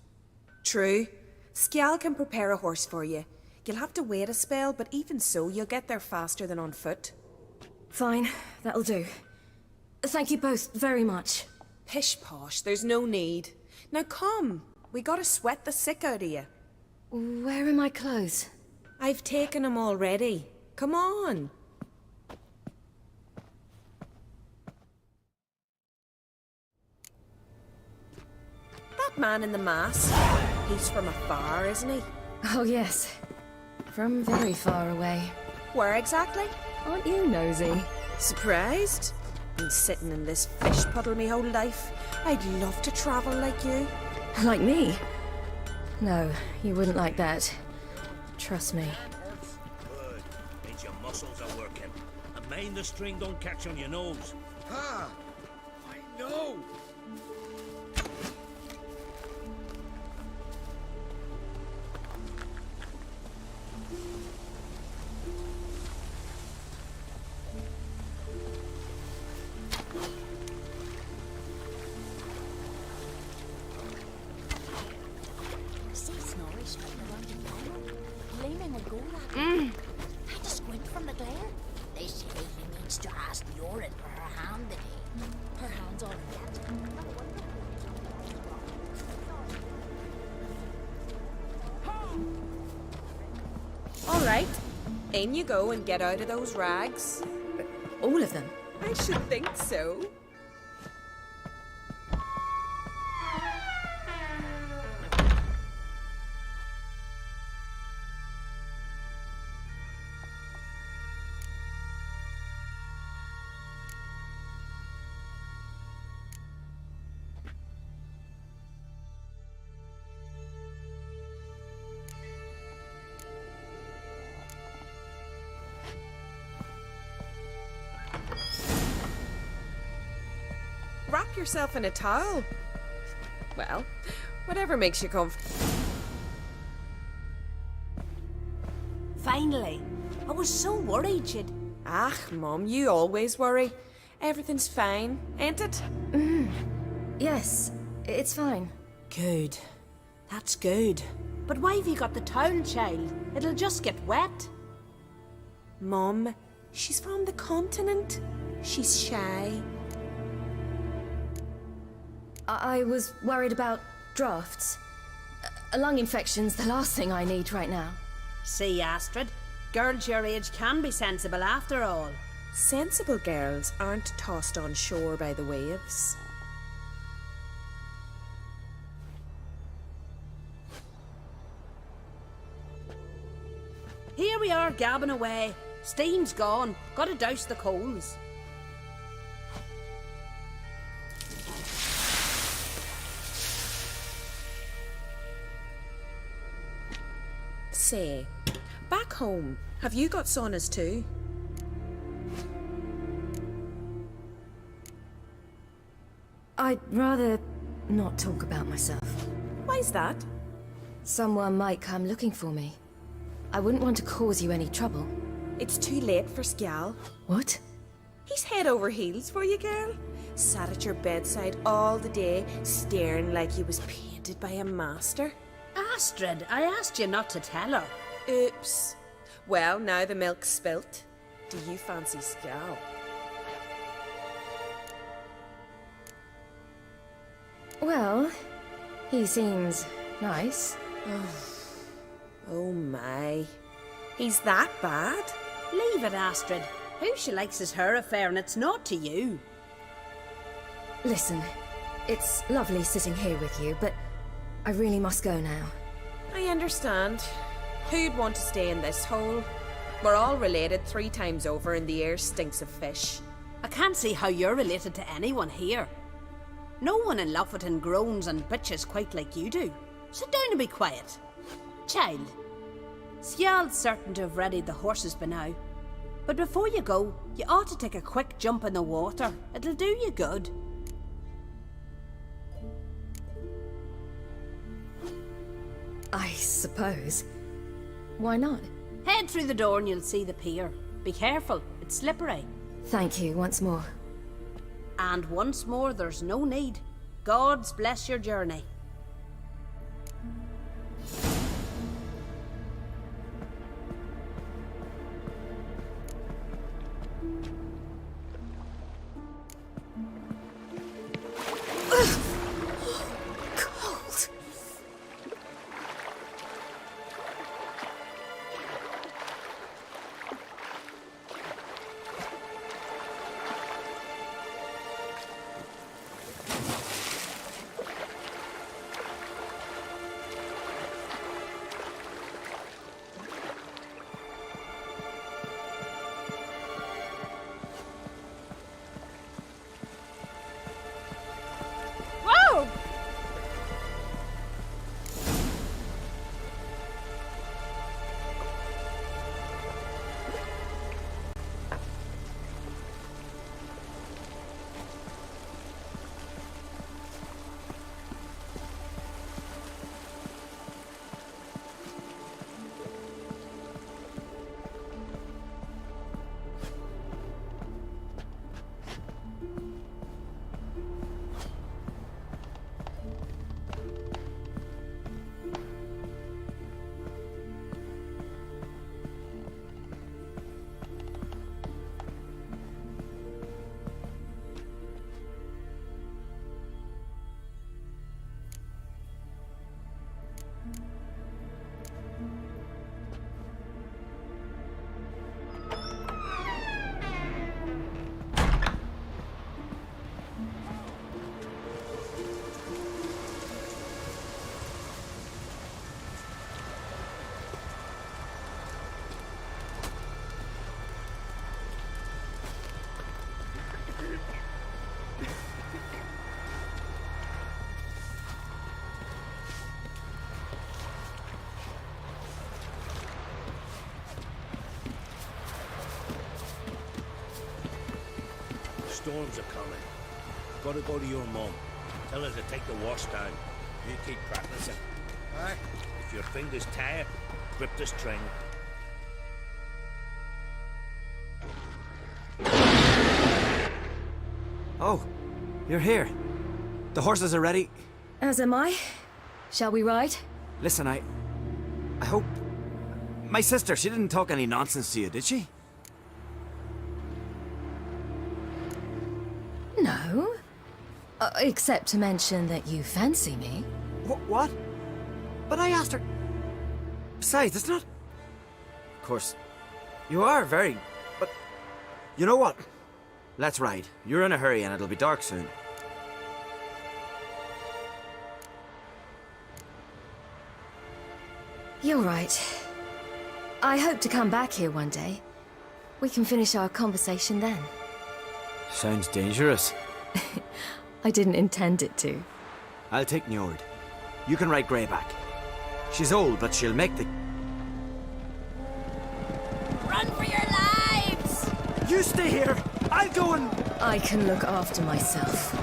Speaker 19: True. Skjal can prepare a horse for you. You'll have to wait a spell, but even so, you'll get there faster than on foot.
Speaker 21: Fine, that'll do. Thank you both very much.
Speaker 19: Pish posh, there's no need. Now come, we gotta sweat the sick out of you.
Speaker 21: Where are my clothes?
Speaker 19: I've taken them already. Come on. That man in the mask, he's from afar, isn't he?
Speaker 21: Oh yes, from very far away.
Speaker 19: Where exactly?
Speaker 21: Aren't you nosy?
Speaker 19: Surprised? Been sitting in this fish puddle me whole life. I'd love to travel like you.
Speaker 21: Like me? No, you wouldn't like that. Trust me.
Speaker 3: Good. Means your muscles are working. And mind the string don't catch on your nose.
Speaker 12: Ah! I know!
Speaker 20: See Snorri strutting around the fire, gleaming a gold apple. Had to squint from the glare. They say he needs to ask Yorin for her hand today. Her hand's all wet.
Speaker 19: All right, in you go and get out of those rags.
Speaker 21: All of them?
Speaker 19: I should think so. Wrap yourself in a towel. Well, whatever makes you comfortable.
Speaker 17: Finally. I was so worried you'd...
Speaker 19: Ah, Mum, you always worry. Everything's fine, ain't it?
Speaker 21: Yes, it's fine.
Speaker 17: Good. That's good. But why have you got the towel, child? It'll just get wet.
Speaker 19: Mum, she's from the continent. She's shy.
Speaker 21: I was worried about drafts. A lung infection's the last thing I need right now.
Speaker 17: See, Astrid, girls your age can be sensible after all.
Speaker 19: Sensible girls aren't tossed on shore by the waves.
Speaker 17: Here we are gabbing away. Steam's gone. Gotta douse the coals.
Speaker 19: Say, back home, have you got saunas too?
Speaker 21: I'd rather not talk about myself.
Speaker 19: Why's that?
Speaker 21: Someone might come looking for me. I wouldn't want to cause you any trouble.
Speaker 19: It's too late for Skjal.
Speaker 21: What?
Speaker 19: He's head over heels for you, girl. Sat at your bedside all the day, staring like he was painted by a master.
Speaker 17: Astrid, I asked you not to tell her.
Speaker 19: Oops. Well, now the milk's spilt. Do you fancy Skjal?
Speaker 21: Well, he seems nice.
Speaker 19: Oh my. He's that bad?
Speaker 7: Leave it, Astrid. Who she likes is her affair, and it's not to you.
Speaker 21: Listen, it's lovely sitting here with you, but I really must go now.
Speaker 19: I understand. Who'd want to stay in this hole? We're all related 3 times over and the air stinks of fish.
Speaker 7: I can't see how you're related to anyone here. No one in Lofoten groans and bitches quite like you do. Sit down and be quiet. Child, Sjal's certain to have readied the horses by now. But before you go, you ought to take a quick jump in the water. It'll do you good.
Speaker 21: I suppose. Why not?
Speaker 7: Head through the door and you'll see the pier. Be careful, it's slippery.
Speaker 21: Thank you once more.
Speaker 7: And once more, there's no need. God's bless your journey.
Speaker 21: Cold.
Speaker 17: Whoa!
Speaker 9: Storms are coming. Gotta go to your mum. Tell her to take the wash down. You keep practicing. Aye. If your finger's tired, grip the string.
Speaker 16: Oh, you're here. The horses are ready.
Speaker 21: As am I. Shall we ride?
Speaker 16: Listen, I hope... My sister, she didn't talk any nonsense to you, did she?
Speaker 21: No. Except to mention that you fancy me.
Speaker 16: What? But I asked her... Besides, it's not... Of course, you are very... But... You know what? Let's ride. You're in a hurry and it'll be dark soon.
Speaker 21: You're right. I hope to come back here one day. We can finish our conversation then.
Speaker 16: Sounds dangerous.
Speaker 21: I didn't intend it to.
Speaker 16: I'll take Njord. You can ride Greyback. She's old, but she'll make the...
Speaker 20: Run for your lives!
Speaker 16: You stay here! I'll go and...
Speaker 21: I can look after myself.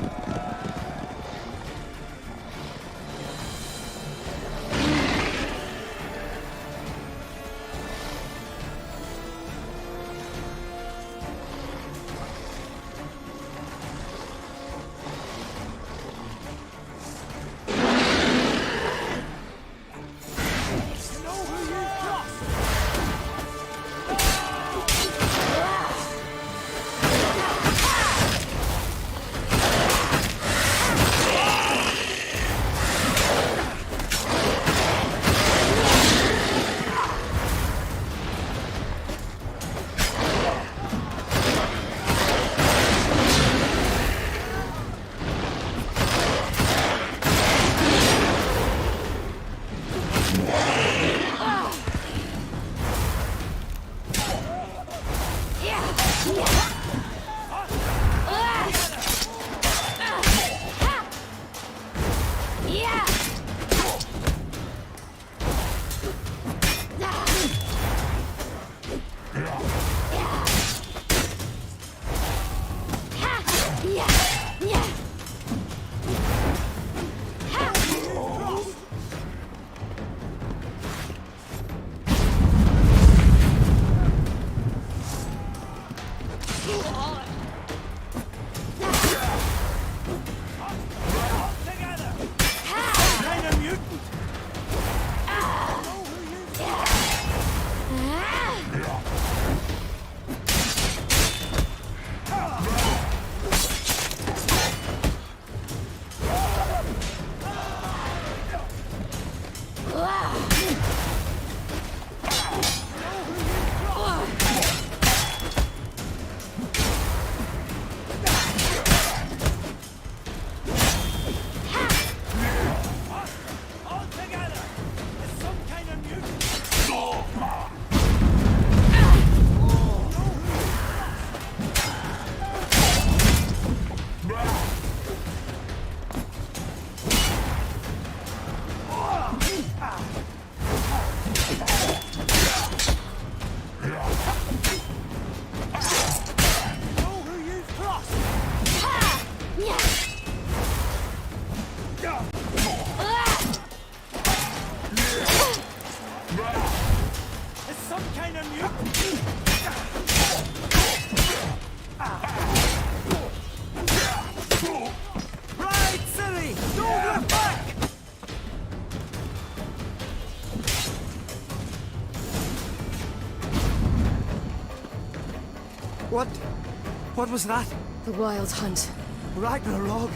Speaker 16: What was that?
Speaker 21: The Wild Hunt.
Speaker 16: Ragnarok?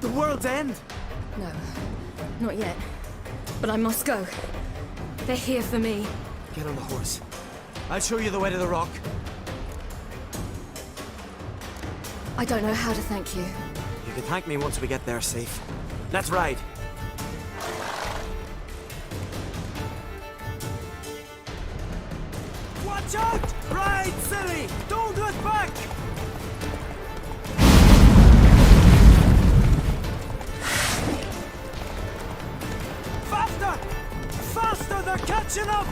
Speaker 16: The world's end?
Speaker 21: No, not yet. But I must go. They're here for me.
Speaker 16: Get on the horse. I'll show you the way to the rock.
Speaker 21: I don't know how to thank you.
Speaker 16: You can thank me once we get there safe. Let's ride. Watch out! Ride, silly! Don't look back! Faster! Faster! They're catching up!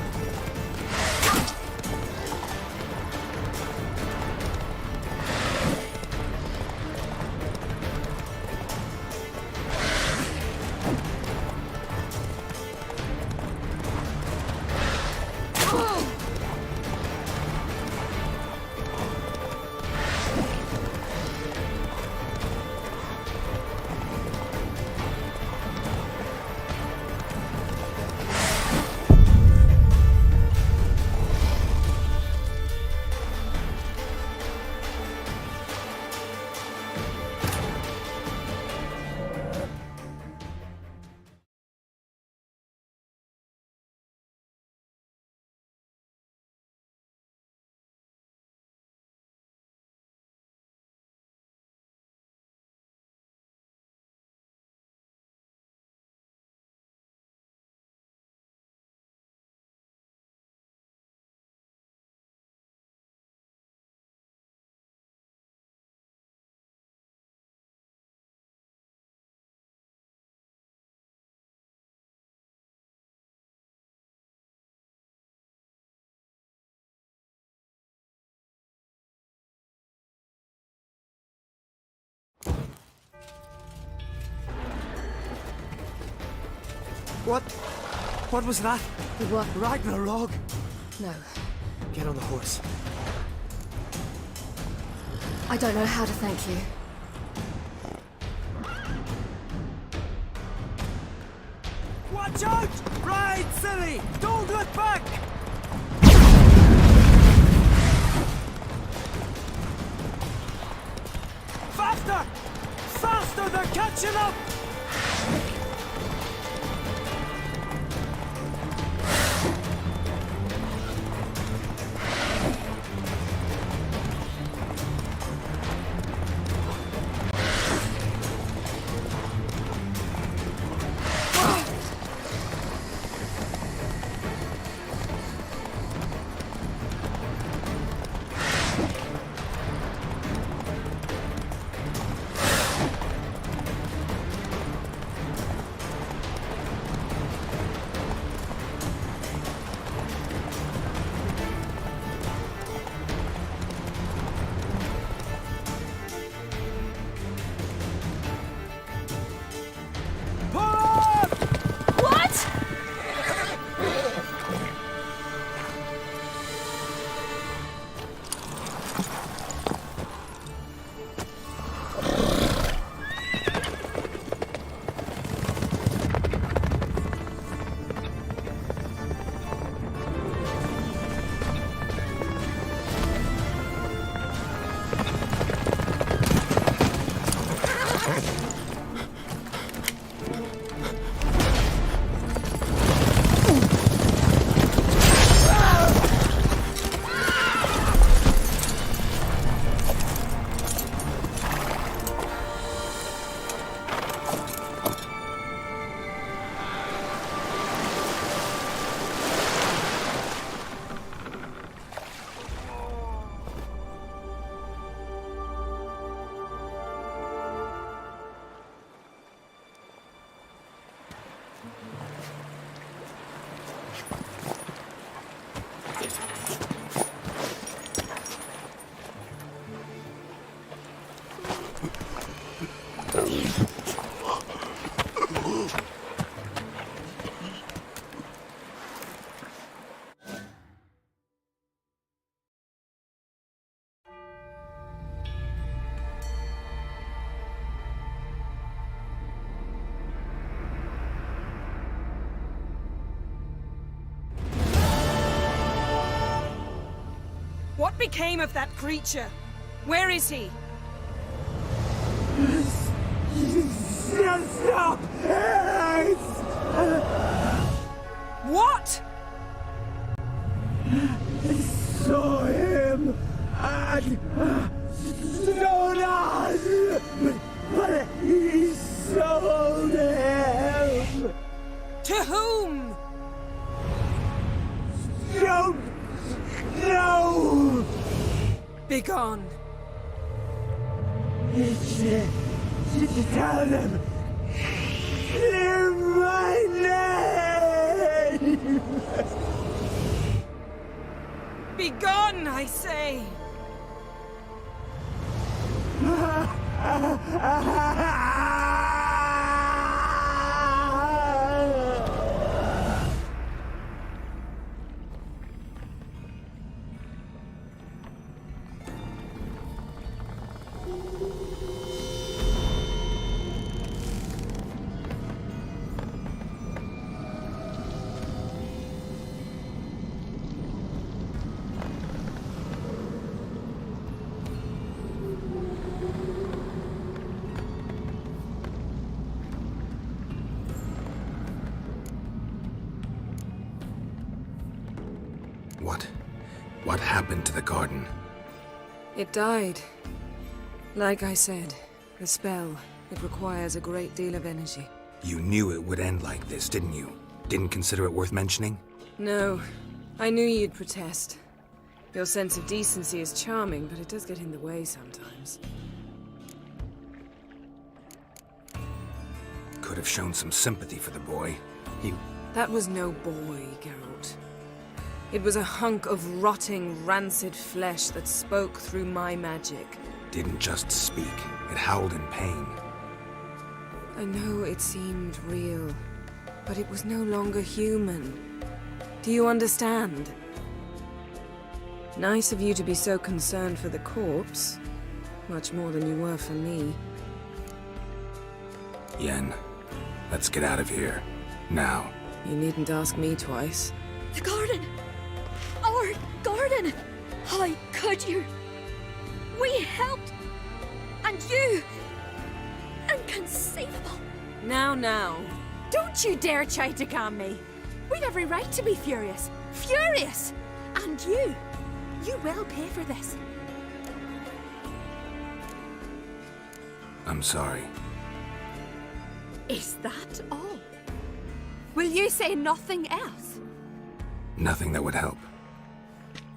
Speaker 16: What was that?
Speaker 21: The what?
Speaker 16: Ragnarok?
Speaker 21: No.
Speaker 16: Get on the horse.
Speaker 21: I don't know how to thank you.
Speaker 16: Watch out! Ride, silly! Don't look back! Faster! Faster! They're catching up!
Speaker 17: What became of that creature? Where is he?
Speaker 6: Stop!
Speaker 17: What?
Speaker 6: I saw him at Stonas, but he sold him.
Speaker 17: To whom?
Speaker 6: Don't know.
Speaker 17: Begone.
Speaker 6: Tell them. Clear my name.
Speaker 17: Begone, I say.
Speaker 4: What happened to the garden?
Speaker 19: It died. Like I said, the spell, it requires a great deal of energy.
Speaker 4: You knew it would end like this, didn't you? Didn't consider it worth mentioning?
Speaker 19: No, I knew you'd protest. Your sense of decency is charming, but it does get in the way sometimes.
Speaker 4: Could have shown some sympathy for the boy.
Speaker 19: That was no boy, Geralt. It was a hunk of rotting, rancid flesh that spoke through my magic.
Speaker 4: Didn't just speak. It howled in pain.
Speaker 19: I know it seemed real, but it was no longer human. Do you understand? Nice of you to be so concerned for the corpse. Much more than you were for me.
Speaker 4: Yen, let's get out of here. Now.
Speaker 19: You needn't ask me twice.
Speaker 22: The garden! Our garden! How could you? We helped! And you! Inconceivable!
Speaker 19: Now.
Speaker 22: Don't you dare try to calm me! We've every right to be furious! Furious! And you will pay for this.
Speaker 4: I'm sorry.
Speaker 22: Is that all? Will you say nothing else?
Speaker 4: Nothing that would help.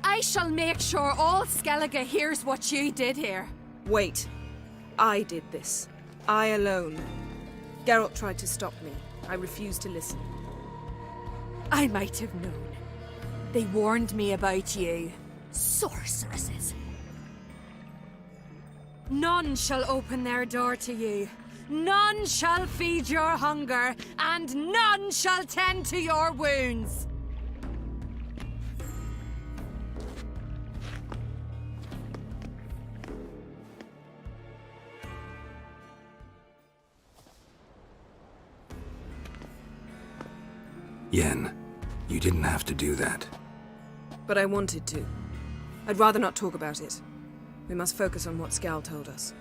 Speaker 22: I shall make sure all Skellige hears what you did here.
Speaker 19: Wait. I did this. I alone. Geralt tried to stop me. I refused to listen.
Speaker 22: I might have known. They warned me about you. Sorceresses. None shall open their door to you. None shall feed your hunger, and none shall tend to your wounds.
Speaker 4: Yen, you didn't have to do that.
Speaker 19: But I wanted to. I'd rather not talk about it. We must focus on what Skal told us.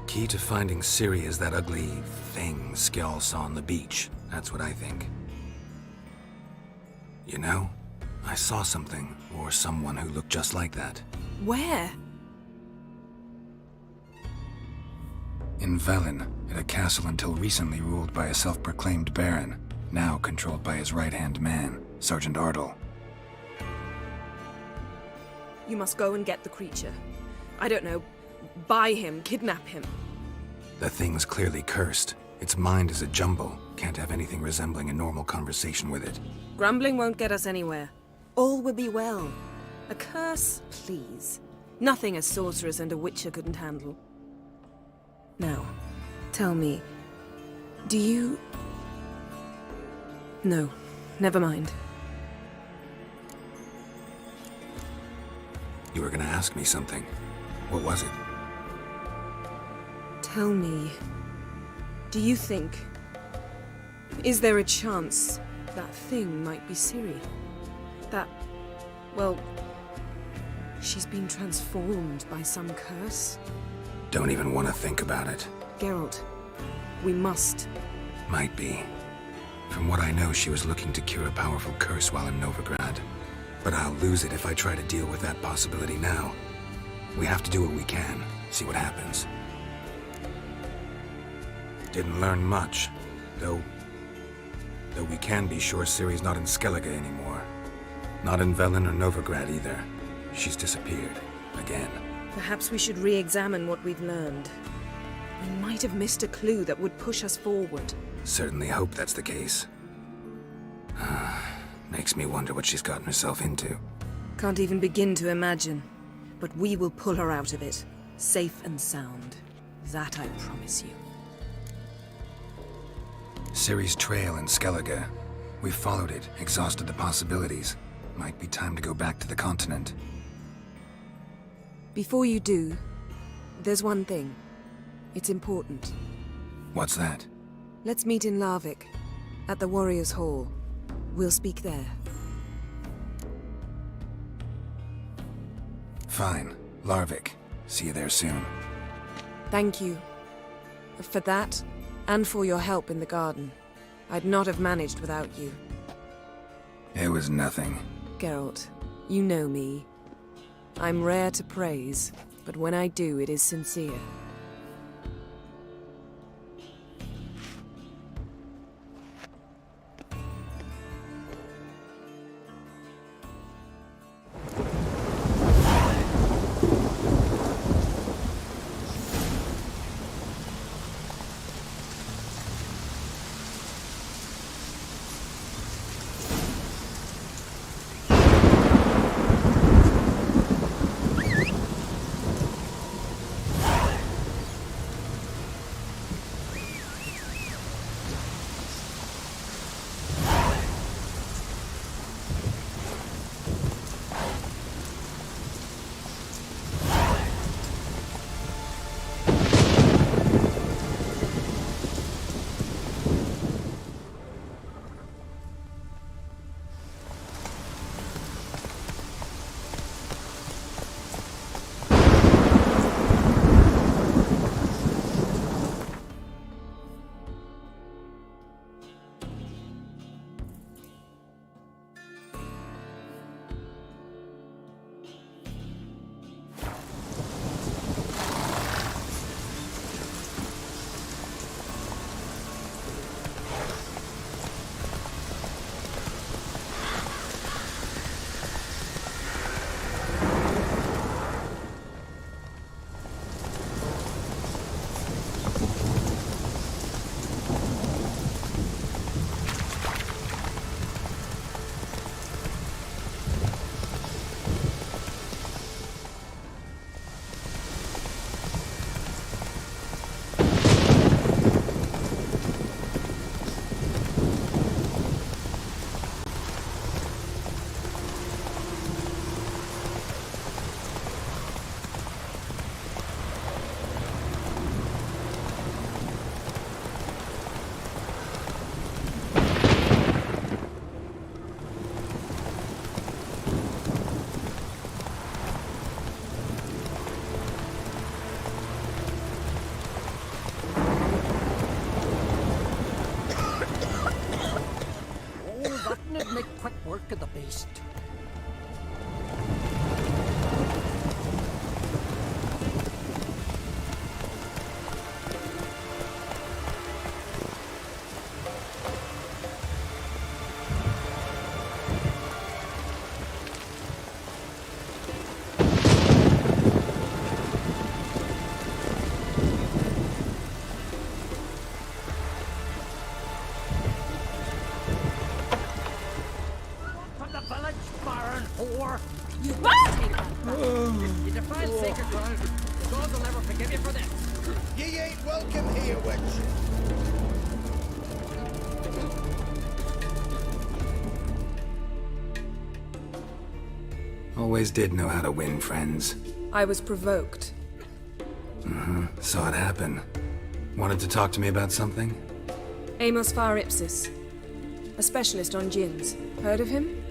Speaker 4: Key to finding Ciri is that ugly thing Skjall saw on the beach. That's what I think. You know, I saw something, or someone who looked just like that.
Speaker 19: Where?
Speaker 4: In Velen, at a castle until recently ruled by a self-proclaimed baron, now controlled by his right-hand man, Sergeant Ardle.
Speaker 19: You must go and get the creature. I don't know, buy him, kidnap him.
Speaker 4: The thing's clearly cursed. Its mind is a jumble. Can't have anything resembling a normal conversation with it.
Speaker 19: Grumbling won't get us anywhere. All will be well. A curse, please. Nothing a sorceress and a witcher couldn't handle. Now, tell me, do you... No, never mind.
Speaker 4: You were gonna ask me something. What was it?
Speaker 19: Tell me, do you think... Is there a chance that thing might be Ciri? that... well... she's been transformed by some curse?
Speaker 4: Don't even want to think about it.
Speaker 19: Geralt, we must.
Speaker 4: Might be. From what I know, she was looking to cure a powerful curse while in Novigrad. But I'll lose it if I try to deal with that possibility now. We have to do what we can, see what happens. Didn't learn much, though we can be sure Ciri's not in Skellige anymore. Not in Velen or Novigrad either. She's disappeared. Again.
Speaker 19: Perhaps we should re-examine what we've learned. We might have missed a clue that would push us forward.
Speaker 4: Certainly hope that's the case. Makes me wonder what she's gotten herself into.
Speaker 19: Can't even begin to imagine. But we will pull her out of it. Safe and sound. That I promise you.
Speaker 4: Ciri's trail in Skellige. We've followed it, exhausted the possibilities. Might be time to go back to the continent.
Speaker 19: Before you do, there's one thing. It's important.
Speaker 4: What's that?
Speaker 19: Let's meet in Larvik, at the Warriors' Hall. We'll speak there.
Speaker 4: Fine. Larvik. See you there soon.
Speaker 19: Thank you. For that, and for your help in the garden. I'd not have managed without you.
Speaker 4: It was nothing.
Speaker 19: Geralt, you know me. I'm rare to praise, but when I do, it is sincere.
Speaker 10: of the beast.
Speaker 4: Always did know how to win friends.
Speaker 19: I was provoked.
Speaker 4: Saw it happen. Wanted to talk to me about something?
Speaker 19: Amos Far Ipsis. A specialist on djinns. Heard of him?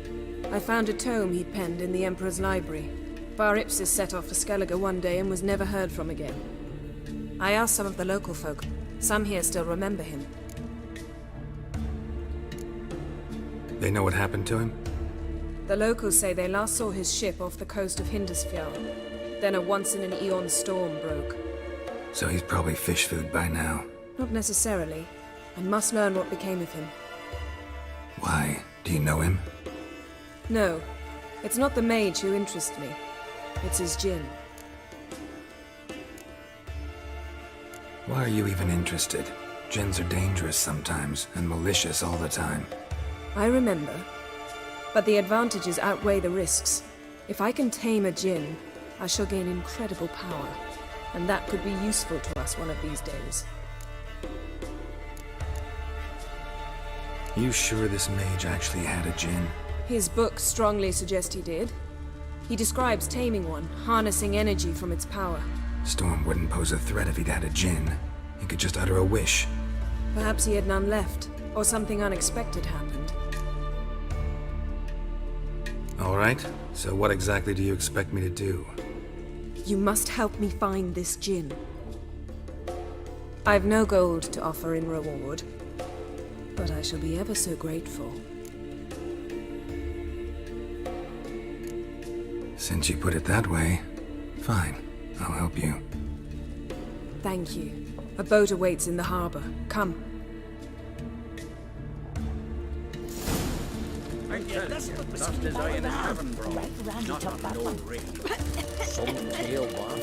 Speaker 19: I found a tome he'd penned in the Emperor's library. Bar Ipsis set off for Skellige one day and was never heard from again. I asked some of the local folk. Some here still remember him.
Speaker 4: They know what happened to him?
Speaker 19: The locals say they last saw his ship off the coast of Hindisfjall. Then a once-in-an-eon storm broke.
Speaker 4: So he's probably fish food by now.
Speaker 19: Not necessarily. I must learn what became of him.
Speaker 4: Why? Do you know him?
Speaker 19: No. It's not the mage who interests me. It's his djinn.
Speaker 4: Why are you even interested? Djinns are dangerous sometimes, and malicious all the time.
Speaker 19: I remember. But the advantages outweigh the risks. If I can tame a djinn, I shall gain incredible power. And that could be useful to us one of these days.
Speaker 4: You sure this mage actually had a djinn?
Speaker 19: His books strongly suggest he did. He describes taming one, harnessing energy from its power.
Speaker 4: Storm wouldn't pose a threat if he'd had a djinn. He could just utter a wish.
Speaker 19: Perhaps he had none left, or something unexpected happened.
Speaker 4: All right, so what exactly do you expect me to do?
Speaker 19: You must help me find this djinn. I've no gold to offer in reward, but I shall be ever so grateful.
Speaker 4: Since you put it that way, fine. I'll help you.
Speaker 19: Thank you. A boat awaits in the harbor. Come.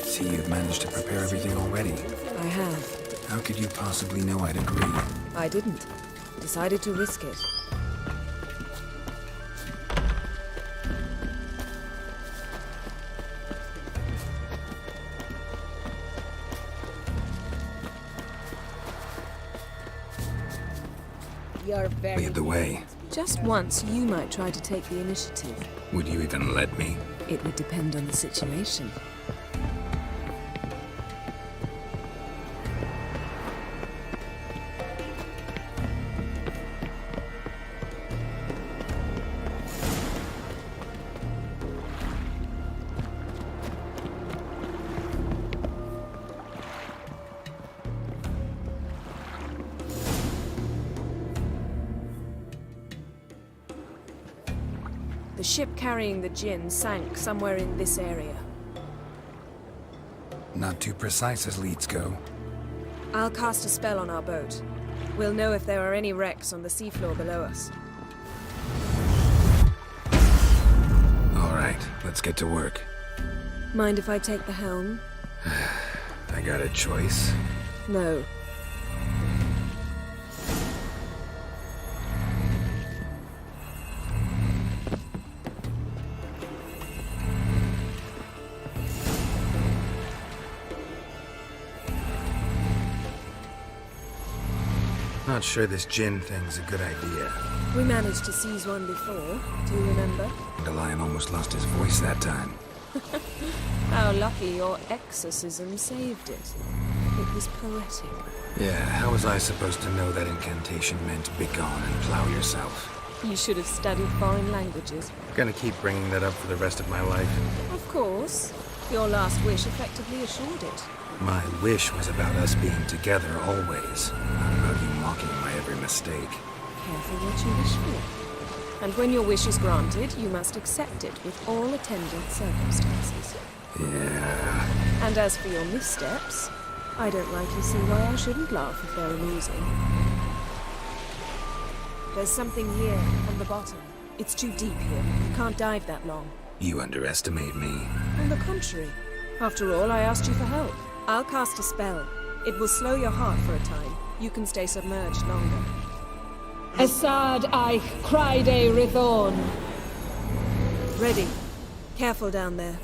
Speaker 4: See, you've managed to prepare everything already.
Speaker 19: I have.
Speaker 4: How could you possibly know I'd agree?
Speaker 19: I didn't. Decided to risk it.
Speaker 7: You're very...
Speaker 4: Lead the way.
Speaker 19: Just once, you might try to take the initiative.
Speaker 4: Would you even let me?
Speaker 19: It would depend on the situation. The ship carrying the djinn sank somewhere in this area.
Speaker 4: Not too precise as leads go.
Speaker 19: I'll cast a spell on our boat. We'll know if there are any wrecks on the seafloor below us.
Speaker 4: All right, let's get to work.
Speaker 19: Mind if I take the helm?
Speaker 4: I got a choice.
Speaker 19: No.
Speaker 4: Not sure this djinn thing's a good idea.
Speaker 19: We managed to seize one before. Do you remember?
Speaker 4: The lion almost lost his voice that time.
Speaker 19: How lucky your exorcism saved it. It was poetic.
Speaker 4: Yeah, how was I supposed to know that incantation meant begone and plow yourself?
Speaker 19: You should have studied foreign languages.
Speaker 4: Gonna keep bringing that up for the rest of my life.
Speaker 19: Of course. Your last wish effectively assured it.
Speaker 4: My wish was about us being together always, not about you mocking my every mistake.
Speaker 19: Careful what you wish for. And when your wish is granted, you must accept it with all attendant circumstances.
Speaker 4: Yeah.
Speaker 19: And as for your missteps, I don't rightly see why I shouldn't laugh if they're amusing. There's something here, on the bottom. It's too deep here. You can't dive that long.
Speaker 4: You underestimate me.
Speaker 19: On the contrary. After all, I asked you for help. I'll cast a spell. It will slow your heart for a time. You can stay submerged longer.
Speaker 17: Assad Eich Cryde Rithorn.
Speaker 19: Ready. Careful down there.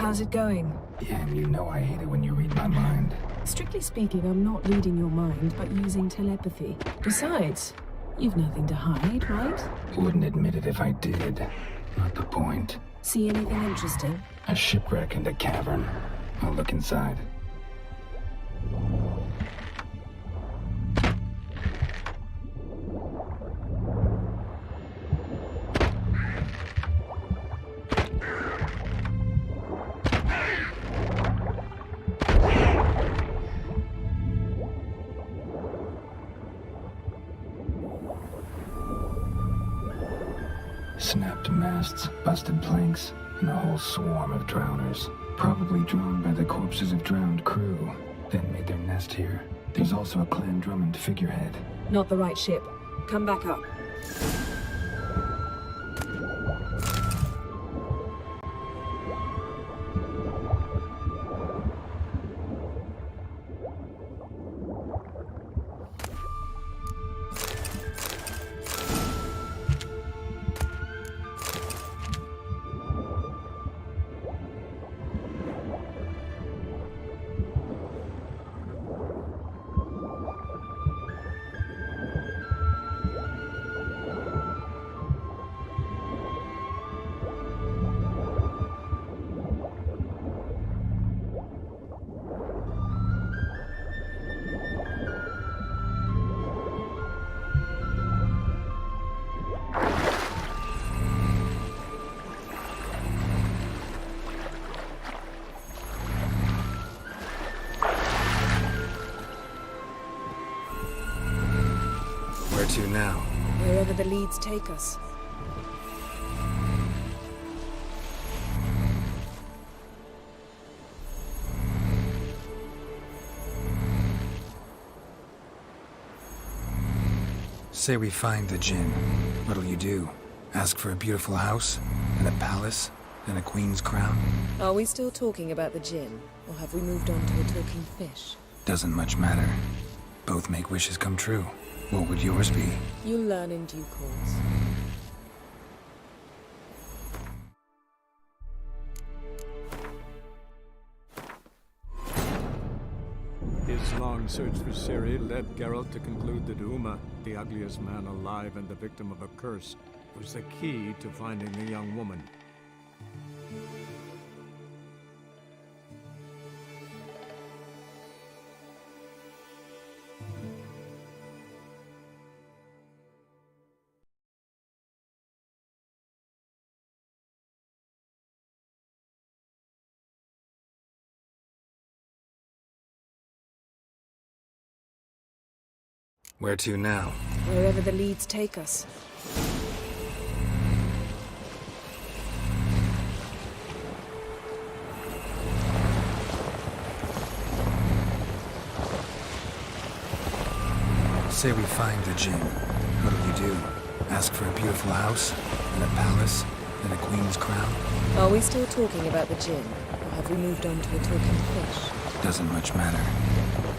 Speaker 19: How's it going?
Speaker 4: Yeah, you know I hate it when you read my mind.
Speaker 19: Strictly speaking, I'm not reading your mind, but using telepathy. Besides, you've nothing to hide, right?
Speaker 4: Wouldn't admit it if I did. Not the point.
Speaker 19: See anything interesting?
Speaker 4: A shipwreck and a cavern. I'll look inside. Snapped masts, busted planks, and a whole swarm of drowners. Probably drawn by the corpses of drowned crew, then made their nest here. There's also a Clan Drummond figurehead.
Speaker 19: Not the right ship. Come back up.
Speaker 4: Where to now?
Speaker 19: Wherever the leads take us.
Speaker 4: Say we find the Jinn. What'll you do? Ask for a beautiful house? And a palace? And a queen's crown?
Speaker 19: Are we still talking about the Jinn? Or have we moved on to a talking fish?
Speaker 4: Doesn't much matter. Both make wishes come true. What would yours be?
Speaker 19: You'll learn in due course.
Speaker 1: His long search for Ciri led Geralt to conclude that Uma, the ugliest man alive and the victim of a curse, was the key to finding the young woman.
Speaker 4: Where to now?
Speaker 19: Wherever the leads take us.
Speaker 4: Say we find the Jinn. What'll you do? Ask for a beautiful house? And a palace? And a queen's crown?
Speaker 19: Are we still talking about the Jinn? Or have we moved on to a talking fish?
Speaker 4: Doesn't much matter.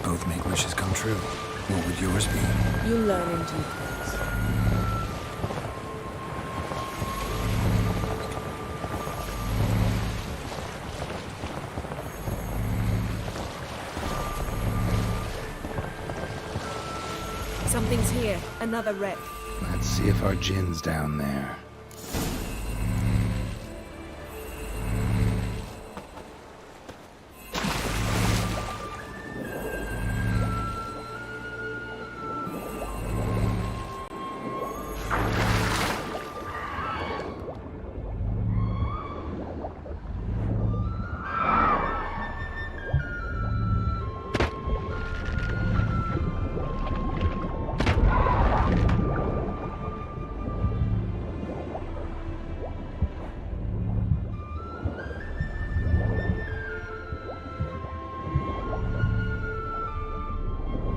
Speaker 4: Both make wishes come true. What would yours be?
Speaker 19: You'll learn in due course. Something's here. Another wreck.
Speaker 4: Let's see if our Jinn's down there.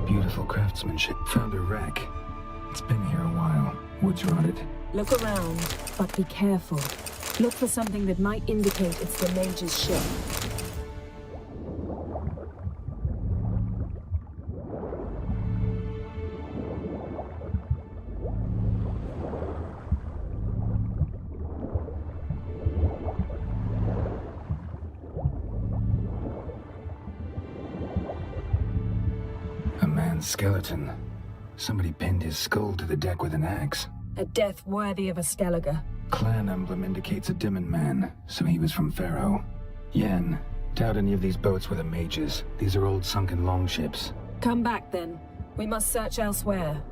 Speaker 4: Beautiful craftsmanship. Found a wreck. It's been here a while. Wood's rotted.
Speaker 19: Look around, but be careful. Look for something that might indicate it's the mage's ship.
Speaker 4: man's skeleton. Somebody pinned his skull to the deck with an axe.
Speaker 19: A death worthy of a Skellige.
Speaker 4: Clan emblem indicates a Dimmen man, so he was from Pharaoh. Yen, doubt any of these boats were the mages. These are old sunken longships.
Speaker 19: Come back then. We must search elsewhere.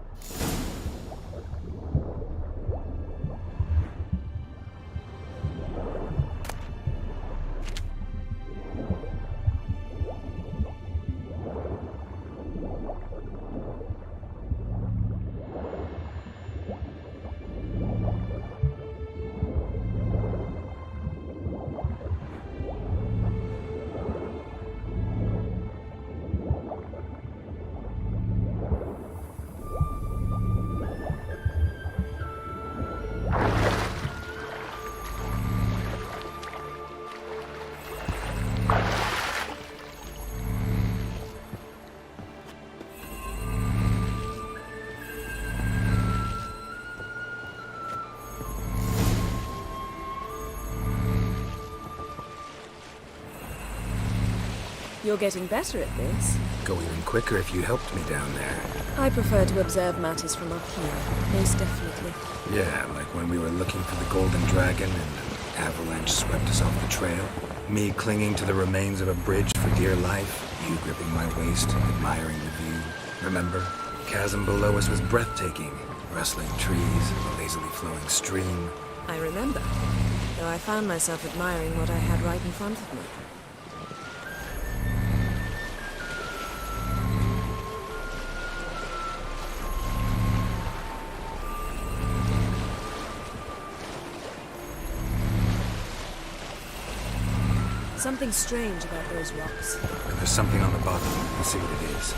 Speaker 19: You're getting better at this.
Speaker 4: Go even quicker if you helped me down there.
Speaker 19: I prefer to observe matters from up here, most definitely.
Speaker 4: Yeah, like when we were looking for the Golden Dragon and an avalanche swept us off the trail. Me clinging to the remains of a bridge for dear life. You gripping my waist, admiring the view. Remember? Chasm below us was breathtaking. Rustling trees, a lazily flowing stream.
Speaker 19: I remember, though I found myself admiring what I had right in front of me. Something strange about those rocks.
Speaker 4: There's something on the bottom. Let's see what it is.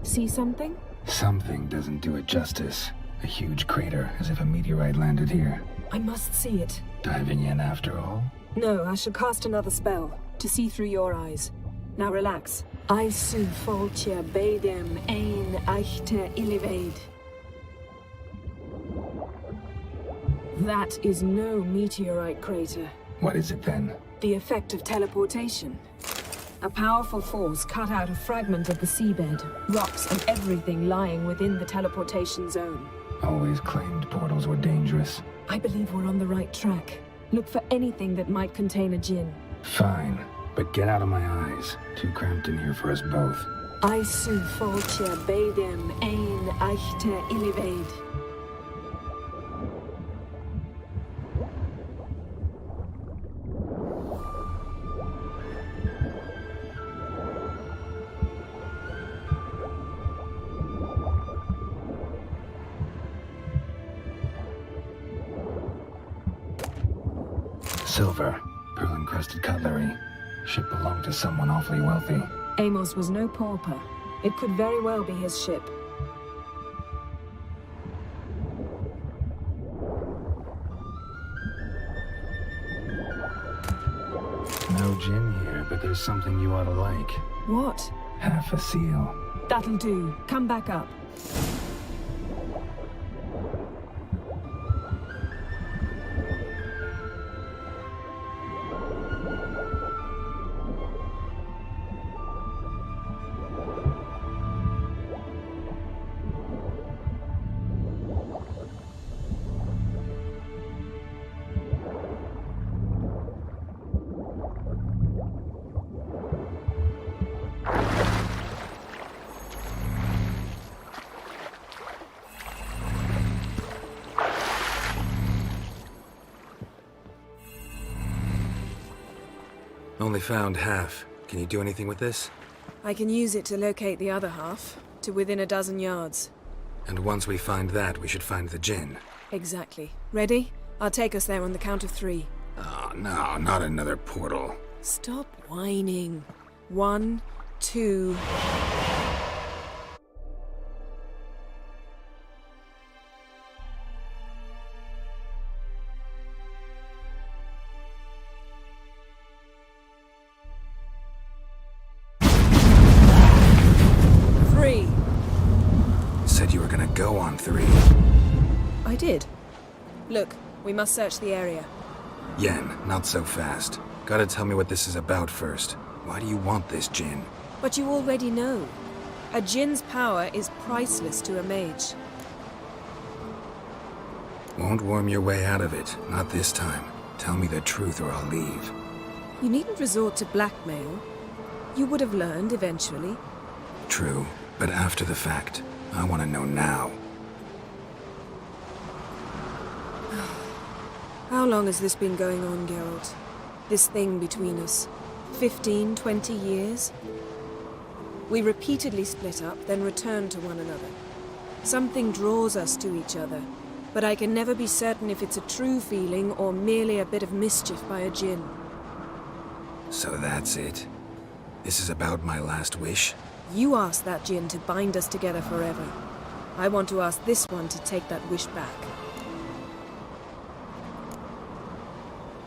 Speaker 19: See something?
Speaker 4: Something doesn't do it justice. A huge crater, as if a meteorite landed here.
Speaker 19: I must see it.
Speaker 4: Diving in after all?
Speaker 19: No, I shall cast another spell, to see through your eyes. Now relax. I su foltje bedem ein eichte illivaid. That is no meteorite crater.
Speaker 4: What is it then?
Speaker 19: The effect of teleportation. A powerful force cut out a fragment of the seabed, rocks and everything lying within the teleportation zone.
Speaker 4: Always claimed portals were dangerous.
Speaker 19: I believe we're on the right track. Look for anything that might contain a djinn.
Speaker 4: Fine, but get out of my eyes. Too cramped in here for us both.
Speaker 19: I su foltje bedem ein eichte illivaid.
Speaker 4: Silver, pearl-encrusted cutlery. Ship belonged to someone awfully wealthy.
Speaker 19: Amos was no pauper. It could very well be his ship.
Speaker 4: No gin here, but there's something you ought to like.
Speaker 19: What?
Speaker 4: Half a seal.
Speaker 19: That'll do. Come back up.
Speaker 4: Only found half. Can you do anything with this?
Speaker 19: I can use it to locate the other half, to within a dozen yards.
Speaker 4: And once we find that, we should find the Jinn.
Speaker 19: Exactly. Ready? I'll take us there on the count of 3.
Speaker 4: Oh, no, not another portal.
Speaker 19: Stop whining. 1, 2...
Speaker 4: Said you were gonna go on 3.
Speaker 19: I did. Look, we must search the area.
Speaker 4: Yen, not so fast. Gotta tell me what this is about first. Why do you want this Jinn?
Speaker 19: But you already know. A Jinn's power is priceless to a mage.
Speaker 4: Won't worm your way out of it. Not this time. Tell me the truth or I'll leave.
Speaker 19: You needn't resort to blackmail. You would have learned eventually.
Speaker 4: True, but after the fact. I want to know now.
Speaker 19: How long has this been going on, Geralt? This thing between us? 15, 20 years? We repeatedly split up, then returned to one another. Something draws us to each other, but I can never be certain if it's a true feeling or merely a bit of mischief by a Jinn.
Speaker 4: So that's it. This is about my last wish?
Speaker 19: You asked that Jinn to bind us together forever. I want to ask this one to take that wish back.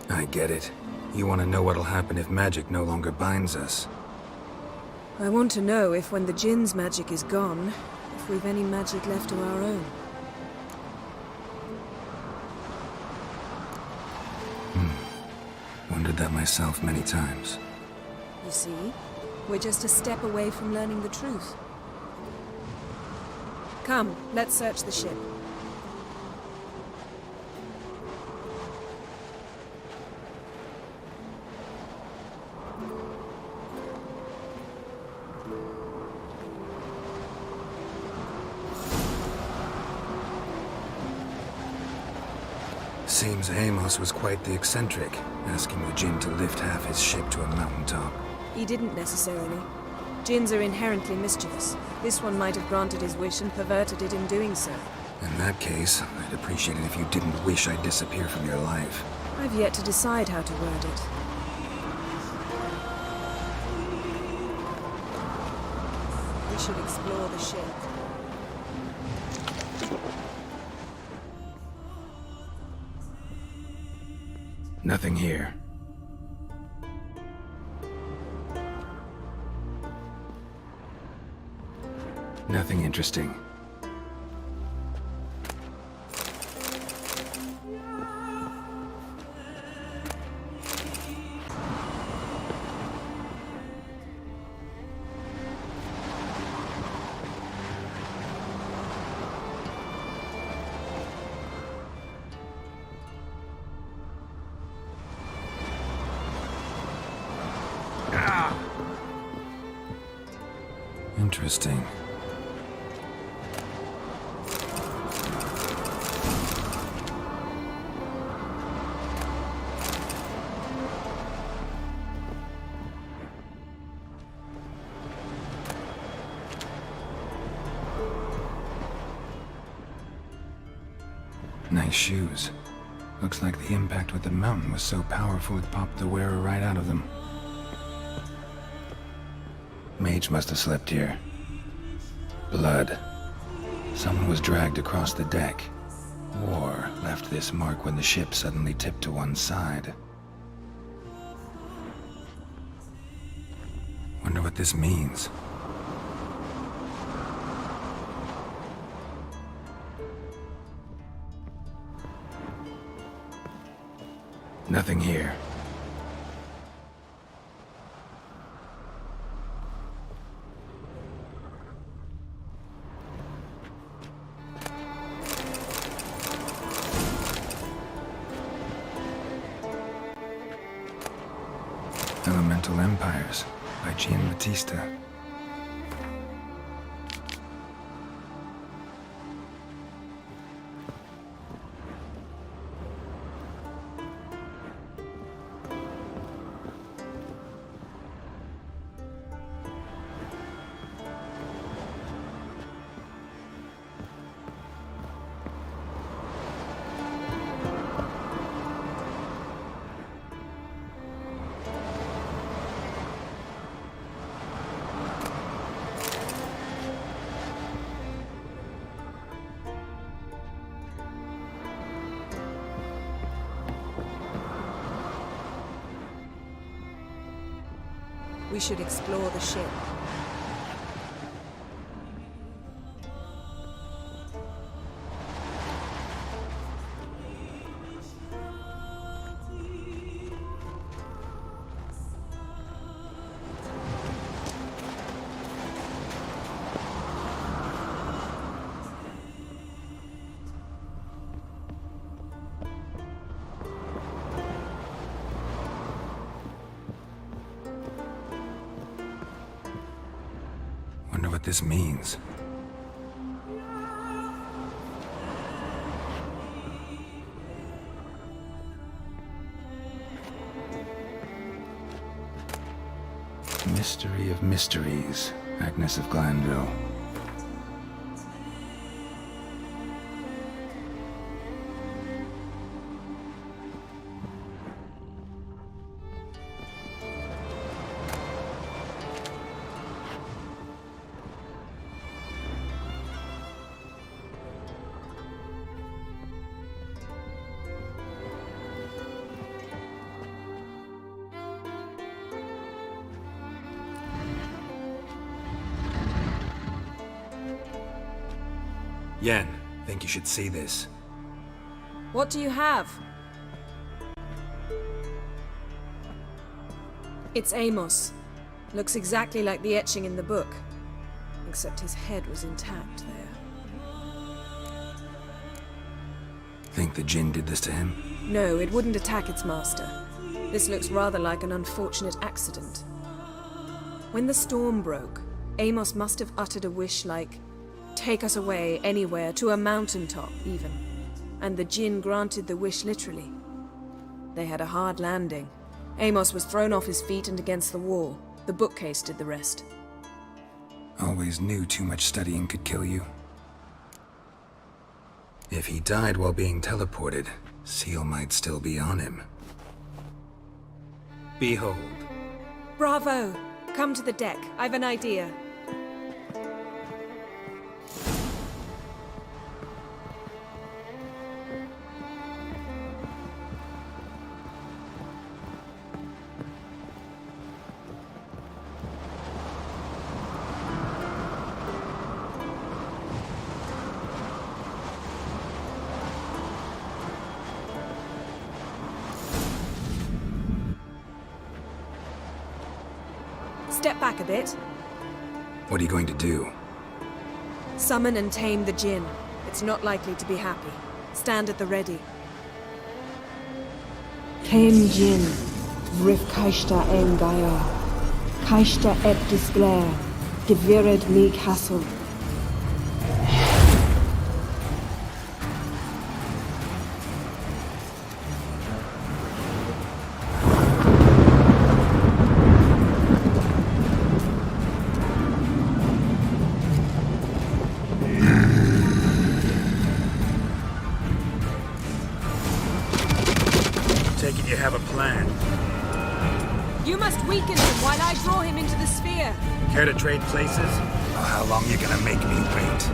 Speaker 4: I get it. You want to know what'll happen if magic no longer binds us.
Speaker 19: I want to know if when the Jinn's magic is gone, if we've any magic left of our own.
Speaker 4: Wondered that myself many times.
Speaker 19: You see? We're just a step away from learning the truth. Come, let's search the ship.
Speaker 4: Seems Amos was quite the eccentric, asking the Jinn to lift half his ship to a mountaintop.
Speaker 19: He didn't necessarily. Jinns are inherently mischievous. This one might have granted his wish and perverted it in doing so.
Speaker 4: In that case, I'd appreciate it if you didn't wish I'd disappear from your life.
Speaker 19: I've yet to decide how to word it. We should explore the ship.
Speaker 4: Nothing here. Nothing interesting. Interesting. Nice shoes. Looks like the impact with the mountain was so powerful it popped the wearer right out of them. Mage must have slept here. Blood. Someone was dragged across the deck. War left this mark when the ship suddenly tipped to one side. Wonder what this means. Nothing here. Elemental Empires by Gian Battista.
Speaker 19: We should explore the ship.
Speaker 4: Wonder what this means. Mystery of Mysteries, Agnes of Glanville. Yen, think you should see this.
Speaker 19: What do you have? It's Amos. Looks exactly like the etching in the book. Except his head was intact there.
Speaker 4: Think the Jinn did this to him?
Speaker 19: No, it wouldn't attack its master. This looks rather like an unfortunate accident. When the storm broke, Amos must have uttered a wish like, "Take us away, anywhere, to a mountaintop, even." And the Jinn granted the wish literally. They had a hard landing. Amos was thrown off his feet and against the wall. The bookcase did the rest.
Speaker 4: Always knew too much studying could kill you. If he died while being teleported, Seal might still be on him. Behold.
Speaker 19: Bravo! Come to the deck. I've an idea. Step back a bit.
Speaker 4: What are you going to do?
Speaker 19: Summon and tame the Jinn. It's not likely to be happy. Stand at the ready.
Speaker 14: Came Jinn, Vrif Kaishta en Gaia, Kaishta et Disglair, Gevired me Castle.
Speaker 13: Taking you have a plan.
Speaker 19: You must weaken him while I draw him into the sphere.
Speaker 13: Care to trade places?
Speaker 4: Oh, how long you gonna make me wait?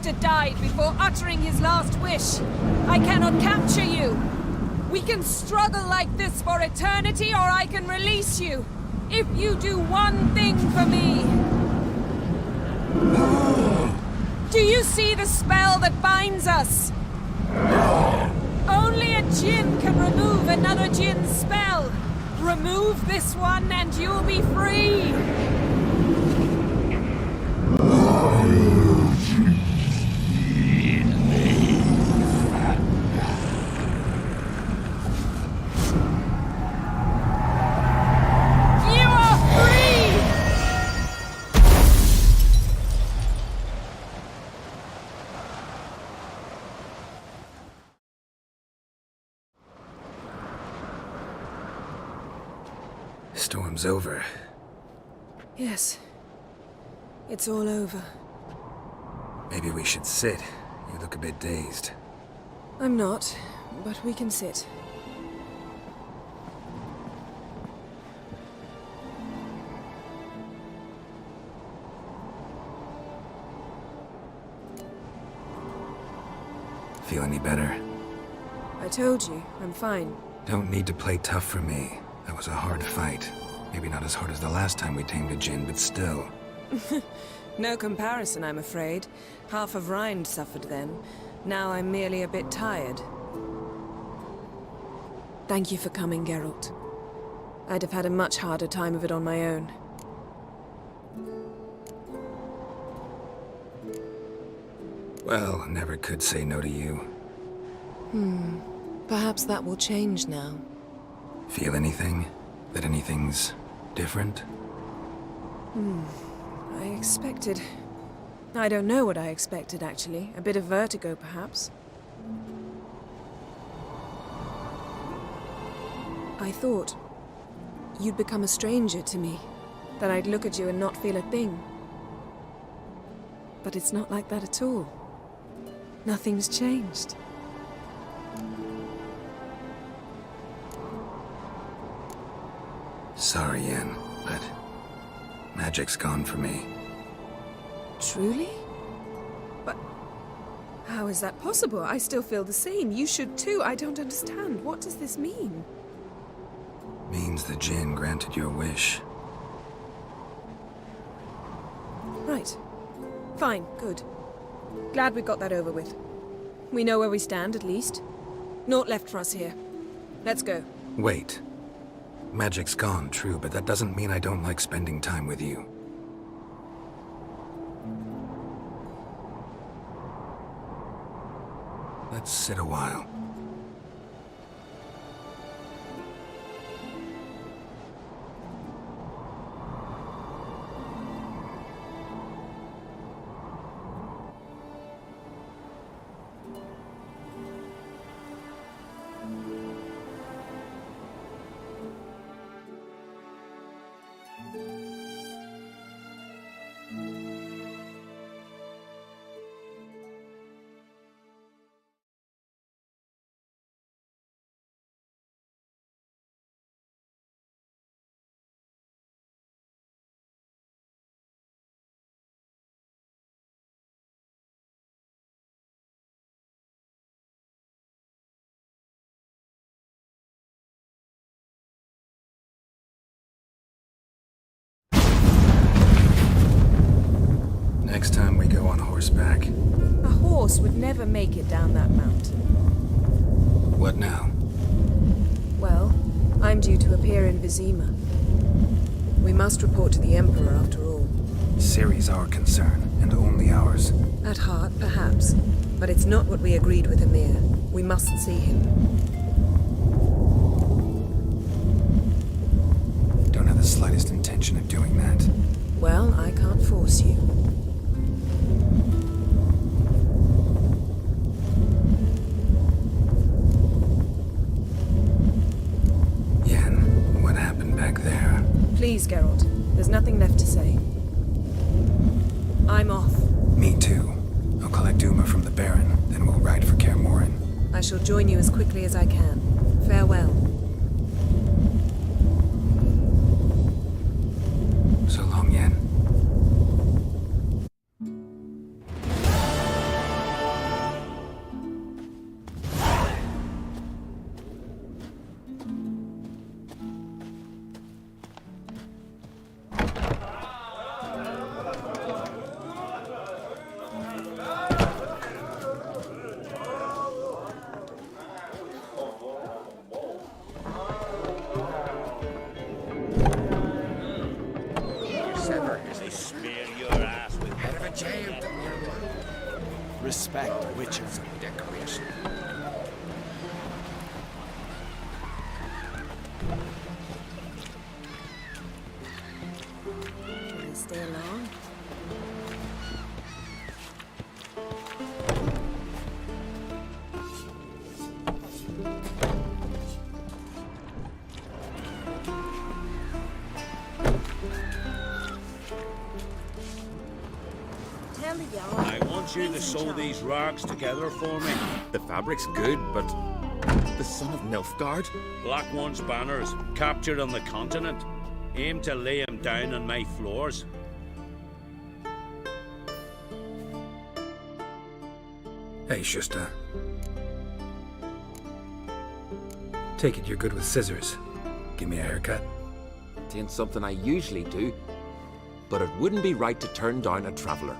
Speaker 17: master died before uttering his last wish. I cannot capture you. We can struggle like this for eternity, or I can release you. If you do one thing for me. Do you see the spell that binds us? Only a djinn can remove another djinn's spell. Remove this one and you'll be free.
Speaker 4: Storm's over.
Speaker 19: Yes. It's all over.
Speaker 4: Maybe we should sit. You look a bit dazed.
Speaker 19: I'm not, but we can sit.
Speaker 4: Feel any better?
Speaker 19: I told you, I'm fine.
Speaker 4: Don't need to play tough for me. That was a hard fight. Maybe not as hard as the last time we tamed a djinn, but still.
Speaker 19: No comparison, I'm afraid. Half of Rind suffered then. Now I'm merely a bit tired. Thank you for coming, Geralt. I'd have had a much harder time of it on my own.
Speaker 4: Well, never could say no to you.
Speaker 19: Perhaps that will change now.
Speaker 4: Feel anything? That anything's different?
Speaker 19: I expected... I don't know what I expected, actually. A bit of vertigo, perhaps. I thought you'd become a stranger to me. That I'd look at you and not feel a thing. But it's not like that at all. Nothing's changed.
Speaker 4: Sorry, Yen, but magic's gone for me.
Speaker 19: Truly? But how is that possible? I still feel the same. You should too. I don't understand. What does this mean?
Speaker 4: Means the djinn granted your wish.
Speaker 19: Right. Fine. Good. Glad we got that over with. We know where we stand, at least. Naught left for us here. Let's go.
Speaker 4: Wait. Magic's gone, true, but that doesn't mean I don't like spending time with you. Let's sit a while. Next time we go on horseback.
Speaker 19: A horse would never make it down that mountain.
Speaker 4: What now?
Speaker 19: Well, I'm due to appear in Vizima. We must report to the Emperor after all.
Speaker 4: Ciri's our concern, and only ours.
Speaker 19: At heart, perhaps. But it's not what we agreed with Emir. We must see him.
Speaker 4: Don't have the slightest intention of doing that.
Speaker 19: Well, I can't force you.
Speaker 4: Yen, what happened back there?
Speaker 19: Please, Geralt. There's nothing left to say. I'm off.
Speaker 4: Me too. I'll collect Uma from the Baron, then we'll ride for Kaer Morhen.
Speaker 19: I shall join you as quickly as I can. Farewell.
Speaker 4: So long, Yen.
Speaker 11: Respect, Witcher.
Speaker 2: Decoration.
Speaker 21: Will he stay long?
Speaker 5: Tell the Jarl.
Speaker 9: I want you to sew these rags together for me.
Speaker 12: The fabric's good, but the son of Nilfgaard?
Speaker 9: Black One's banners, captured on the continent. Aim to lay him down on my floors.
Speaker 4: Hey, Shusta. Take it you're good with scissors. Give me a haircut.
Speaker 15: It ain't something I usually do, but it wouldn't be right to turn down a traveller.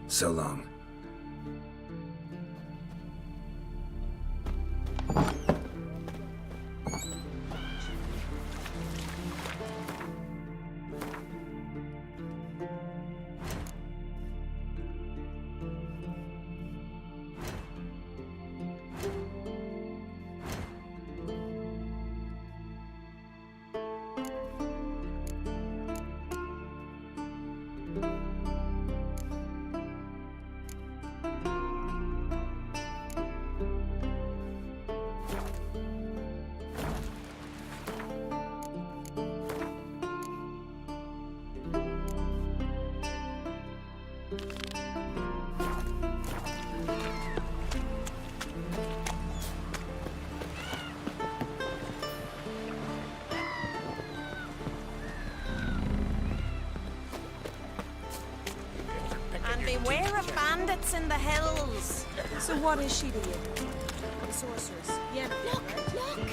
Speaker 4: So long.
Speaker 5: And beware of bandits in the hills.
Speaker 19: So what is she to you? The sorceress. Yeah,
Speaker 5: Look, look!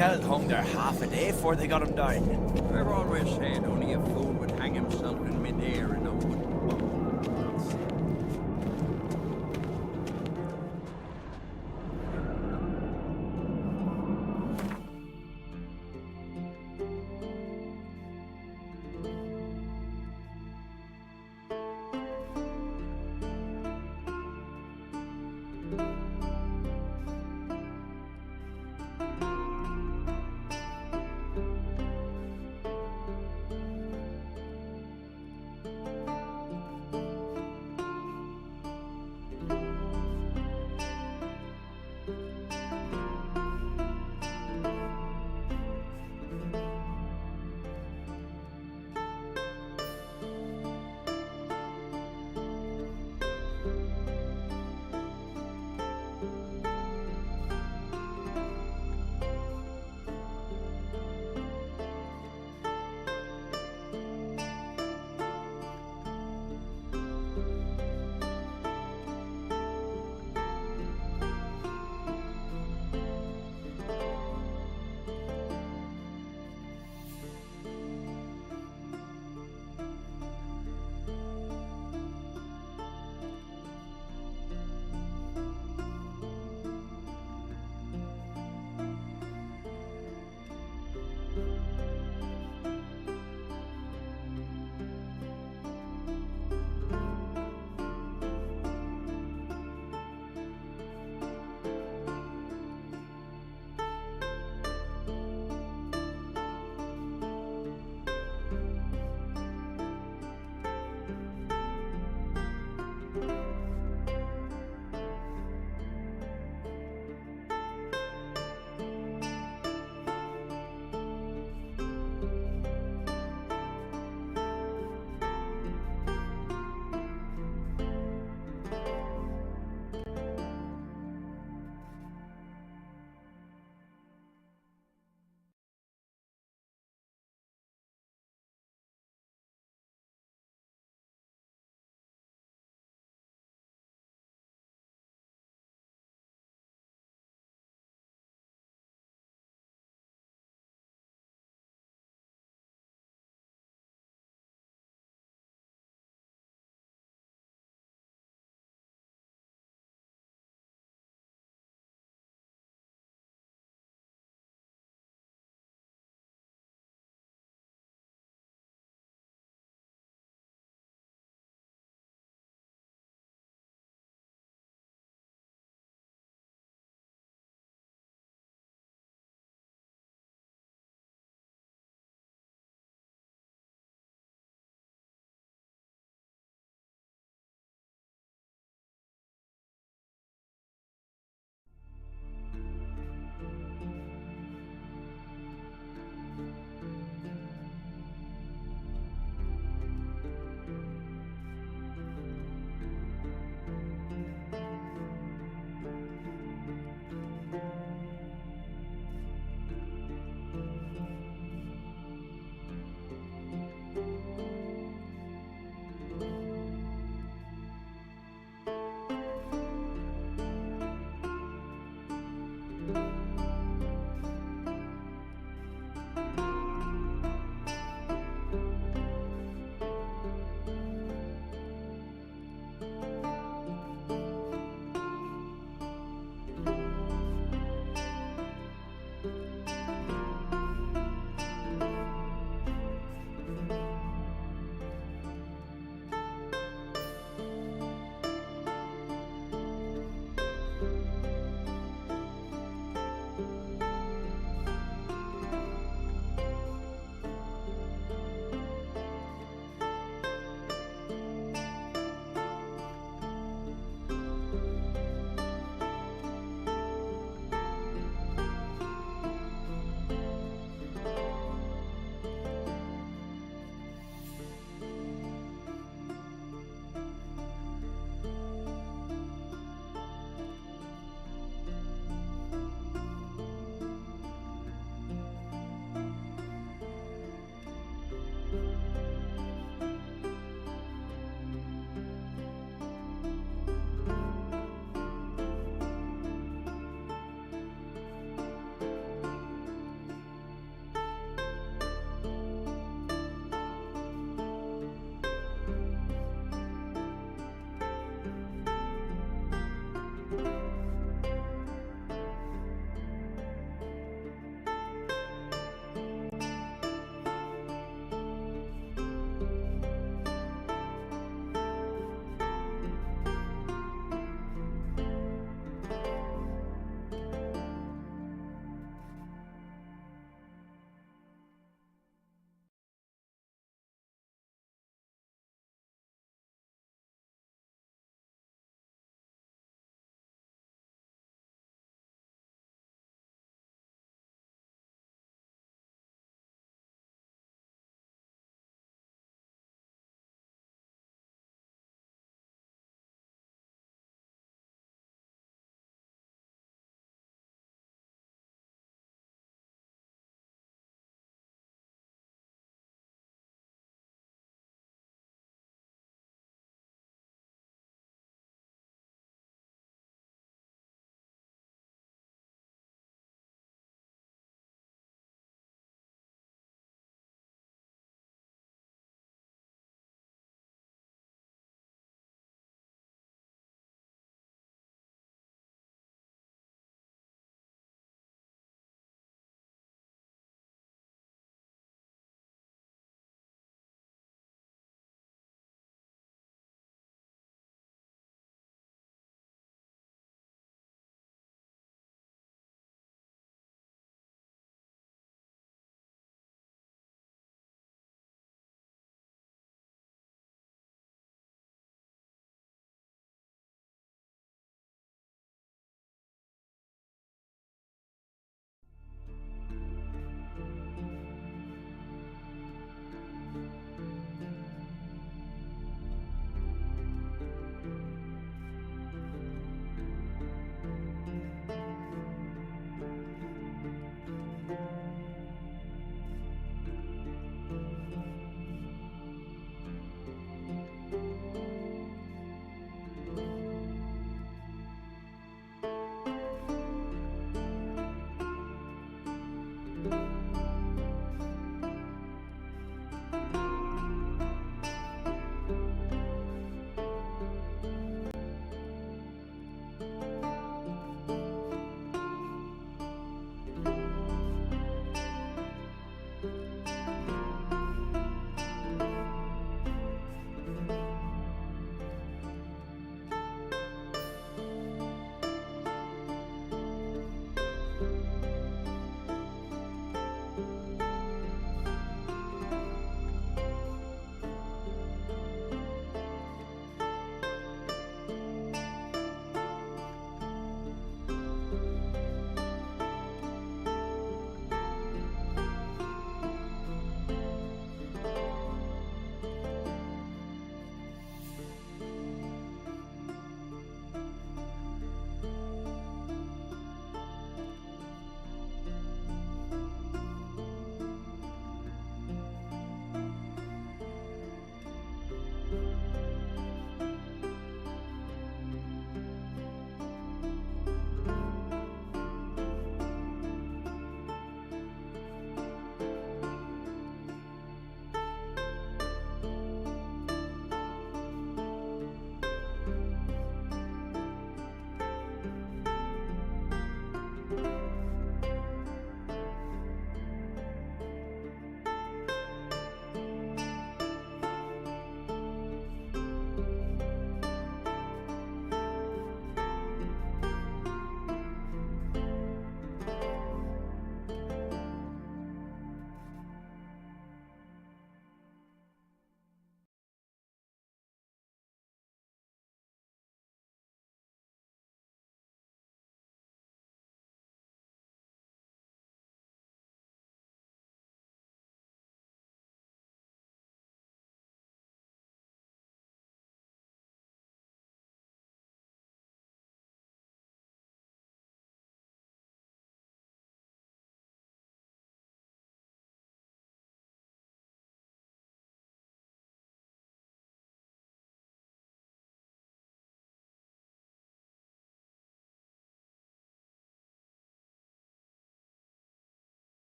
Speaker 11: Kjeld hung there half a day before they got him down.
Speaker 18: I've always said only a fool would hang himself in mid-air in a wood.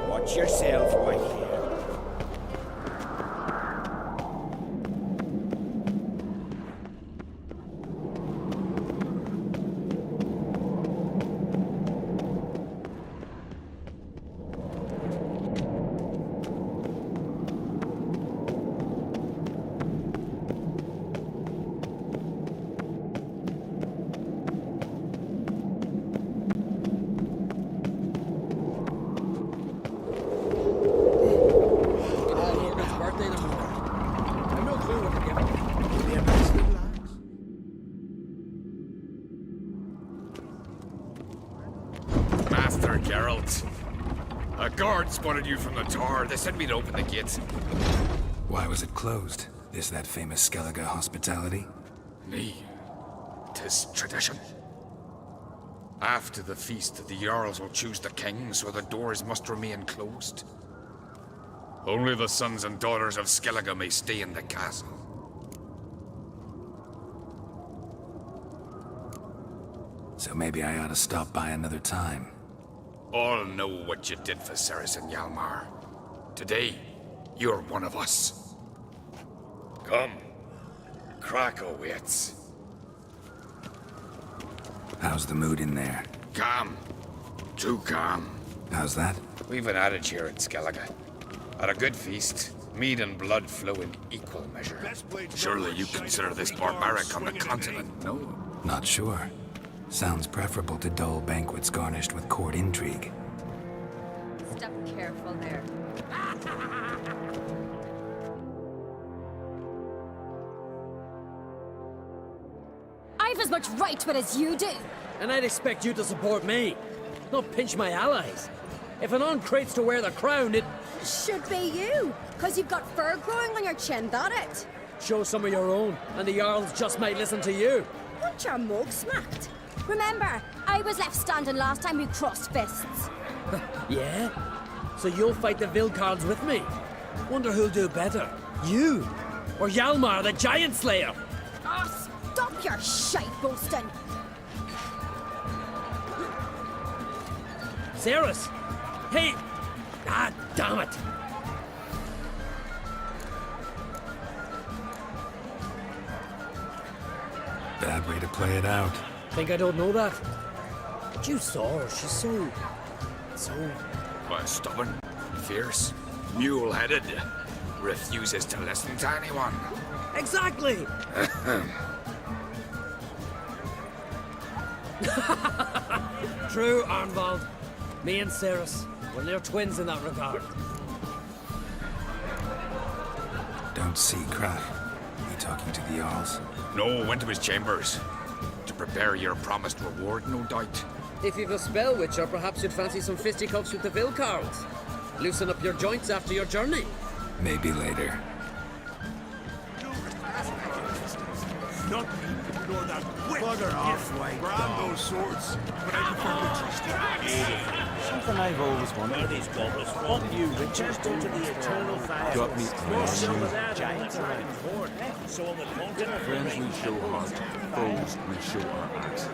Speaker 11: Watch yourself, my dear.
Speaker 3: Master Geralt. A guard spotted you from the tower. They said we'd open the gates.
Speaker 4: Why was it closed? Is that famous Skellige hospitality?
Speaker 3: Me. 'Tis tradition. After the feast, the Jarls will choose the king, so the doors must remain closed. Only the sons and daughters of Skellige may stay in the castle.
Speaker 4: So maybe I ought to stop by another time.
Speaker 3: All know what you did for Ceres and Hjalmar. Today, you're one of us. Come. Krakow waits.
Speaker 4: How's the mood in there?
Speaker 3: Calm. Too calm.
Speaker 4: How's that?
Speaker 3: We've an adage here in Skellige. At a good feast, mead and blood flow in equal measure. Surely you consider this barbaric on the continent, no?
Speaker 4: Not sure. Sounds preferable to dull banquets garnished with court intrigue.
Speaker 5: Step careful there.
Speaker 22: I've as much right to it as you do.
Speaker 10: And I'd expect you to support me, not pinch my allies. If an uncrate's to wear the crown, it
Speaker 7: should be you, because you've got fur growing on your chin, that it?
Speaker 10: Show some of your own, and the Jarls just might listen to you.
Speaker 7: Want your mug smacked?
Speaker 22: Remember, I was left standing last time we crossed fists.
Speaker 10: Yeah? So you'll fight the Vilcards with me? Wonder who'll do better, you or Hjalmar the Giant Slayer?
Speaker 7: Oh, stop your shite boasting!
Speaker 10: Ceres! Hey! Ah, damn it!
Speaker 4: Bad way to play it out.
Speaker 10: Think I don't know that? But you saw her. She's so...
Speaker 3: Stubborn, fierce, mule-headed. Refuses to listen to anyone.
Speaker 10: Exactly! True, Arnvald. Me and Ceres, we're near twins in that regard.
Speaker 4: Don't see Krat. You talking to the Jarls?
Speaker 3: No, went to his chambers. To prepare your promised reward, no doubt.
Speaker 10: If you've a spell witcher, perhaps you'd fancy some fisticuffs with the Vilcards. Loosen up your joints after your journey.
Speaker 4: Maybe later.
Speaker 12: not me, nor that witch.
Speaker 9: Bugger off, White
Speaker 12: Brand those swords, but I prefer witches.
Speaker 11: Something I've always wondered. These goblins, what do you witches do to the eternal fire?
Speaker 15: Got me
Speaker 11: More
Speaker 15: friends.
Speaker 11: silver there than giants around Ford. So on the continent,
Speaker 15: Friends we show heart, foes we show our axe.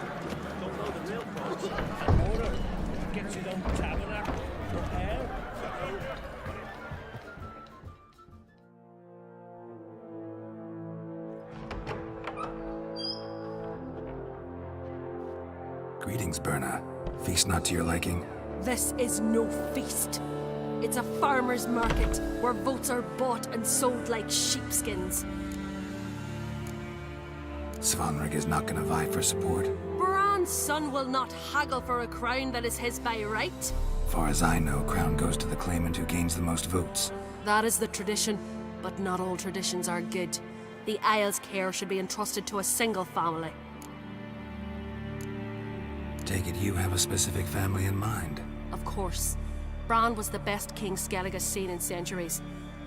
Speaker 11: order. Gets you down tabernacle. Prepare.
Speaker 4: Greetings, Berna. Feast not to your liking?
Speaker 22: This is no feast. It's a farmer's market where votes are bought and sold like sheepskins.
Speaker 4: Svanrig is not gonna vie for support.
Speaker 22: Bran's son will not haggle for a crown that is his by right.
Speaker 4: Far as I know, crown goes to the claimant who gains the most votes.
Speaker 22: That is the tradition, but not all traditions are good. The Isle's care should be entrusted to a single family.
Speaker 4: Take it you have a specific family in mind.
Speaker 22: Of course. Bran was the best king Skellige's seen in centuries.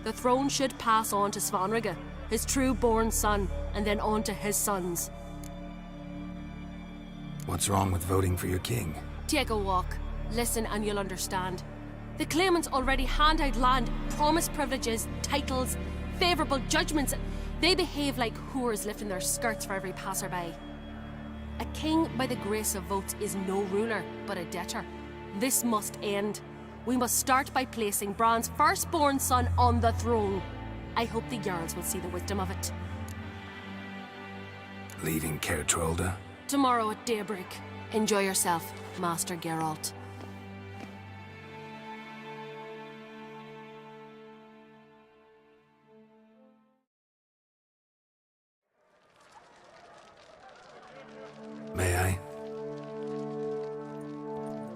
Speaker 22: The throne should pass on to Svanrige, his true-born son, and then on to his sons.
Speaker 4: What's wrong with voting for your king?
Speaker 22: Take a walk. Listen and you'll understand. The claimants already hand out land, promise privileges, titles, favourable judgments. They behave like whores lifting their skirts for every passerby. A king by the grace of votes is no ruler, but a debtor. This must end. We must start by placing Bran's firstborn son on the throne. I hope the Jarls will see the wisdom of it.
Speaker 4: Leaving Caer Trolda?
Speaker 22: Tomorrow at daybreak. Enjoy yourself, Master Geralt.
Speaker 4: May I?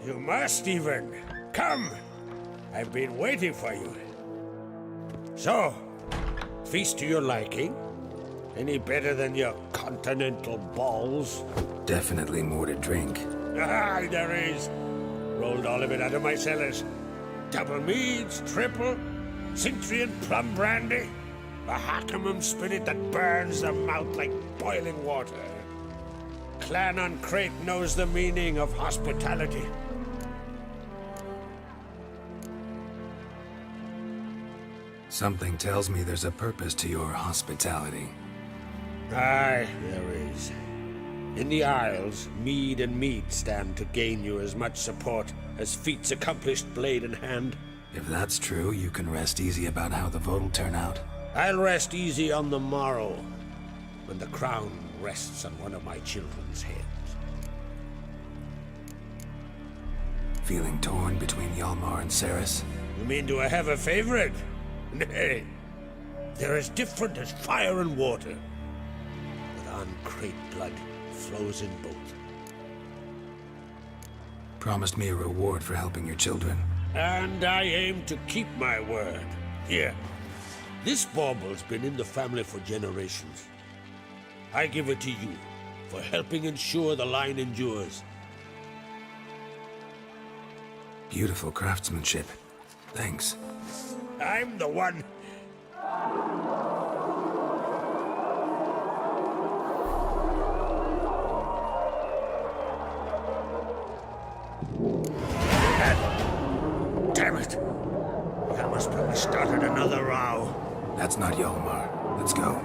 Speaker 9: You must, even. Come! I've been waiting for you. So, feast to your liking? Any better than your continental balls?
Speaker 4: Definitely more to drink.
Speaker 9: Aye, there is. Rolled all of it out of my cellars. Double meads, triple, Cintrian plum brandy, a Hackamum spirit that burns the mouth like boiling water. Clan on Crate knows the meaning of hospitality.
Speaker 4: Something tells me there's a purpose to your hospitality.
Speaker 9: Aye, there is. In the Isles, mead and mead stand to gain you as much support as feats accomplished blade in hand.
Speaker 4: If that's true, you can rest easy about how the vote will turn out.
Speaker 9: I'll rest easy on the morrow, when the crown rests on one of my children's heads.
Speaker 4: Feeling torn between Hjalmar and Cerys?
Speaker 9: You mean, do I have a favorite? Nay. They're as different as fire and water. But on Crate blood flows in both.
Speaker 4: Promised me a reward for helping your children.
Speaker 9: And I aim to keep my word. Here. This bauble's been in the family for generations. I give it to you for helping ensure the line endures.
Speaker 4: Beautiful craftsmanship. Thanks.
Speaker 9: I'm the one. Damn it! That must have started another row.
Speaker 4: That's not Hjalmar. Let's go.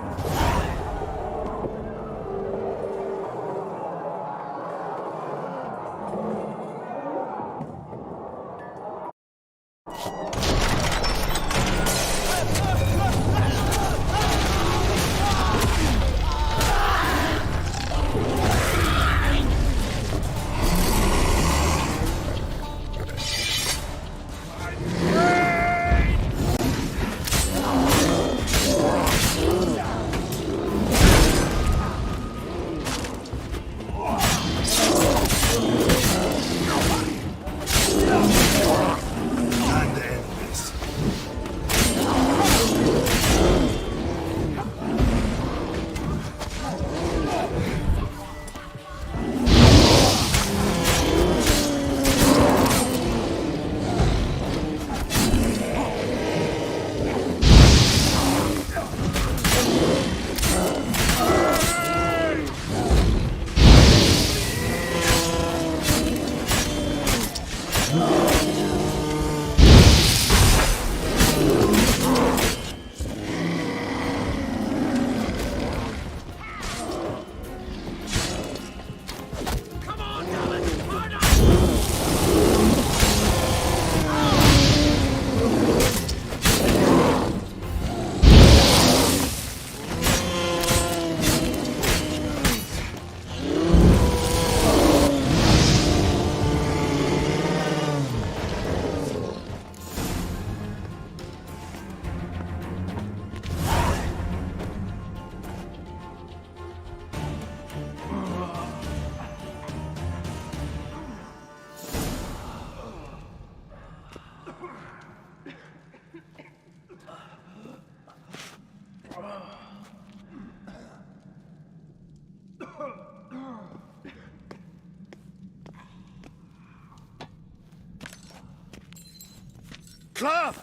Speaker 11: Cloth!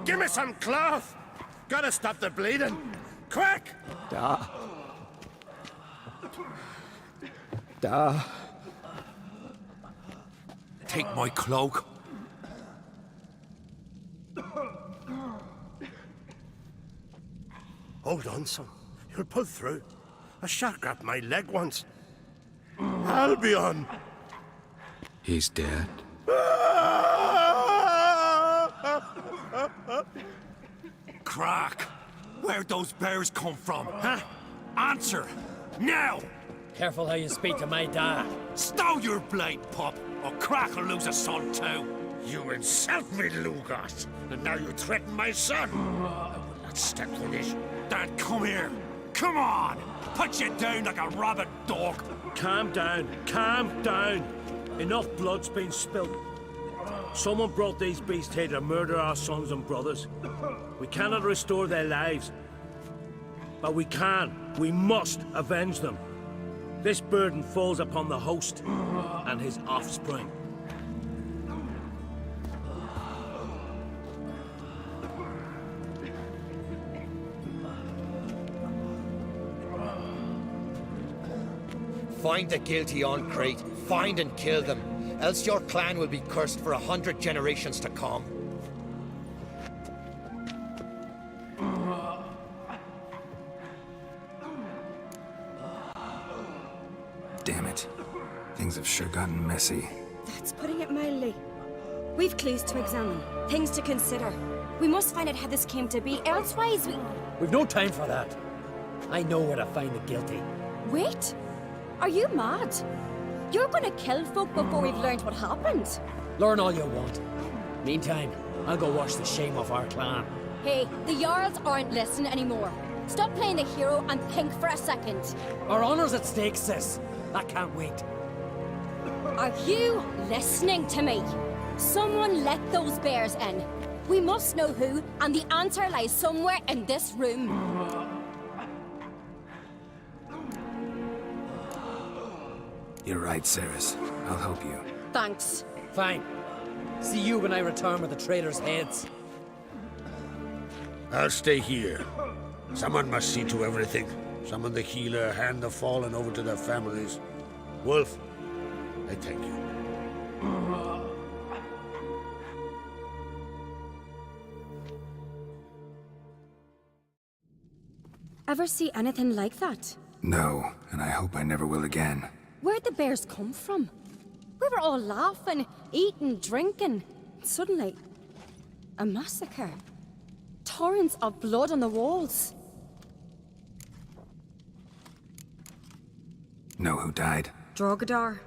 Speaker 11: Give me some cloth! Gotta stop the bleeding! Quick!
Speaker 13: Da. Da.
Speaker 2: Take my cloak.
Speaker 11: Hold on, son. You'll pull through. A shark grabbed my leg once. Albion!
Speaker 2: He's dead. Crack! Where'd those bears come from, huh? Answer! Now!
Speaker 10: Careful how you speak to my dad.
Speaker 2: Stow your blade, pup, or Crack will lose a son too.
Speaker 11: You insult me, Lugos, and now you threaten my son. I will not stand for this.
Speaker 2: Dad, come here. Come on! Put you down like a rabid dog.
Speaker 9: Calm down. Calm down. Enough blood's been spilled. Someone brought these beasts here to murder our sons and brothers. We cannot restore their lives. But we must avenge them. This burden falls upon the host and his offspring.
Speaker 8: Find the guilty on Crete. Find and kill them. Else your clan will be cursed for 100 generations to come.
Speaker 4: Damn it. Things have sure gotten messy.
Speaker 20: That's putting it mildly. We've clues to examine, things to consider. We must find out how this came to be, elsewise
Speaker 10: We've no time for that. I know where to find the guilty.
Speaker 20: Wait! Are you mad? You're gonna kill folk before we've learned what happened?
Speaker 10: Learn all you want. Meantime, I'll go wash the shame off our clan.
Speaker 20: Hey, the Jarls aren't listening anymore. Stop playing the hero and think for a second.
Speaker 10: Our honor's at stake, sis. I can't wait.
Speaker 20: Are you listening to me? Someone let those bears in. We must know who, and the answer lies somewhere in this room.
Speaker 4: You're right, Ceres. I'll help you.
Speaker 20: Thanks.
Speaker 10: Fine. See you when I return with the traitors' heads.
Speaker 11: I'll stay here. Someone must see to everything. Summon the healer, hand the fallen over to their families. Wolf, I thank you.
Speaker 20: Ever see anything like that?
Speaker 4: No, and I hope I never will again.
Speaker 20: Where'd the bears come from? We were all laughing, eating, drinking. Suddenly, a massacre. Torrents of blood on the walls.
Speaker 4: Know who died?
Speaker 14: Drogadar,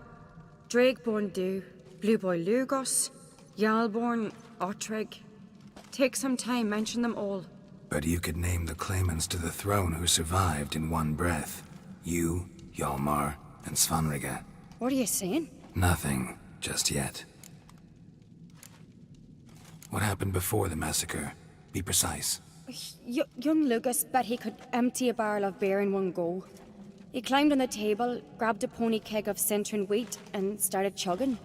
Speaker 14: Drakeborn Du, Blue Boy Lugos, Yalborn, Ottrig. Take some time, mention them all.
Speaker 4: But you could name the claimants to the throne who survived in one breath. You, Hjalmar, and Svanrige.
Speaker 20: What are you saying?
Speaker 4: Nothing, just yet. What happened before the massacre? Be precise.
Speaker 20: Young Lucas bet he could empty a barrel of beer in one go. He climbed on the table, grabbed a pony keg of Cintron wheat, and started chugging.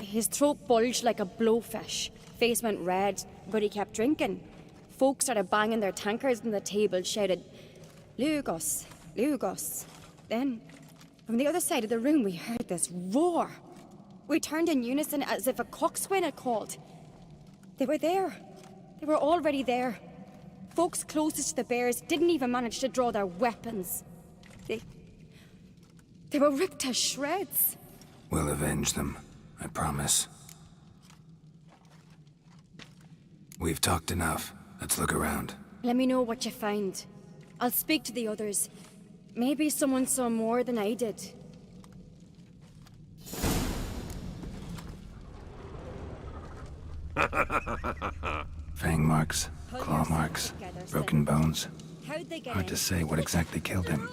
Speaker 20: His throat bulged like a blowfish. Face went red, but he kept drinking. Folks started banging their tankards on the table, shouted, "Lugos, Lugos." Then, from the other side of the room, we heard this roar. We turned in unison as if a coxswain had called. They were there. They were already there. Folks closest to the bears didn't even manage to draw their weapons. They were ripped to shreds.
Speaker 4: We'll avenge them, I promise. We've talked enough. Let's look around.
Speaker 20: Let me know what you find. I'll speak to the others. Maybe someone saw more than I did.
Speaker 4: Fang marks, claw marks, broken bones.
Speaker 20: How'd they get
Speaker 4: Hard
Speaker 20: in?
Speaker 4: to say what exactly killed him.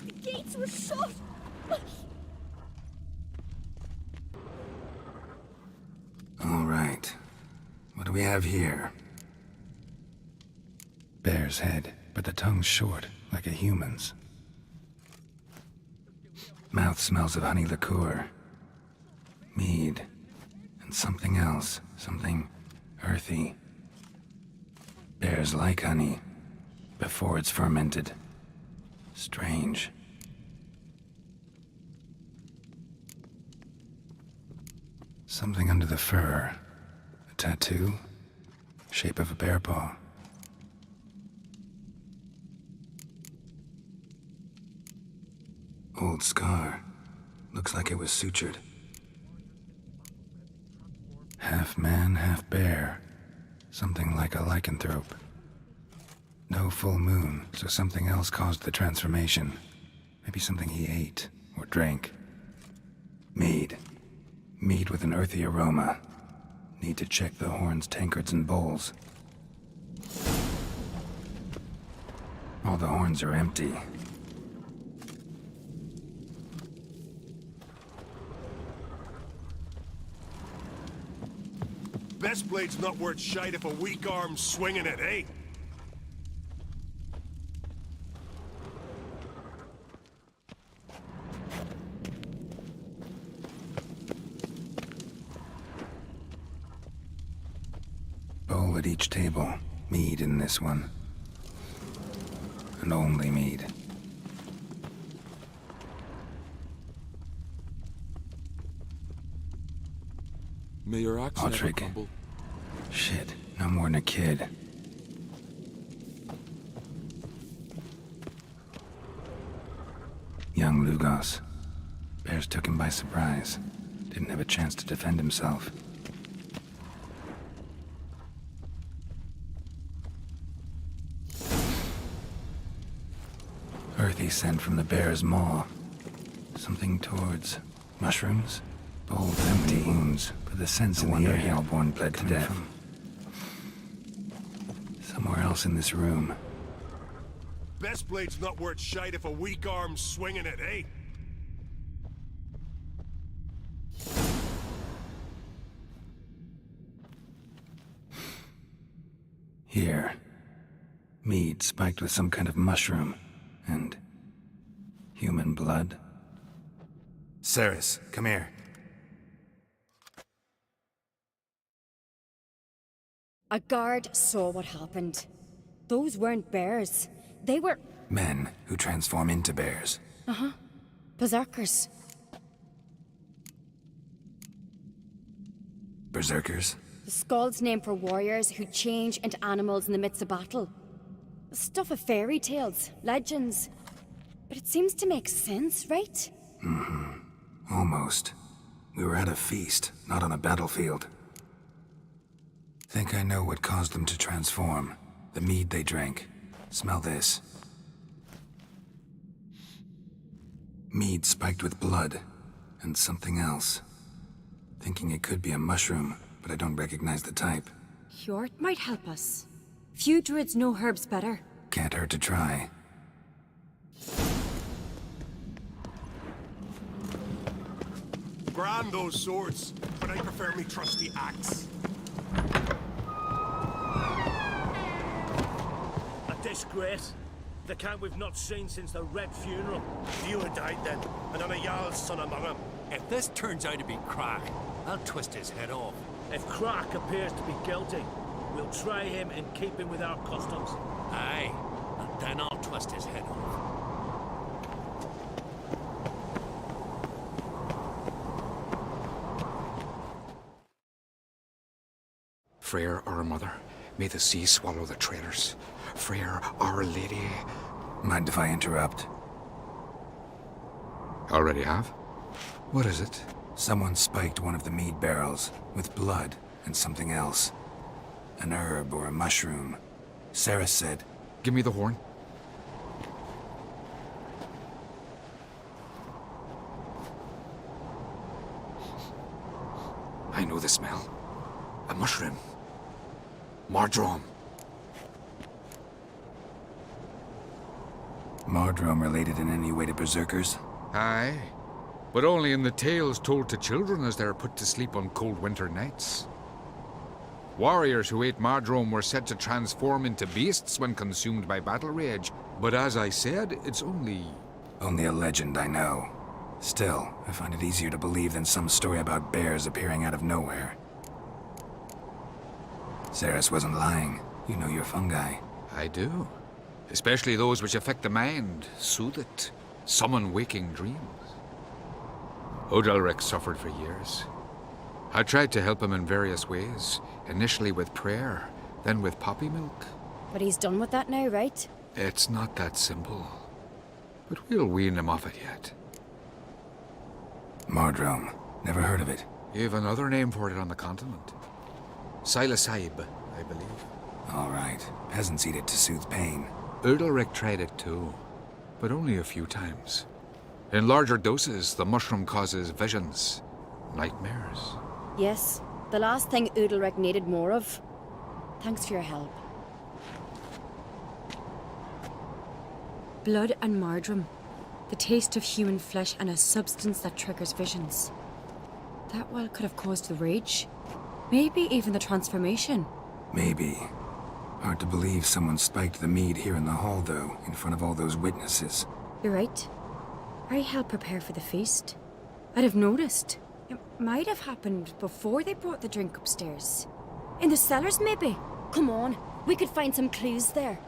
Speaker 20: The gates were shut!
Speaker 4: All right. What do we have here? Bear's head, but the tongue's short, like a human's. Mouth smells of honey liqueur. Mead. And something else. Something earthy. Bears like honey before it's fermented. Strange. Something under the fur. A tattoo? Shape of a bear paw. Old scar. Looks like it was sutured. Half man, half bear. Something like a lycanthrope. No full moon, so something else caused the transformation. Maybe something he ate or drank. Mead. Mead with an earthy aroma. Need to check the horns, tankards, and bowls. All the horns are empty.
Speaker 12: Best blade's not worth shite if a weak arm's swinging it, eh?
Speaker 4: Bowl at each table. Mead in this one. And only mead.
Speaker 15: May your axe never
Speaker 4: Otrick.
Speaker 15: crumble.
Speaker 4: Shit, no more than a kid. Young Lugos. Bears took him by surprise. Didn't have a chance to defend himself. Earthy scent from the bear's maw. Something towards mushrooms? Bowls empty wounds, but the sense in the air Hellborn bled to death. Somewhere else in this room.
Speaker 12: Best blade's not worth shite if a weak arm's swinging it, eh?
Speaker 4: Here. Mead spiked with some kind of mushroom. And human blood.
Speaker 6: Cerys, come here.
Speaker 20: A guard saw what happened. Those weren't bears. They were...
Speaker 4: Men who transform into bears.
Speaker 20: Uh-huh. Berserkers.
Speaker 4: Berserkers?
Speaker 20: The Skald's name for warriors who change into animals in the midst of battle. Stuff of fairy tales, legends. But it seems to make sense, right?
Speaker 4: Mm-hmm. Almost. We were at a feast, not on a battlefield. Think I know what caused them to transform. The mead they drank. Smell this. Mead spiked with blood. And something else. Thinking it could be a mushroom, but I don't recognize the type.
Speaker 20: Hjort might help us. Few druids know herbs better.
Speaker 4: Can't hurt to try.
Speaker 12: Grand those swords, but I prefer me trusty axe.
Speaker 11: A disgrace. The count we've not seen since the Red Funeral. You had died then, and I'm a Jarl's son among them.
Speaker 16: If this turns out to be Crack, I'll twist his head off.
Speaker 11: If Crack appears to be guilty, we'll try him in keeping with our customs.
Speaker 16: Aye, and then I'll twist his head off.
Speaker 2: Freyr, our mother, may the sea swallow the traitors. Freyr, our lady.
Speaker 4: Mind if I interrupt?
Speaker 2: Already have? What is it?
Speaker 4: Someone spiked one of the mead barrels with blood and something else. An herb or a mushroom. Cerys said...
Speaker 2: Give me the horn. I know the smell. A mushroom. Mardrome.
Speaker 4: Mardrome related in any way to berserkers?
Speaker 3: Aye, but only in the tales told to children as they're put to sleep on cold winter nights. Warriors who ate Mardrome were said to transform into beasts when consumed by battle rage, but as I said, it's only...
Speaker 4: Only a legend, I know. Still, I find it easier to believe than some story about bears appearing out of nowhere. Ceres wasn't lying. You know your fungi.
Speaker 3: I do. Especially those which affect the mind, soothe it, summon waking dreams. Odalric suffered for years. I tried to help him in various ways, initially with prayer, then with poppy milk.
Speaker 20: But he's done with that now, right?
Speaker 3: It's not that simple. But we'll wean him off it yet.
Speaker 4: Mardrome. Never heard of it.
Speaker 3: You've another name for it on the continent. Silasaib, I believe.
Speaker 4: All right. Peasants eat it to soothe pain.
Speaker 3: Udalric tried it too, but only a few times. In larger doses, the mushroom causes visions, nightmares.
Speaker 20: Yes, the last thing Udalric needed more of. Thanks for your help. Blood and Mardrome. The taste of human flesh and a substance that triggers visions. That well could have caused the rage. Maybe even the transformation.
Speaker 4: Maybe. Hard to believe someone spiked the mead here in the hall, though, in front of all those witnesses.
Speaker 20: You're right. I helped prepare for the feast. I'd have noticed. It might have happened before they brought the drink upstairs. In the cellars, maybe? Come on, we could find some clues there.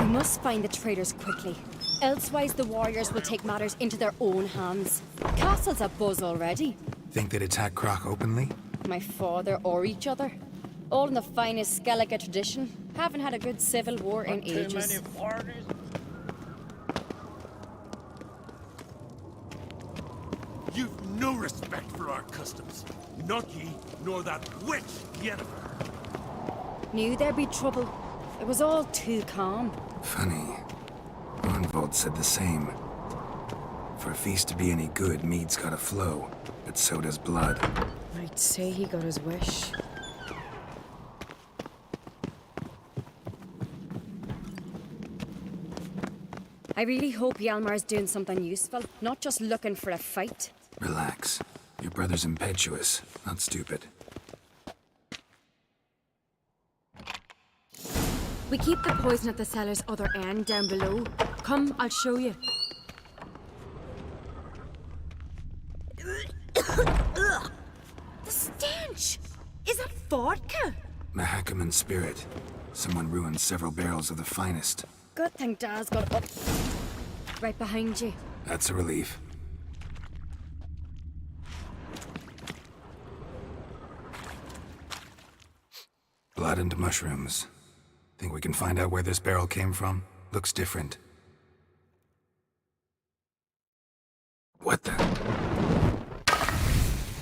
Speaker 20: We must find the traitors quickly. Elsewise, the warriors will take matters into their own hands. Castle's abuzz already.
Speaker 4: Think they'd attack Croc openly?
Speaker 20: My father or each other. All in the finest Skellige tradition. Haven't had a good civil war in ages.
Speaker 16: You've no respect for our customs. Not ye, nor that witch, Yennefer.
Speaker 20: Knew there'd be trouble. It was all too calm.
Speaker 4: Funny. Arnvold said the same. For a feast to be any good, mead's gotta flow, but so does blood.
Speaker 20: I'd say he got his wish. I really hope Hjalmar's doing something useful, not just looking for a fight.
Speaker 4: Relax. Your brother's impetuous, not stupid.
Speaker 20: We keep the poison at the cellar's other end, down below. Come, I'll show you. The stench! Is that vodka?
Speaker 4: Mahakaman spirit. Someone ruined several barrels of the finest.
Speaker 20: Good thing Dad's got up. Right behind you.
Speaker 4: That's a relief. Blood and mushrooms. Think we can find out where this barrel came from? Looks different. What the?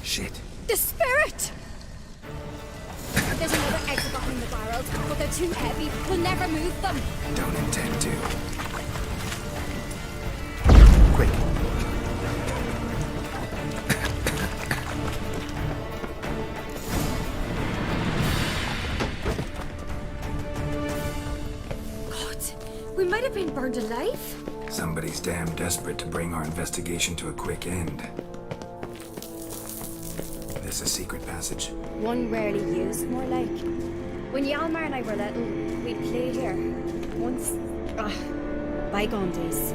Speaker 4: Shit.
Speaker 20: The spirit! There's another exit behind the barrels, but they're too heavy. We'll never move them.
Speaker 4: Don't intend to. Quick.
Speaker 20: We might have been burned alive.
Speaker 4: Somebody's damn desperate to bring our investigation to a quick end. This a secret passage?
Speaker 20: One rarely used, more like. When Hjalmar and I were little, we'd play here. Once... bygone days.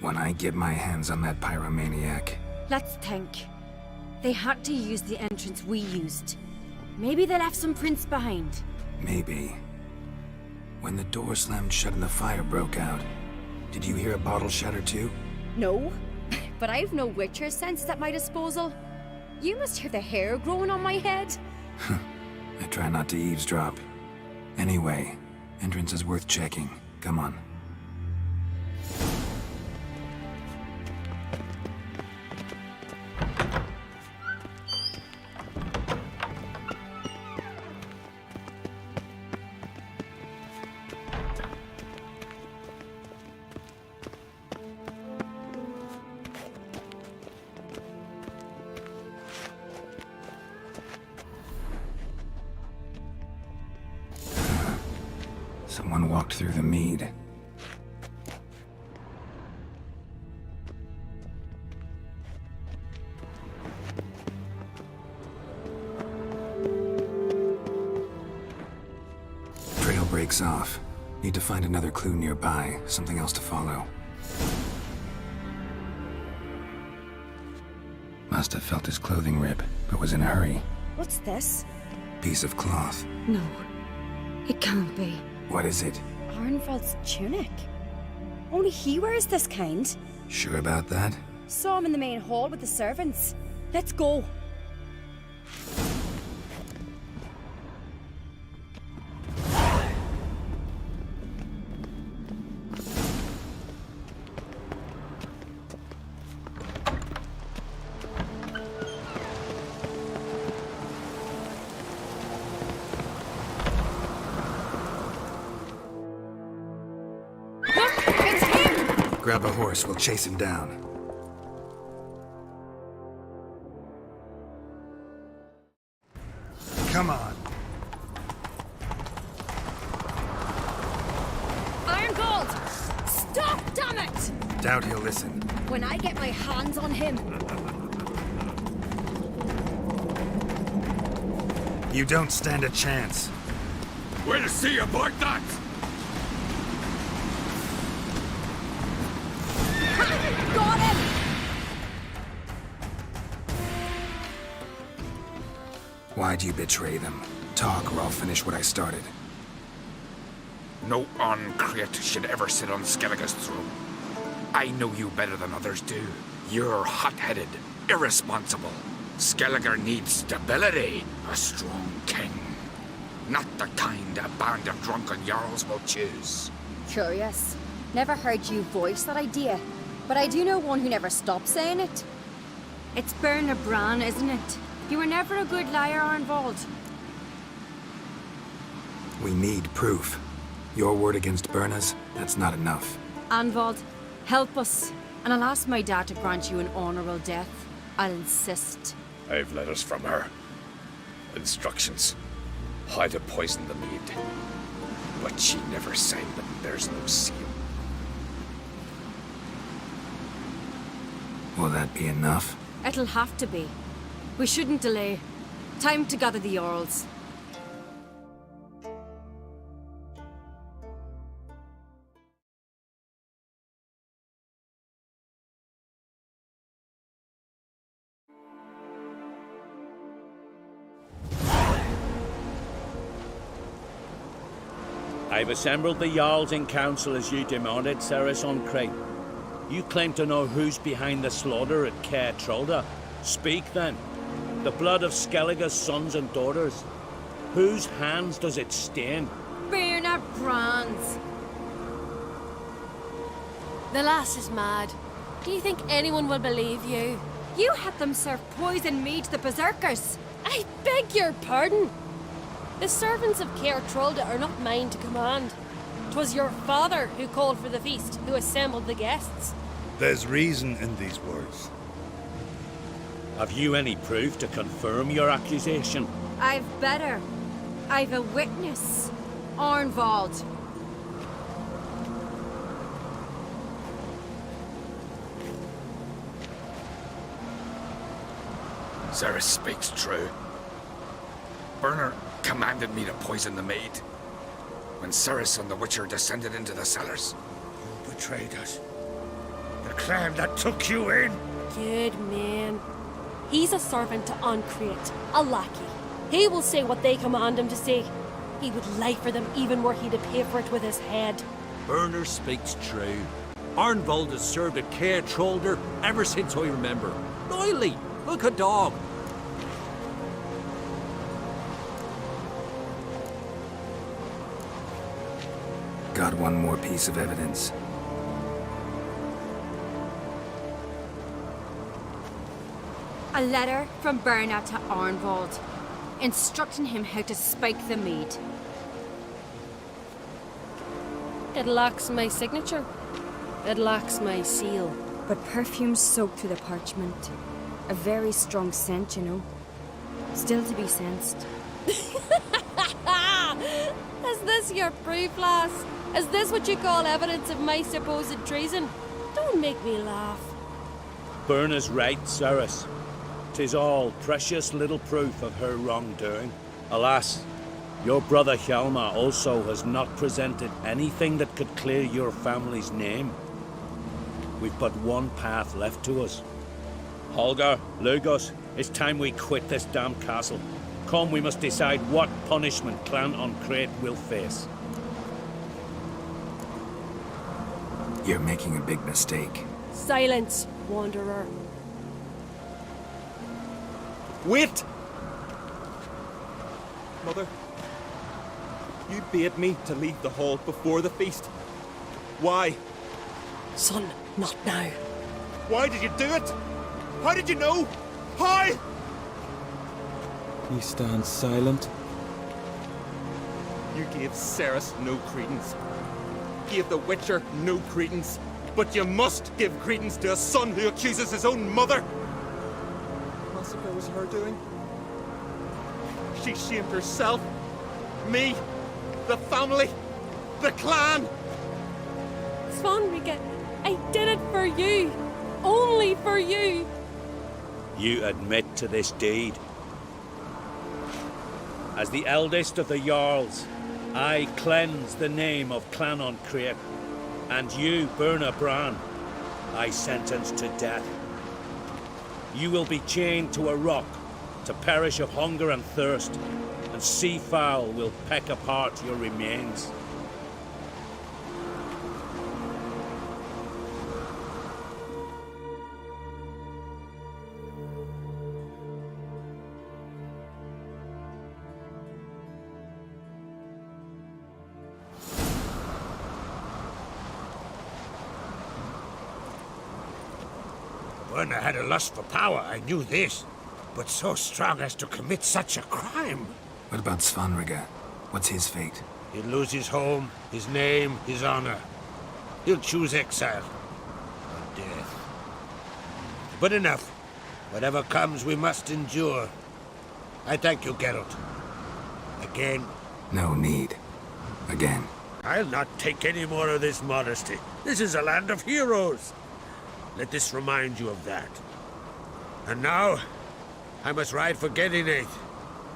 Speaker 4: When I get my hands on that pyromaniac.
Speaker 20: Let's think. They had to use the entrance we used. Maybe they left some prints behind.
Speaker 4: Maybe. When the door slammed shut and the fire broke out, did you hear a bottle shatter too?
Speaker 20: No, but I've no Witcher sense at my disposal. You must hear the hair growing on my head.
Speaker 4: I try not to eavesdrop. Anyway, entrance is worth checking. Come on. Someone walked through the mead. Trail breaks off. Need to find another clue nearby, something else to follow. Must have felt his clothing rip, but was in a hurry.
Speaker 20: What's this?
Speaker 4: Piece of cloth.
Speaker 20: No, it can't be.
Speaker 4: What is it?
Speaker 20: Arnvald's tunic. Only he wears this kind.
Speaker 4: Sure about that?
Speaker 20: Saw him in the main hall with the servants. Let's go.
Speaker 4: Grab a horse, we'll chase him down. Come on.
Speaker 20: Irongold! Stop, damn it!
Speaker 4: Doubt he'll listen.
Speaker 20: When I get my hands on him.
Speaker 4: You don't stand a chance.
Speaker 3: We'll see about that!
Speaker 20: Got him!
Speaker 4: Why'd you betray them? Talk or I'll finish what I started.
Speaker 3: No Ancrate should ever sit on Skellige's throne. I know you better than others do. You're hot-headed, irresponsible. Skellige needs stability, a strong king. Not the kind a band of drunken jarls will choose.
Speaker 20: Curious. Never heard you voice that idea. But I do know one who never stops saying it.
Speaker 14: It's Berna Bran, isn't it? You were never a good liar, Arnvald.
Speaker 4: We need proof. Your word against Berna's, that's not enough.
Speaker 14: Arnvald, help us. And I'll ask my dad to grant you an honorable death. I'll insist.
Speaker 3: I've letters from her. Instructions. How to poison the mead. But she never signed them. There's no seal.
Speaker 4: Will that be enough?
Speaker 14: It'll have to be. We shouldn't delay. Time to gather the Jarls.
Speaker 9: I've assembled the Jarls in council as you demanded, Ceres on Crate. You claim to know who's behind the slaughter at Caer Trolda. Speak then. The blood of Skellige's sons and daughters. Whose hands does it stain?
Speaker 14: Berna Bran's.
Speaker 1: The lass is mad. Do you think anyone will believe you?
Speaker 14: You had them serve poison mead to the berserkers.
Speaker 1: I beg your pardon. The servants of Caer Trolda are not mine to command. 'Twas your father who called for the feast, who assembled the guests.
Speaker 11: There's reason in these words.
Speaker 9: Have you any proof to confirm your accusation?
Speaker 14: I've better. I've a witness. Arnvald.
Speaker 3: Ceres speaks true. Berna commanded me to poison the maid. When Ceres and the Witcher descended into the cellars.
Speaker 11: You betrayed us. The clan that took you in.
Speaker 1: Good man. He's a servant to Ancrate, a lackey. He will say what they command him to say. He would lie for them even were he to pay for it with his head.
Speaker 16: Berner speaks true. Arnvald has served at Caer Trolda ever since I remember. Loyally, look a dog.
Speaker 4: Got one more piece of evidence.
Speaker 14: A letter from Berna to Arnvald, instructing him how to spike the mead.
Speaker 1: It lacks my signature. It lacks my seal.
Speaker 20: But perfume soaked through the parchment. A very strong scent, you know. Still to be sensed.
Speaker 1: As this your proof, lass? Is this what you call evidence of my supposed treason? Don't make me laugh.
Speaker 9: Berna's right, Cerys. 'Tis all precious little proof of her wrongdoing. Alas, your brother Hjalmar also has not presented anything that could clear your family's name. We've but one path left to us. Holger, Lugos, it's time we quit this damn castle. Come, we must decide what punishment Clan Uncreate will face.
Speaker 4: You're making a big mistake.
Speaker 1: Silence, wanderer.
Speaker 12: Wait! Mother, you bade me to leave the hall before the feast. Why?
Speaker 1: Son, not now.
Speaker 12: Why did you do it? How did you know? How?
Speaker 17: He stands silent.
Speaker 12: You gave Cerys no credence. Gave the Witcher no credence. But you must give credence to a son who accuses his own mother. Massacre was her doing. She shamed herself, me, the family, the clan.
Speaker 1: Svanrige, I did it for you. Only for you.
Speaker 9: You admit to this deed. As the eldest of the Jarls, I cleanse the name of Clan Uncreate, and you, Berna Bran, I sentence to death. You will be chained to a rock to perish of hunger and thirst, and sea fowl will peck apart your remains.
Speaker 11: Berna had a lust for power, I knew this. But so strong as to commit such a crime.
Speaker 4: What about Svanrige? What's his fate?
Speaker 11: He'll lose his home, his name, his honor. He'll choose exile. Or death. But enough. Whatever comes, we must endure. I thank you, Geralt. Again.
Speaker 4: No need. Again.
Speaker 11: I'll not take any more of this modesty. This is a land of heroes. Let this remind you of that. And now, I must ride for Gedinath,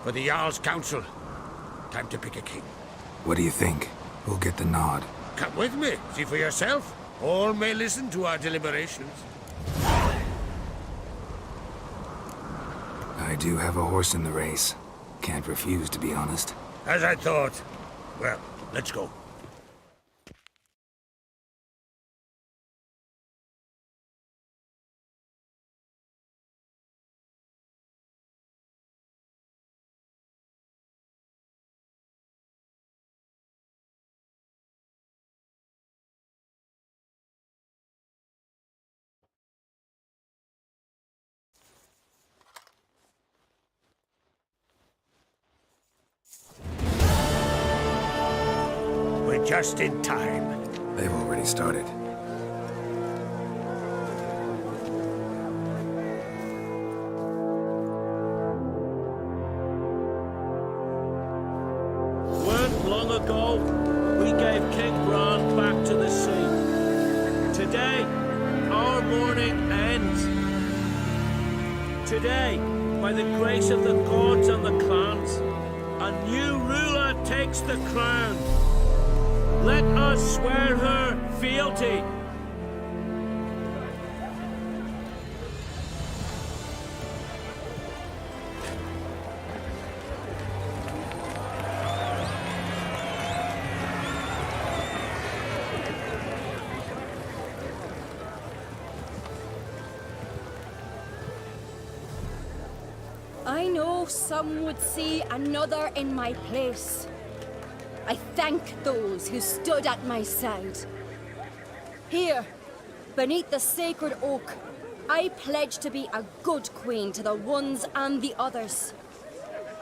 Speaker 11: for the Jarl's Council. Time to pick a king.
Speaker 4: What do you think? Who'll get the nod?
Speaker 11: Come with me, see for yourself. All may listen to our deliberations.
Speaker 4: I do have a horse in the race. Can't refuse, to be honest.
Speaker 11: As I thought. Well, let's go. We're just in time.
Speaker 4: They've already started.
Speaker 9: Weren't long ago, we gave King Bran back to the sea. Today, our mourning ends. Today, by the grace of the gods and the clans, a new ruler takes the crown. Let us swear her fealty.
Speaker 20: I know some would see another in my place. I thank those who stood at my side. Here, beneath the sacred oak, I pledge to be a good queen to the ones and the others.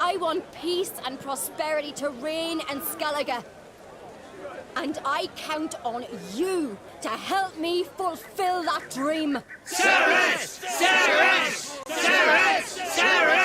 Speaker 20: I want peace and prosperity to reign in Skellige. And I count on you to help me fulfill that dream.
Speaker 21: Cerys! Cerys! Cerys! Cerys!